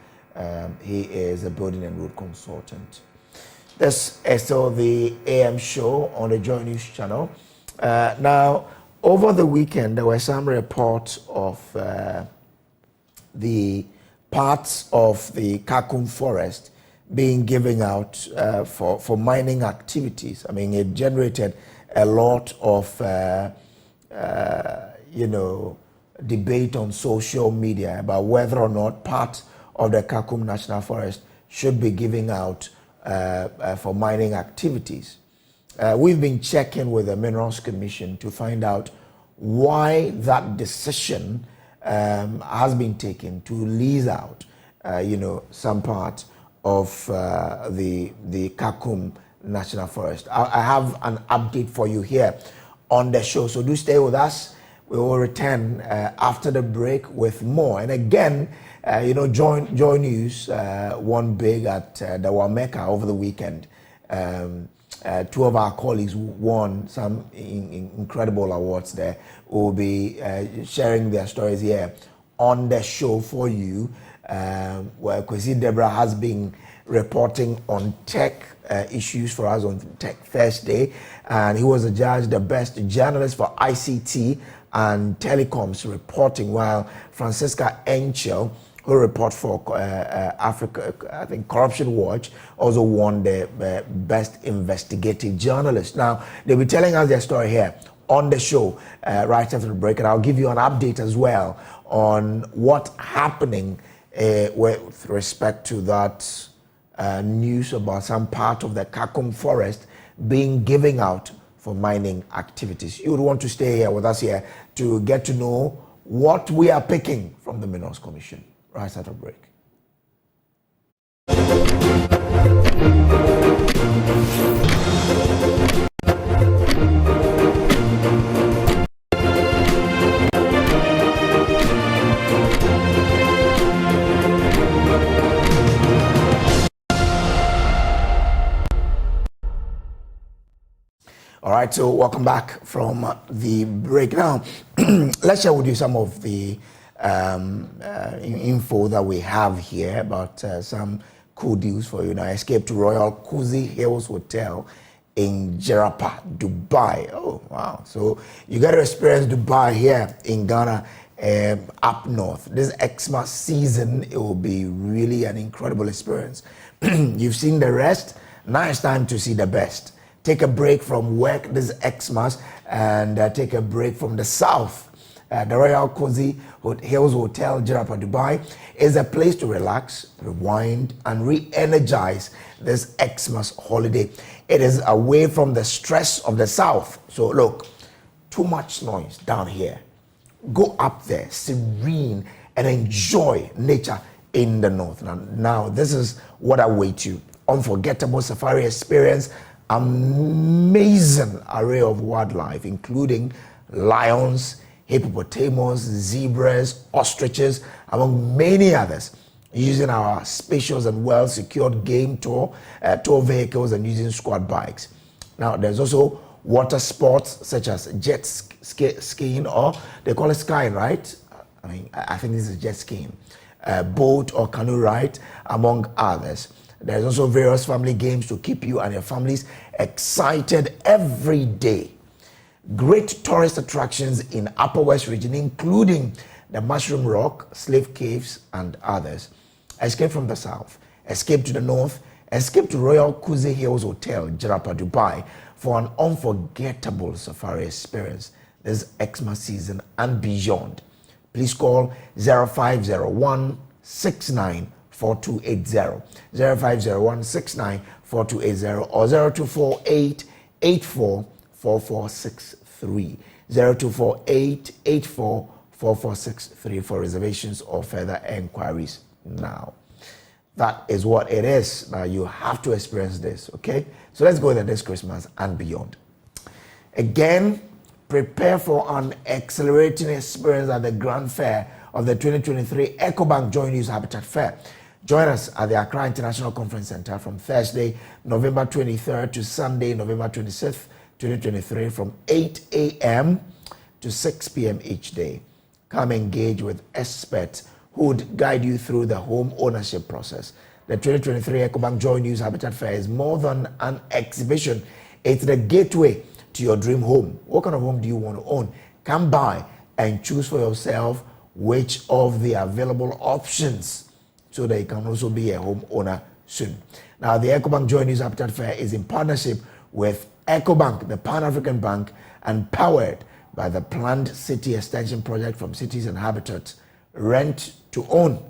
Speaker 1: He is a building and road consultant. This is still the AM show on the Joy News channel. Now, over the weekend, there were some reports of the parts of the Kakum forest being given out for mining activities. I mean, it generated a lot of, debate on social media about whether or not part of the Kakum National Forest should be giving out for mining activities. We've been checking with the Minerals Commission to find out why that decision has been taken to lease out, some part of the Kakum National Forest. I have an update for you here on the show, so do stay with us. We will return after the break with more. And again, Joy News won big at the Wameka over the weekend. Two of our colleagues won some incredible awards there. We'll be sharing their stories here on the show for you, where Kwesi Deborah has been reporting on tech issues for us on Tech Thursday, and he was adjudged the best journalist for ICT and telecoms reporting, while Francisca Enchel, who report for Africa, I think Corruption Watch, also won the best investigative journalist. Now, they'll be telling us their story here on the show right after the break, and I'll give you an update as well on what's happening with respect to that news about some part of the Kakum forest being given out for mining activities. You would want to stay here with us here to get to know what we are picking from the Minerals Commission right after the break. All right, so welcome back from the break. Now, let's share with you some of the info that we have here about some cool deals for you. Now, escape to Royal Kuzi Hills Hotel in Jerapa, Dubai. Oh, wow. So you got to experience Dubai here in Ghana, up north. This Xmas season, it will be really an incredible experience. You've seen the rest. Now it's time to see the best. Take a break from work this Xmas and take a break from the south. The Royal Cozy Hills Hotel, Jerapa, Dubai, is a place to relax, rewind, and re-energize this Xmas holiday. It is away from the stress of the south. So look, too much noise down here. Go up there, serene, and enjoy nature in the north. Now this is what awaits you. Unforgettable safari experience, amazing array of wildlife, including lions, hippopotamus, zebras, ostriches, among many others, using our spacious and well-secured game tour vehicles and using squad bikes. Now, there's also water sports such as jet skiing, or they call it skiing, right? I think this is jet skiing, boat or canoe ride, among others. There's also various family games to keep you and your families excited every day. Great tourist attractions in Upper West region, including the Mushroom Rock, Slave Caves, and others. Escape from the south, escape to the north, escape to Royal Kuzi Hills Hotel, Jerapa, Dubai, for an unforgettable safari experience this Xmas season and beyond. Please call 0501 69 4280, 0501 69 4280, or 0248 84 4463, 0248 84 4463 for reservations or further enquiries now. That is what it is. Now you have to experience this, okay? So let's go there this Christmas and beyond. Again, prepare for an exhilarating experience at the Grand Fair of the 2023 EcoBank Joy News Habitat Fair. Join us at the Accra International Conference Center from Thursday, November 23rd to Sunday, November 26th, 2023, from 8 a.m. to 6 p.m. each day. Come engage with experts who would guide you through the home ownership process. The 2023 EcoBank Joy News Habitat Fair is more than an exhibition. It's the gateway to your dream home. What kind of home do you want to own? Come by and choose for yourself which of the available options, so that you can also be a homeowner soon. Now, the EcoBank Joy News Habitat Fair is in partnership with EcoBank, the Pan-African Bank, and powered by the planned city extension project from Cities and Habitats, Rent to Own,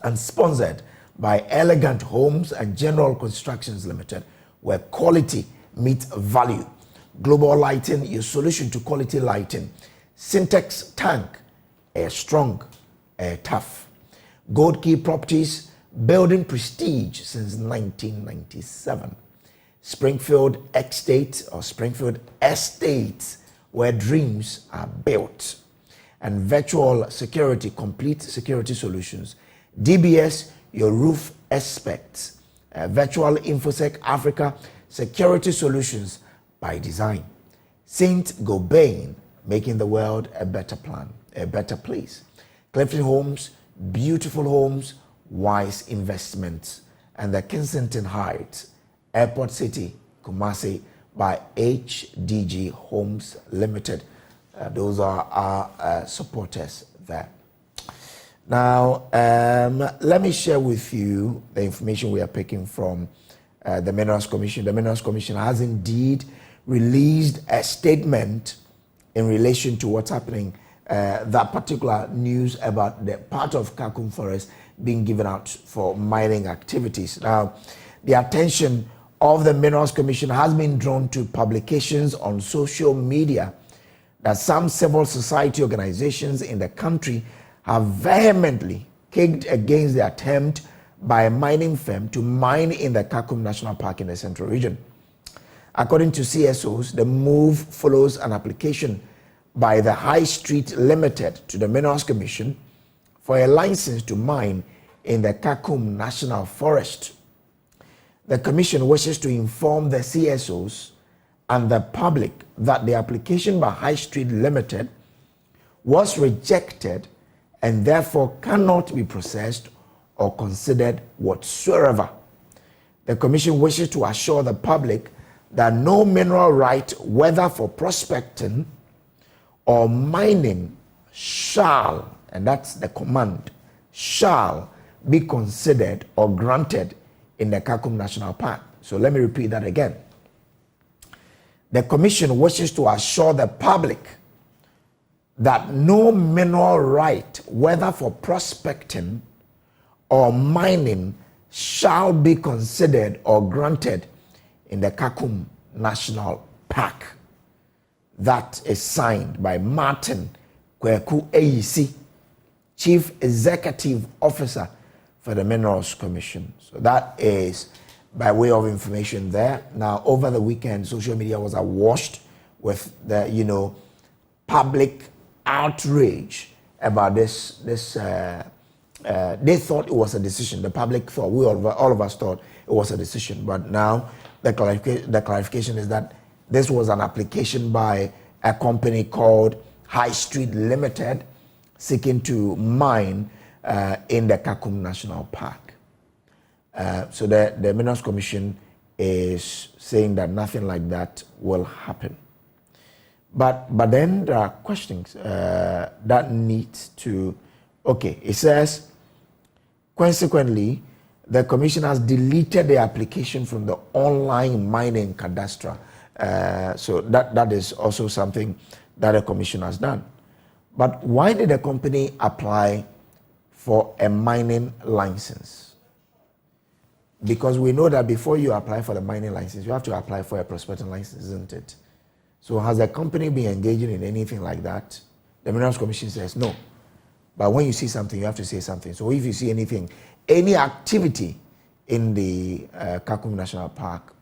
Speaker 1: and sponsored by Elegant Homes and General Constructions Limited, where quality meets value. Global Lighting, your solution to quality lighting. Syntex Tank, air strong, air tough. Gold Key Properties, building prestige since 1997. Springfield Estate or Springfield Estates, where dreams are built. And Virtual Security, complete security solutions. DBS, your roof experts. Virtual InfoSec Africa, security solutions by design. Saint Gobain, making the world a better place. Clifton Homes, beautiful homes, wise investments. And the Kensington Heights, Airport City, Kumasi, by HDG Homes Limited. Those are our supporters there. Now, let me share with you the information we are picking from the Minerals Commission. The Minerals Commission has indeed released a statement in relation to what's happening, that particular news about the part of Kakum Forest being given out for mining activities. Now, the attention of the Minerals Commission has been drawn to publications on social media that some civil society organizations in the country have vehemently kicked against the attempt by a mining firm to mine in the Kakum National Park in the Central Region. According to CSOs, the move follows an application by the High Street Limited to the Minerals Commission for a license to mine in the Kakum National Forest. The Commission wishes to inform the CSOs and the public that the application by High Street Limited was rejected and therefore cannot be processed or considered whatsoever. The Commission wishes to assure the public that no mineral right, whether for prospecting or mining, shall, and that's the command, shall be considered or granted in the Kakum National Park. So let me repeat that again. The Commission wishes to assure the public that no mineral right, whether for prospecting or mining, shall be considered or granted in the Kakum National Park. That is signed by Martin Kweku AEC, Chief Executive Officer for the Minerals Commission. So that is by way of information there. Now, over the weekend, social media was awash with the, public outrage about this. They thought it was a decision. The public thought, all of us thought it was a decision. But now the clarification is that this was an application by a company called High Street Limited seeking to mine in the Kakum National Park. So the Minerals Commission is saying that nothing like that will happen. But then there are questions that need to, it says, consequently, the Commission has deleted the application from the online mining cadastre. So that is also something that the Commission has done. But why did the company apply for a mining license? Because we know that before you apply for the mining license, you have to apply for a prospecting license, isn't it? So has the company been engaging in anything like that? The Minerals Commission says no. But when you see something, you have to say something. So if you see anything, any activity in the Kakum National Park,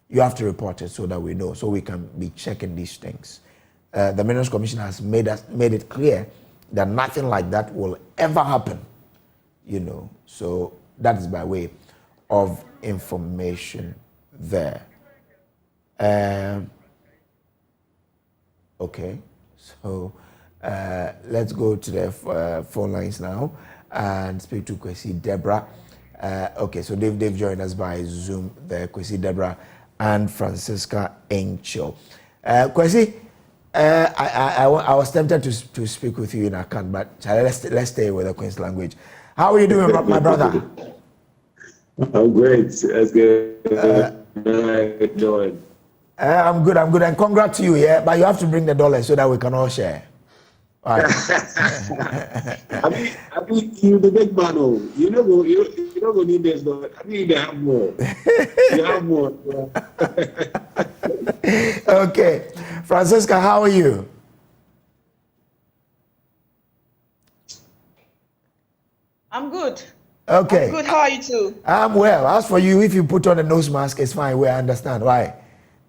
Speaker 1: you have to report it so that we know, so we can be checking these things. The Minerals Commission has made it clear that nothing like that will ever happen, So that is by way of information there. So let's go to the phone lines now and speak to Kwesi Deborah. So they've joined us by Zoom there, Kwesi Deborah and Francisca Encho. Kwesi, I was tempted to speak with you in Akan, but let's stay with the Queen's language. How are you doing, my brother?
Speaker 7: I'm great. That's good. Join.
Speaker 1: I'm good. And congrats to you, yeah. But you have to bring the dollars so that we can all share. All right.
Speaker 7: I mean, you the big man. You don't need this, but I mean, you have more. You have more.
Speaker 1: Okay, Francisca, how are you?
Speaker 22: I'm good.
Speaker 1: Okay.
Speaker 22: I'm good. How are you too?
Speaker 1: I'm well. As for you, if you put on a nose mask, it's fine. We understand why.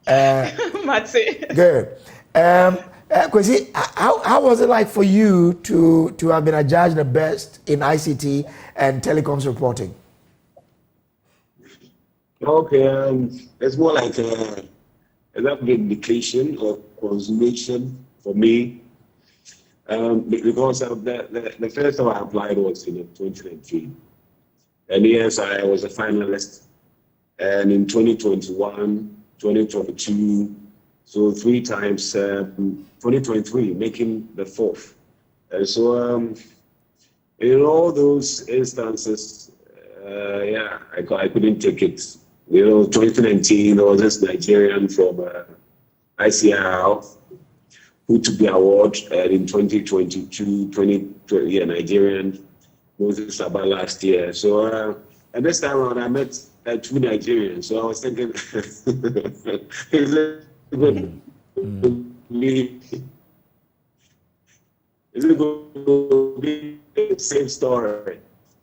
Speaker 22: Matty.
Speaker 1: Good. Kwesi, how was it like for you to have been adjudged the best in ICT and telecoms reporting?
Speaker 7: Okay, it's more like a vindication or consummation for me. Because the first time I applied was in 2019. And yes, I was a finalist. And in 2021, 2022, so 3 times, 2023, making the 4th. And so in all those instances, I couldn't take it. 2019, there was this Nigerian from ICR who took the award, and in 2022, Nigerian, Moses Sabah last year. So, and this time around, I met 2 Nigerians. So I was thinking, is it going to be the same story?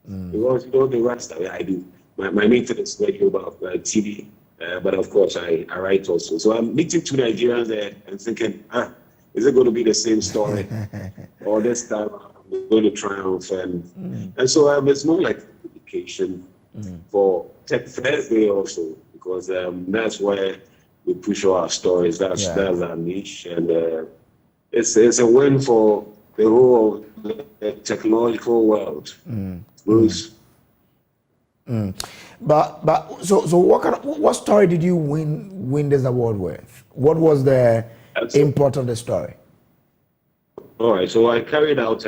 Speaker 7: Because the rest I do. My maintenance is radio about TV, but of course I write also. So I'm meeting 2 Nigerians there and thinking, is it going to be the same story? Or this time I'm going to triumph? And so it's more like education for Tech Thursday also, because that's where we push all our stories. That's our niche. And it's a win for the whole technological world. Bruce.
Speaker 1: But so what story did you win this award with? What was the import of the story?
Speaker 7: All right, so I carried out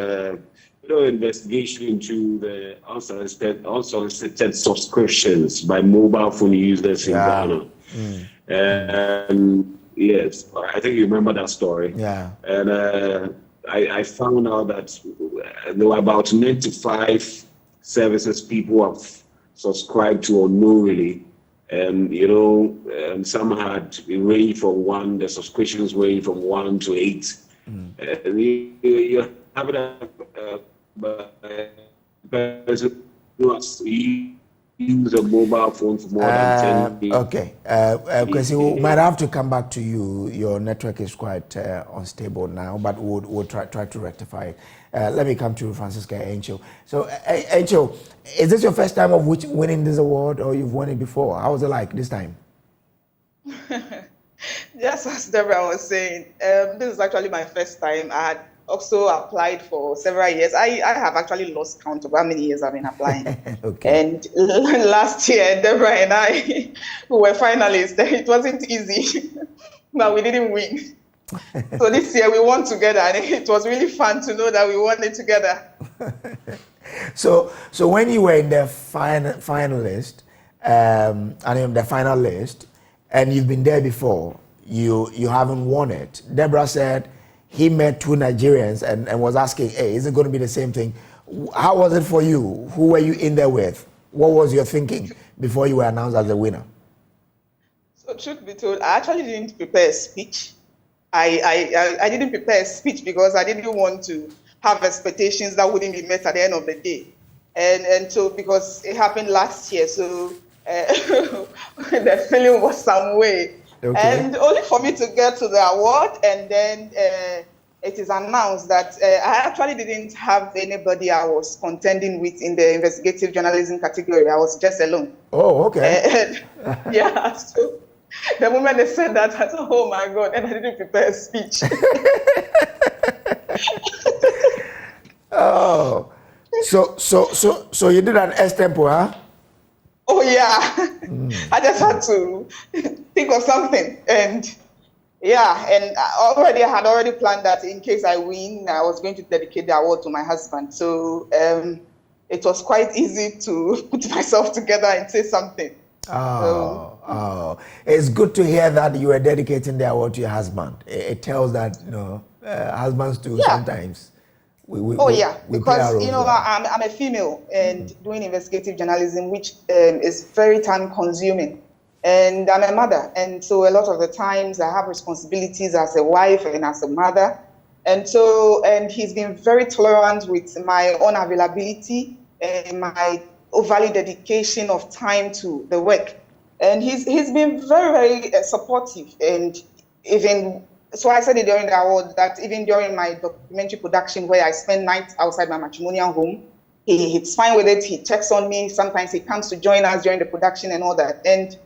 Speaker 7: investigation into the unsolicited subscriptions by mobile phone users in Ghana. And yes, I think you remember that story.
Speaker 1: Yeah.
Speaker 7: And I found out that there were about 95 services people have subscribed to unknowingly. And some had range from 1, the subscriptions range from 1 to 8. And you have it use a mobile phone for more than 10 years.
Speaker 1: Okay, because we might have to come back to you. Your network is quite unstable now, but we'll try to rectify it. Let me come to Francisca Encho. So, Encho, is this your first time of winning this award, or you've won it before? How was it like this time?
Speaker 22: Just as Deborah was saying, this is actually my first time. I had also applied for several years. I have actually lost count of how many years I've been applying.
Speaker 1: Okay.
Speaker 22: And last year, Deborah and I, who were finalists, it wasn't easy, but we didn't win. So this year we won together, and it was really fun to know that we won it together.
Speaker 1: So when you were in the finalist, and in the final list, and you've been there before, you haven't won it. Deborah said he met 2 Nigerians and was asking, hey, is it going to be the same thing? How was it for you? Who were you in there with? What was your thinking before you were announced as the winner?
Speaker 22: So truth be told, I actually didn't prepare a speech. I didn't prepare a speech because I didn't want to have expectations that wouldn't be met at the end of the day. And so because it happened last year, so the feeling was some way. Okay. And only for me to get to the award, and then it is announced that I actually didn't have anybody I was contending with in the investigative journalism category. I was just alone.
Speaker 1: Oh, okay.
Speaker 22: Yeah, so the moment they said that, I thought, oh my God, and I didn't prepare a speech.
Speaker 1: Oh, so you did an extempo, huh?
Speaker 22: Oh yeah, I just had to think of something, and I had already planned that in case I win, I was going to dedicate the award to my husband. So it was quite easy to put myself together and say something.
Speaker 1: It's good to hear that you are dedicating the award to your husband. It tells that husbands too sometimes.
Speaker 22: Because I'm a female and doing investigative journalism, which is very time consuming, and I'm a mother, and so a lot of the times I have responsibilities as a wife and as a mother, and he's been very tolerant with my unavailability and my overly dedication of time to the work, and he's been very, very supportive, and even. So I said it during the award that even during my documentary production where I spend nights outside my matrimonial home, he's fine with it. He checks on me. Sometimes he comes to join us during the production and all that. And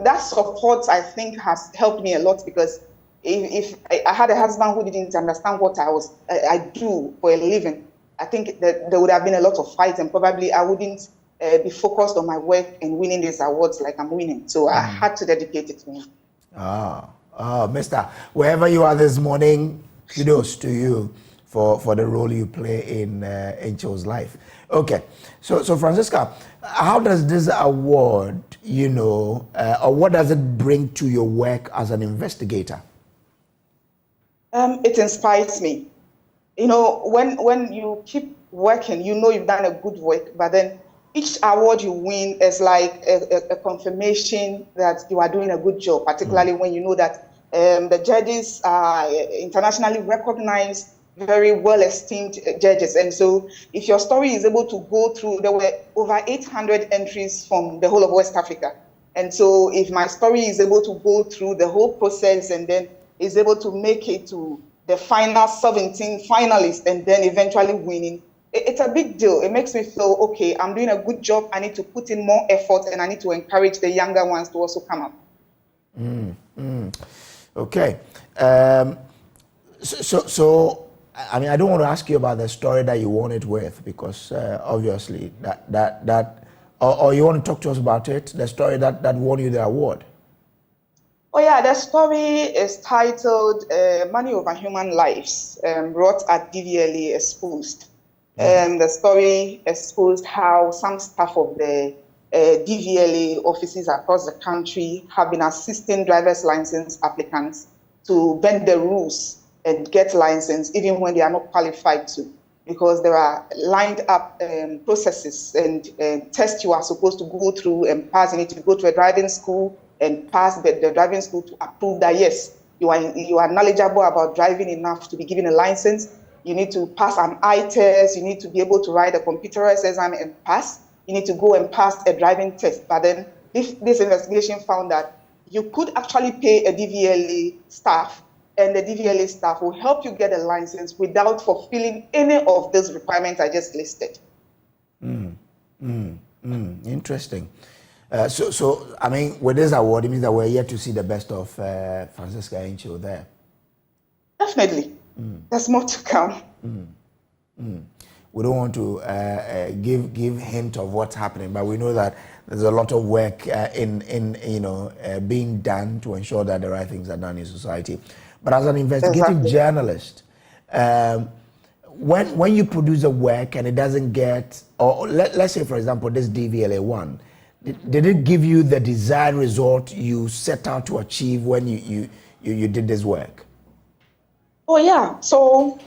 Speaker 22: that support, I think, has helped me a lot, because if I had a husband who didn't understand what I do for a living, I think that there would have been a lot of fights, and probably I wouldn't be focused on my work and winning these awards like I'm winning. So I had to dedicate it to him.
Speaker 1: Mister, wherever you are this morning, kudos to you for the role you play in Cho's life. Okay, so Francisca, how does this award, or what does it bring to your work as an investigator?
Speaker 22: It inspires me. When you keep working, you've done a good work, but then each award you win is like a confirmation that you are doing a good job, particularly when you know that the judges are internationally recognized, very well-esteemed judges. And so if your story is able to go through, there were over 800 entries from the whole of West Africa. And so if my story is able to go through the whole process and then is able to make it to the final 17 finalists and then eventually winning, it's a big deal. It makes me feel, okay, I'm doing a good job. I need to put in more effort, and I need to encourage the younger ones to also come up.
Speaker 1: Okay. So I mean, I don't want to ask you about the story that you won it with, because obviously or you want to talk to us about it, the story that won you the award?
Speaker 22: Oh yeah, the story is titled Money Over Human Lives, brought at DVLA Exposed. The story exposed how some staff of the DVLA offices across the country have been assisting driver's license applicants to bend the rules and get license even when they are not qualified to, because there are lined up processes and tests you are supposed to go through and pass. You need to go to a driving school and pass the driving school to approve that, yes, you are knowledgeable about driving enough to be given a license. You need to pass an eye test. You need to be able to write a computerized exam and pass. You need to go and pass a driving test. But then this investigation found that you could actually pay a DVLA staff, and the DVLA staff will help you get a license without fulfilling any of those requirements I just listed.
Speaker 1: Interesting. So I mean, with this award, it means that we're yet to see the best of Francisca Cho there.
Speaker 22: Definitely. There's more to come.
Speaker 1: We don't want to give hint of what's happening, but we know that there's a lot of work being done to ensure that the right things are done in society. But as an investigative journalist, when you produce a work and it doesn't get, or let's say for example this DVLA one, did it give you the desired result you set out to achieve when you did this work?
Speaker 22: Oh yeah, so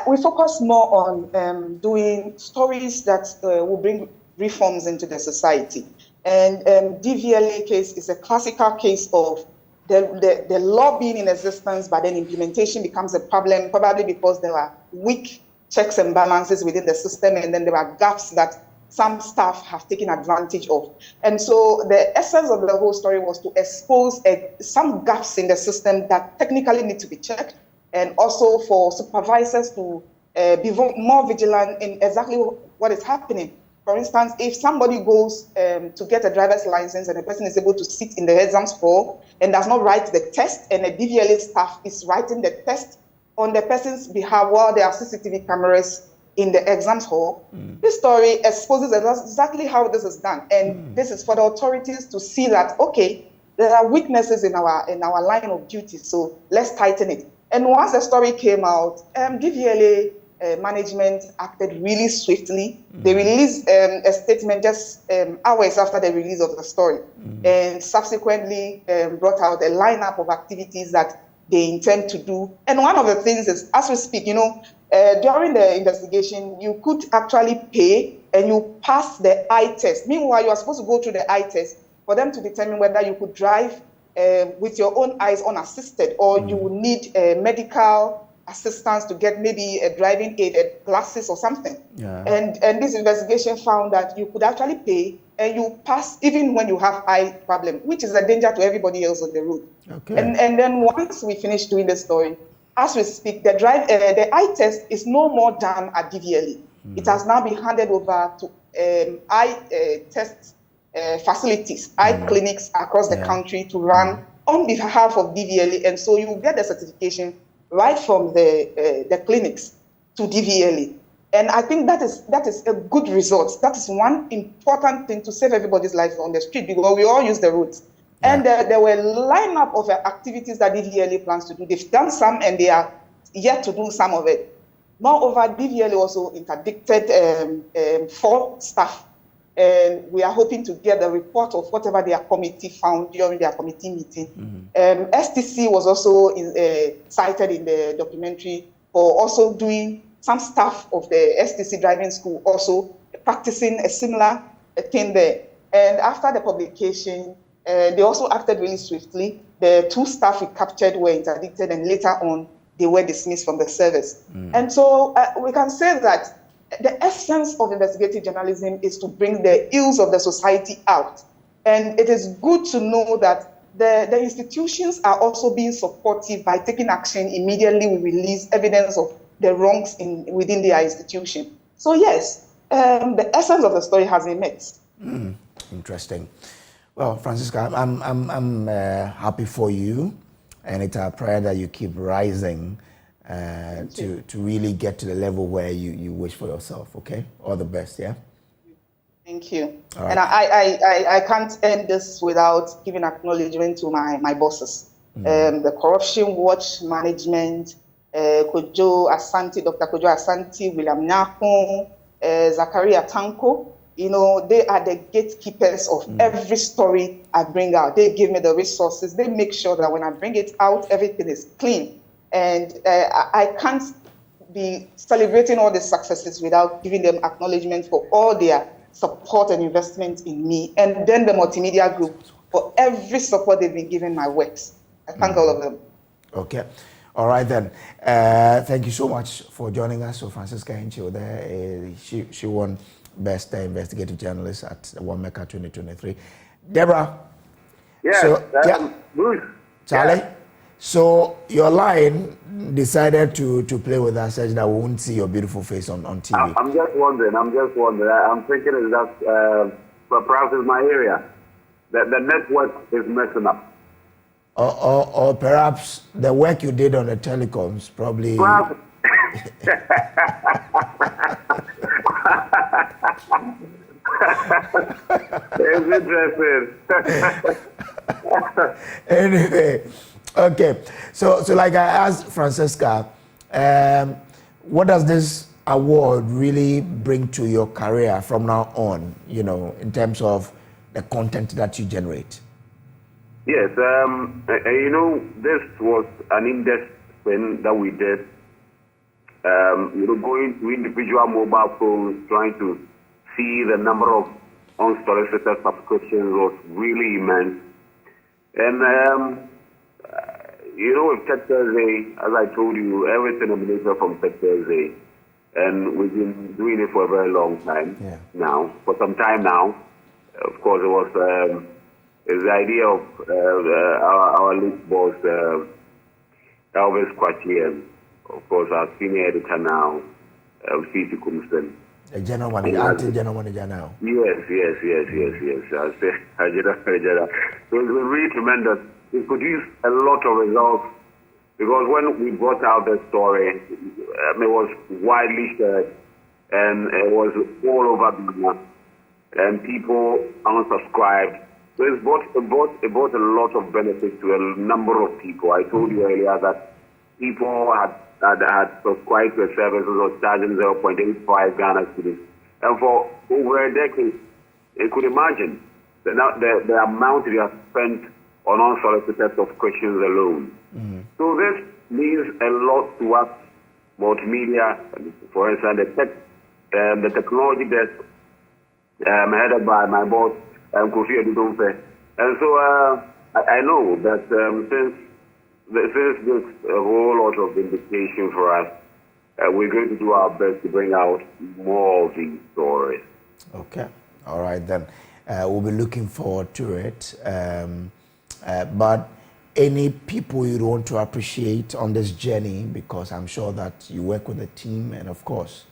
Speaker 22: we focus more on doing stories that will bring reforms into the society. And DVLA case is a classical case of the law being in existence, but then implementation becomes a problem, probably because there are weak checks and balances within the system, and then there are gaps that some staff have taken advantage of. And so the essence of the whole story was to expose some gaps in the system that technically need to be checked, and also for supervisors to be more vigilant in exactly what is happening. For instance, if somebody goes to get a driver's license and the person is able to sit in the exams hall and does not write the test, and the DVLA staff is writing the test on the person's behalf while there are CCTV cameras in the exams hall, this story exposes exactly how this is done. And this is for the authorities to see that, okay, there are weaknesses in our line of duty, so let's tighten it. And once the story came out, DVLA management acted really swiftly. They released a statement just hours after the release of the story, and subsequently brought out a lineup of activities that they intend to do. And one of the things is, as we speak, during the investigation, you could actually pay and you pass the eye test. Meanwhile, you are supposed to go through the eye test for them to determine whether you could drive with your own eyes unassisted, or you would need medical assistance to get maybe a driving aid, glasses or something.
Speaker 1: Yeah.
Speaker 22: And this investigation found that you could actually pay and you pass even when you have eye problem, which is a danger to everybody else on the road.
Speaker 1: Okay.
Speaker 22: And then once we finish doing the story, as we speak, the eye test is no more done at DVLE. It has now been handed over to eye test facilities, eye clinics across the country to run on behalf of DVLE, and so you get the certification right from the clinics to DVLE. And I think that is a good result. That is one important thing to save everybody's life on the street, because we all use the roads. And there were a lineup of activities that DVLE plans to do. They've done some and they are yet to do some of it. Moreover, DVLE also interdicted 4 staff. And we are hoping to get the report of whatever their committee found during their committee meeting. STC was also cited in the documentary for also doing some staff of the STC driving school, also practicing a similar thing there. And after the publication, they also acted really swiftly. The 2 staff we captured were interdicted, and later on, they were dismissed from the service. And so we can say that the essence of investigative journalism is to bring the ills of the society out. And it is good to know that the institutions are also being supportive by taking action immediately we release evidence of the wrongs within their institution. So yes, the essence of the story has been met.
Speaker 1: Interesting. Well, Francisca, I'm happy for you, and it's our prayer that you keep rising to really get to the level where you wish for yourself. Okay, all the best. Yeah.
Speaker 22: Thank you.
Speaker 1: All right.
Speaker 22: And I can't end this without giving acknowledgement to my bosses, the Corruption Watch management, Kojo Asante, Dr. Kojo Asante, William Nyakon, Zakaria Tanko. They are the gatekeepers of every story I bring out. They give me the resources. They make sure that when I bring it out, everything is clean. And I can't be celebrating all the successes without giving them acknowledgement for all their support and investment in me. And then the multimedia group for every support they've been giving my works. I thank all of them.
Speaker 1: Okay. All right then. Thank you so much for joining us. So Francisca Hinchil there, she won Best Investigative Journalist at the Wameka 2023. Deborah.
Speaker 5: Yes.
Speaker 1: So,
Speaker 5: Bruce.
Speaker 1: Charlie.
Speaker 5: Yeah.
Speaker 1: So your line decided to play with us such that we won't see your beautiful face on TV.
Speaker 5: I'm just wondering. I'm thinking is that perhaps it's my area. The network is messing up.
Speaker 1: Or perhaps the work you did on the telecoms probably.
Speaker 5: It's interesting.
Speaker 1: Anyway, okay. So like I asked Francisca, what does this award really bring to your career from now on? In terms of the content that you generate.
Speaker 5: Yes, this was an in-depth thing that we did. Going to individual mobile phones, trying to see the number of unsolicited subscriptions was really immense. And, with Tech Thursday, as I told you, everything emanated from Tech Thursday. And we've been doing it for a very long time now, for some time now. Of course, it was it's the idea of our late boss, Elvis Kwachi, and of course our senior editor now, Seji Saji.
Speaker 1: The general manager, general manager now.
Speaker 5: Yes. So it's been really tremendous. We produced a lot of results because when we brought out the story, it was widely shared and it was all over Ghana, and people unsubscribed. So it brought a lot of benefit to a number of people. I told you earlier that people had had subscribed to a service was charging 0.85 Ghana cedis. And for over a decade, you could imagine the amount we have spent on unsolicited subscriptions alone. So this means a lot to us, multimedia, for instance, the technology desk headed by my boss, Kofi Adudumfe. And so I know that since there's a whole lot of indication for us, we're going to do our best to bring out more of these stories.
Speaker 1: Okay. All right, then. We'll be looking forward to it. But any people you'd want to appreciate on this journey, because I'm sure that you work with a team, and of course,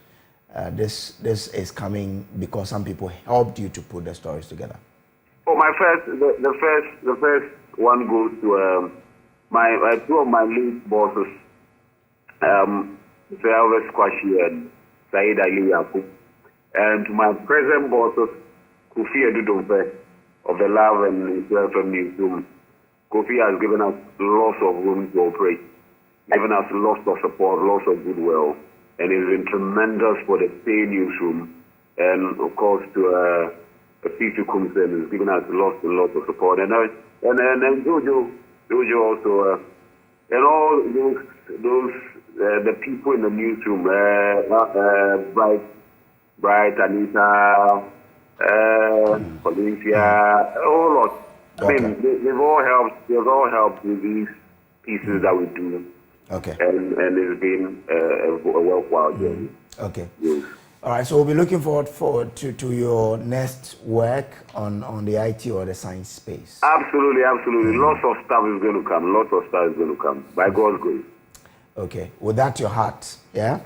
Speaker 1: this is coming because some people helped you to put the stories together. Oh,
Speaker 5: the first one goes to my two of my lead bosses, Elvis Kwashi and Said Ali Yakub, and to my present bosses, Kofi Adudumfe of the Love and FM Newsroom. Kofi has given us lots of room to operate, given us lots of support, lots of goodwill, and it's been tremendous for the Stay Newsroom. And of course, to Peter Kumsen has given us lots and lots of support. And Jojo also, and all those the people in the newsroom, Bright, Anita, Valencia, all lot. Okay. I mean, they've all helped with these pieces that we do.
Speaker 1: Okay.
Speaker 5: And it's been a worthwhile journey.
Speaker 1: Okay.
Speaker 5: Yes.
Speaker 1: All right, so we'll be looking forward to your next work on the IT or the science space.
Speaker 5: Absolutely. Lots of stuff is going to come. By God's grace. Okay.
Speaker 1: With that, your heart, yeah?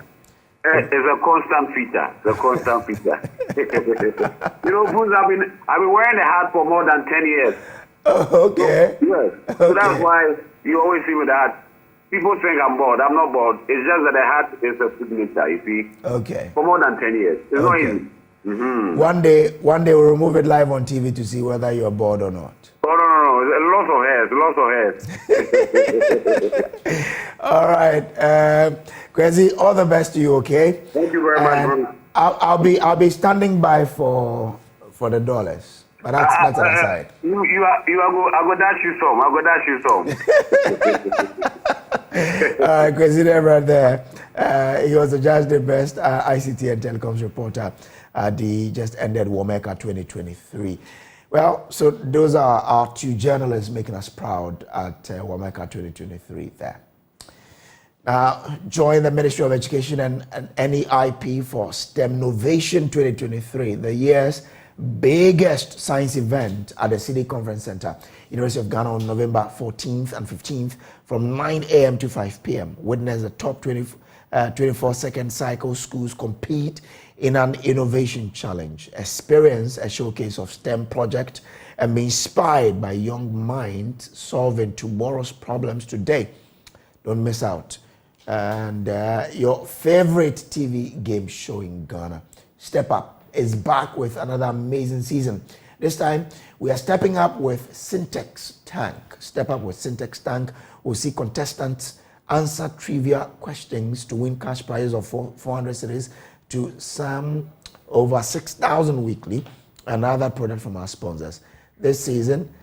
Speaker 5: It's a constant feature. You know, Bruce, I've been wearing a hat for more than 10 years.
Speaker 1: Oh, okay.
Speaker 5: So, yes. So that's why you always see me the hat. People think I'm bored. I'm not bored. It's just that the hat is a signature, you see.
Speaker 1: Okay.
Speaker 5: For more than 10 years. It's not easy.
Speaker 1: Mm-hmm. One day we'll remove it live on TV to see whether you're bored or not.
Speaker 5: Oh, no. Lots of hairs.
Speaker 1: All right. Kwesi, all the best to you, okay?
Speaker 5: Thank you very much, Bruce.
Speaker 1: I'll be standing by for the dollars. But that's an aside.
Speaker 5: I go dash you some.
Speaker 1: Kwesi right there. He was the Judge the Best ICT and Telecoms reporter at the just ended WAMECA 2023. Well, so those are our two journalists making us proud at WAMECA 2023 there. Join the Ministry of Education and NEIP for STEM Novation 2023, the year's biggest science event at the City Conference Center, University of Ghana, on November 14th and 15th from 9 a.m. to 5 p.m. Witness the top 24-second cycle schools compete in an innovation challenge. Experience a showcase of STEM project and be inspired by young minds solving tomorrow's problems today. Don't miss out. And your favorite TV game show in Ghana, Step Up, is back with another amazing season. This time, we are stepping up with Syntex Tank. Step Up with Syntex Tank will see contestants answer trivia questions to win cash prizes of 400 cedis to some over 6,000 weekly, and other product from our sponsors. This season,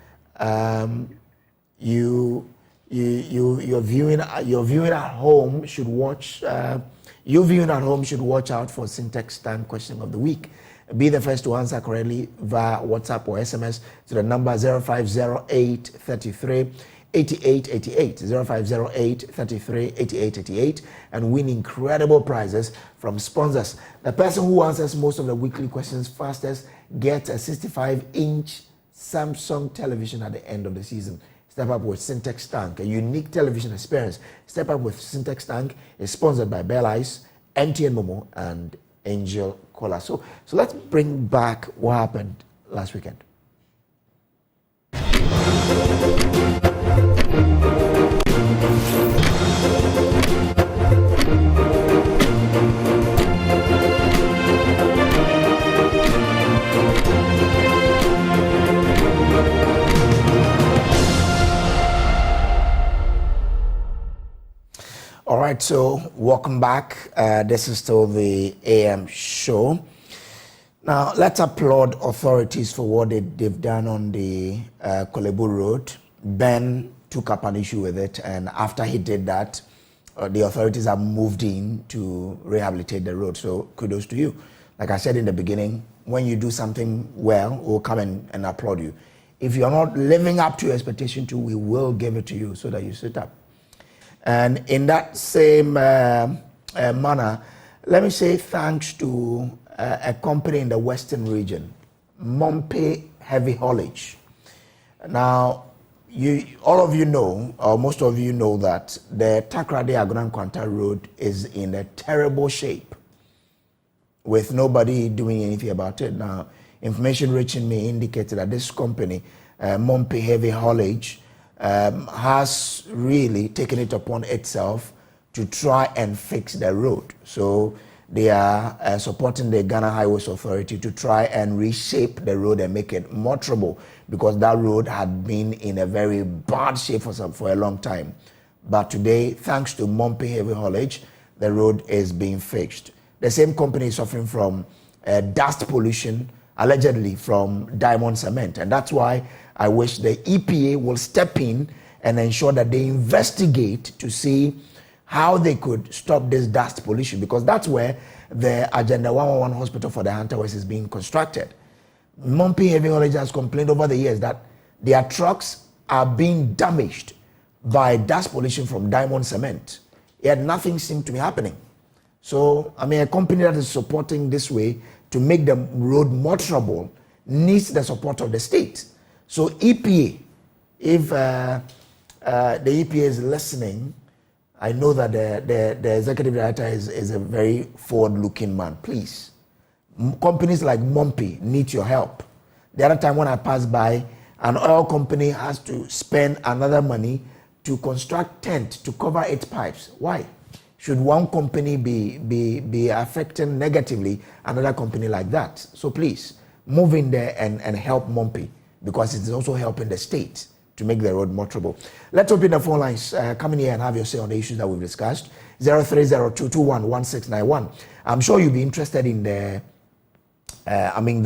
Speaker 1: your viewing at home should watch. You viewing at home should watch out for Syntex Tank question of the week. Be the first to answer correctly via WhatsApp or SMS to the number 0508 33 8888, 0508 33 8888, and win incredible prizes from sponsors. The person who answers most of the weekly questions fastest gets a 65-inch Samsung television at the end of the season. Step Up with Syntex Tank, a unique television experience. Step Up with Syntex Tank is sponsored by Bell Ice, MTN Momo, and Angel Cola. So let's bring back what happened last weekend. All right. right, so welcome back. This is still the AM show. Now, let's applaud authorities for what they've done on the Kolebu Road. Ben took up an issue with it, and after he did that, the authorities have moved in to rehabilitate the road. So kudos to you. Like I said in the beginning, when you do something well, we'll come and applaud you. If you're not living up to your expectation too, we will give it to you so that you sit up. And in that same manner, let me say thanks to a company in the Western region, Mompe Heavy Haulage. Now, all of you know, or most of you know, that the Takrade Agran Kwanta Road is in a terrible shape with nobody doing anything about it. Now, information reaching me indicated that this company, Mompe Heavy Haulage, has really taken it upon itself to try and fix the road. So they are supporting the Ghana Highways Authority to try and reshape the road and make it motorable, because that road had been in a very bad shape for a long time. But today, thanks to Mompe Heavy Haulage, the road is being fixed. The same company is suffering from dust pollution, allegedly from diamond cement. And that's why I wish the EPA will step in and ensure that they investigate to see how they could stop this dust pollution, because that's where the Agenda 111 Hospital for the Hunter West is being constructed. Mompe Heavy Haulage has complained over the years that their trucks are being damaged by dust pollution from diamond cement, yet nothing seemed to be happening. So, I mean, a company that is supporting this way to make the road motorable needs the support of the state. So EPA, if the EPA is listening, I know that the executive director is a very forward-looking man. Please, companies like Mompe need your help. The other time when I passed by, an oil company has to spend another money to construct tent to cover its pipes. Why? Should one company be affecting negatively another company like that? So please, move in there and help Mompe, because it is also helping the state to make the road motorable. Let's open the phone lines. Come in here and have your say on the issues that we've discussed. 0302211691. I'm sure you'll be interested in the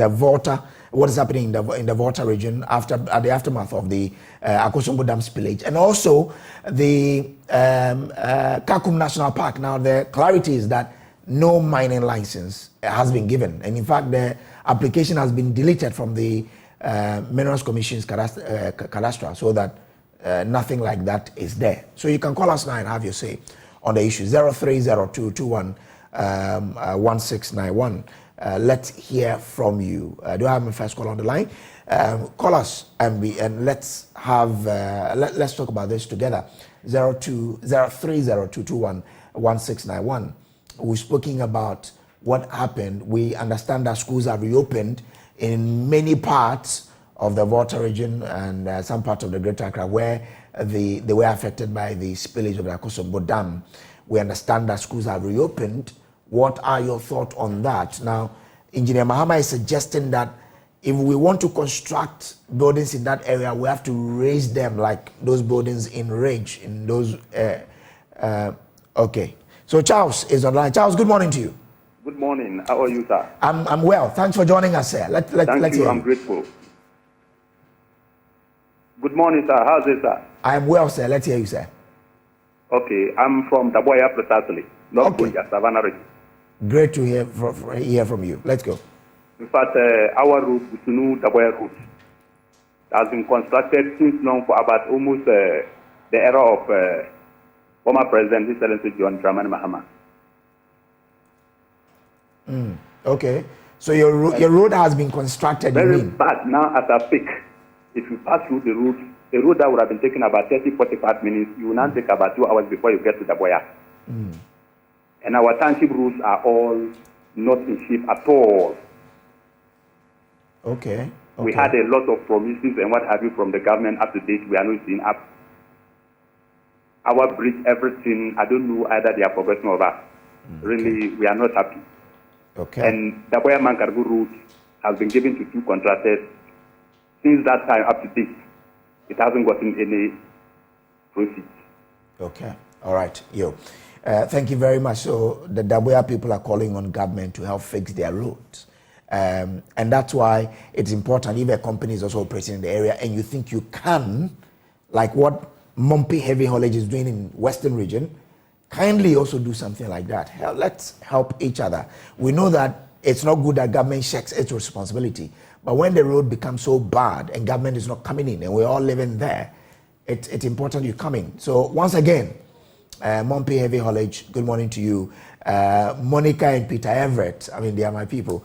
Speaker 1: Volta, what is happening in the Volta region at the aftermath of the Akosombo Dam Spillage, and also the Kakum National Park. Now, the clarity is that no mining license has been given, and in fact, the application has been deleted from the Minerals Commission's cadastra, so that nothing like that is there. So you can call us now and have your say on the issue. 0302211691. Let's hear from you. Do I have my first call on the line? Call us and let's have let's talk about this together. 0302211691. We're speaking about what happened. We understand that schools are reopened in many parts of the Volta region and some parts of the Greater Accra where they were affected by the spillage of the Akosombo Dam. We understand that schools are reopened. What are your thoughts on that? Now, Engineer Mahama is suggesting that if we want to construct buildings in that area, we have to raise them like those buildings in range, in those... okay. So Charles is online. Charles, good morning to you.
Speaker 6: Good morning. How are you, sir?
Speaker 1: I'm well. Thanks for joining us, sir. Let's
Speaker 6: Thank you. I'm grateful. Good morning, sir. How's it, sir?
Speaker 1: I am well, sir. Let's hear you, sir.
Speaker 6: Okay. I'm from Daboya, precisely. Not Buja, Savannah region.
Speaker 1: Great to hear from you. Let's go.
Speaker 6: In fact, our route, Busunu Daboya route, has been constructed since long for about almost the era of former President, His Excellency John Dramani Mahama.
Speaker 1: Okay. So your road has been constructed.
Speaker 6: Very bad now as I speak. If you pass through the road that would have been taking about 30-45 minutes, you will now take about 2 hours before you get to Daboya. And our township routes are all not in shape at all.
Speaker 1: Okay.
Speaker 6: We had a lot of promises and what have you from the government. Up to date, we are not seeing up. Our bridge, everything, I don't know either they are progressing or not. Really, we are not happy.
Speaker 1: Okay.
Speaker 6: And the Boya Mankargu route has been given to 2 contractors. Since that time up to date, it hasn't gotten any proceeds.
Speaker 1: Okay. All right. Thank you very much. So the Dabuya people are calling on government to help fix their roads. And that's why it's important if a company is also operating in the area and you think you can, like what Mompi Heavy Haulage is doing in Western region, kindly also do something like that. Let's help each other. We know that it's not good that government shirks its responsibility, but when the road becomes so bad and government is not coming in and we're all living there, it's important you come in. So once again, Mompi Heavy Haulage, good morning to you. Monica and Peter Everett, I mean, they are my people.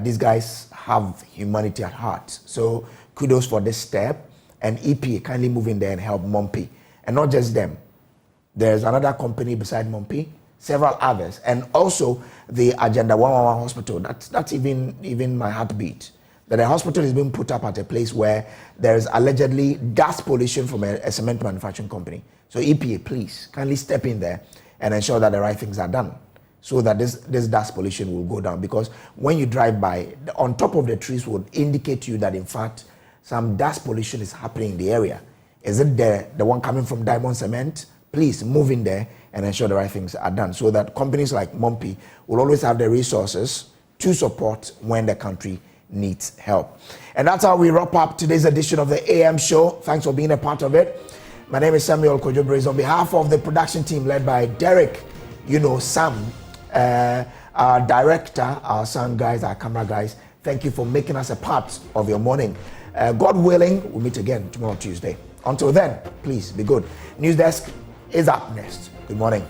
Speaker 1: These guys have humanity at heart. So kudos for this step. And EPA kindly move in there and help Mompi. And not just them. There's another company beside Mompi, several others. And also the Agenda 111 hospital. That's even my heartbeat. That a hospital is being put up at a place where there is allegedly dust pollution from a cement manufacturing company. So EPA, please, kindly step in there and ensure that the right things are done so that this dust pollution will go down. Because when you drive by, on top of the trees would indicate to you that in fact, some dust pollution is happening in the area. Is it the one coming from Diamond Cement? Please move in there and ensure the right things are done so that companies like Mompi will always have the resources to support when the country needs help. And that's how we wrap up today's edition of the AM show. Thanks for being a part of it. My name is Samuel Kojobraze. On behalf of the production team led by Derek, Sam, our director, our sound guys, our camera guys, thank you for making us a part of your morning. God willing, we'll meet again tomorrow, Tuesday. Until then, please be good. News Desk is up next. Good morning.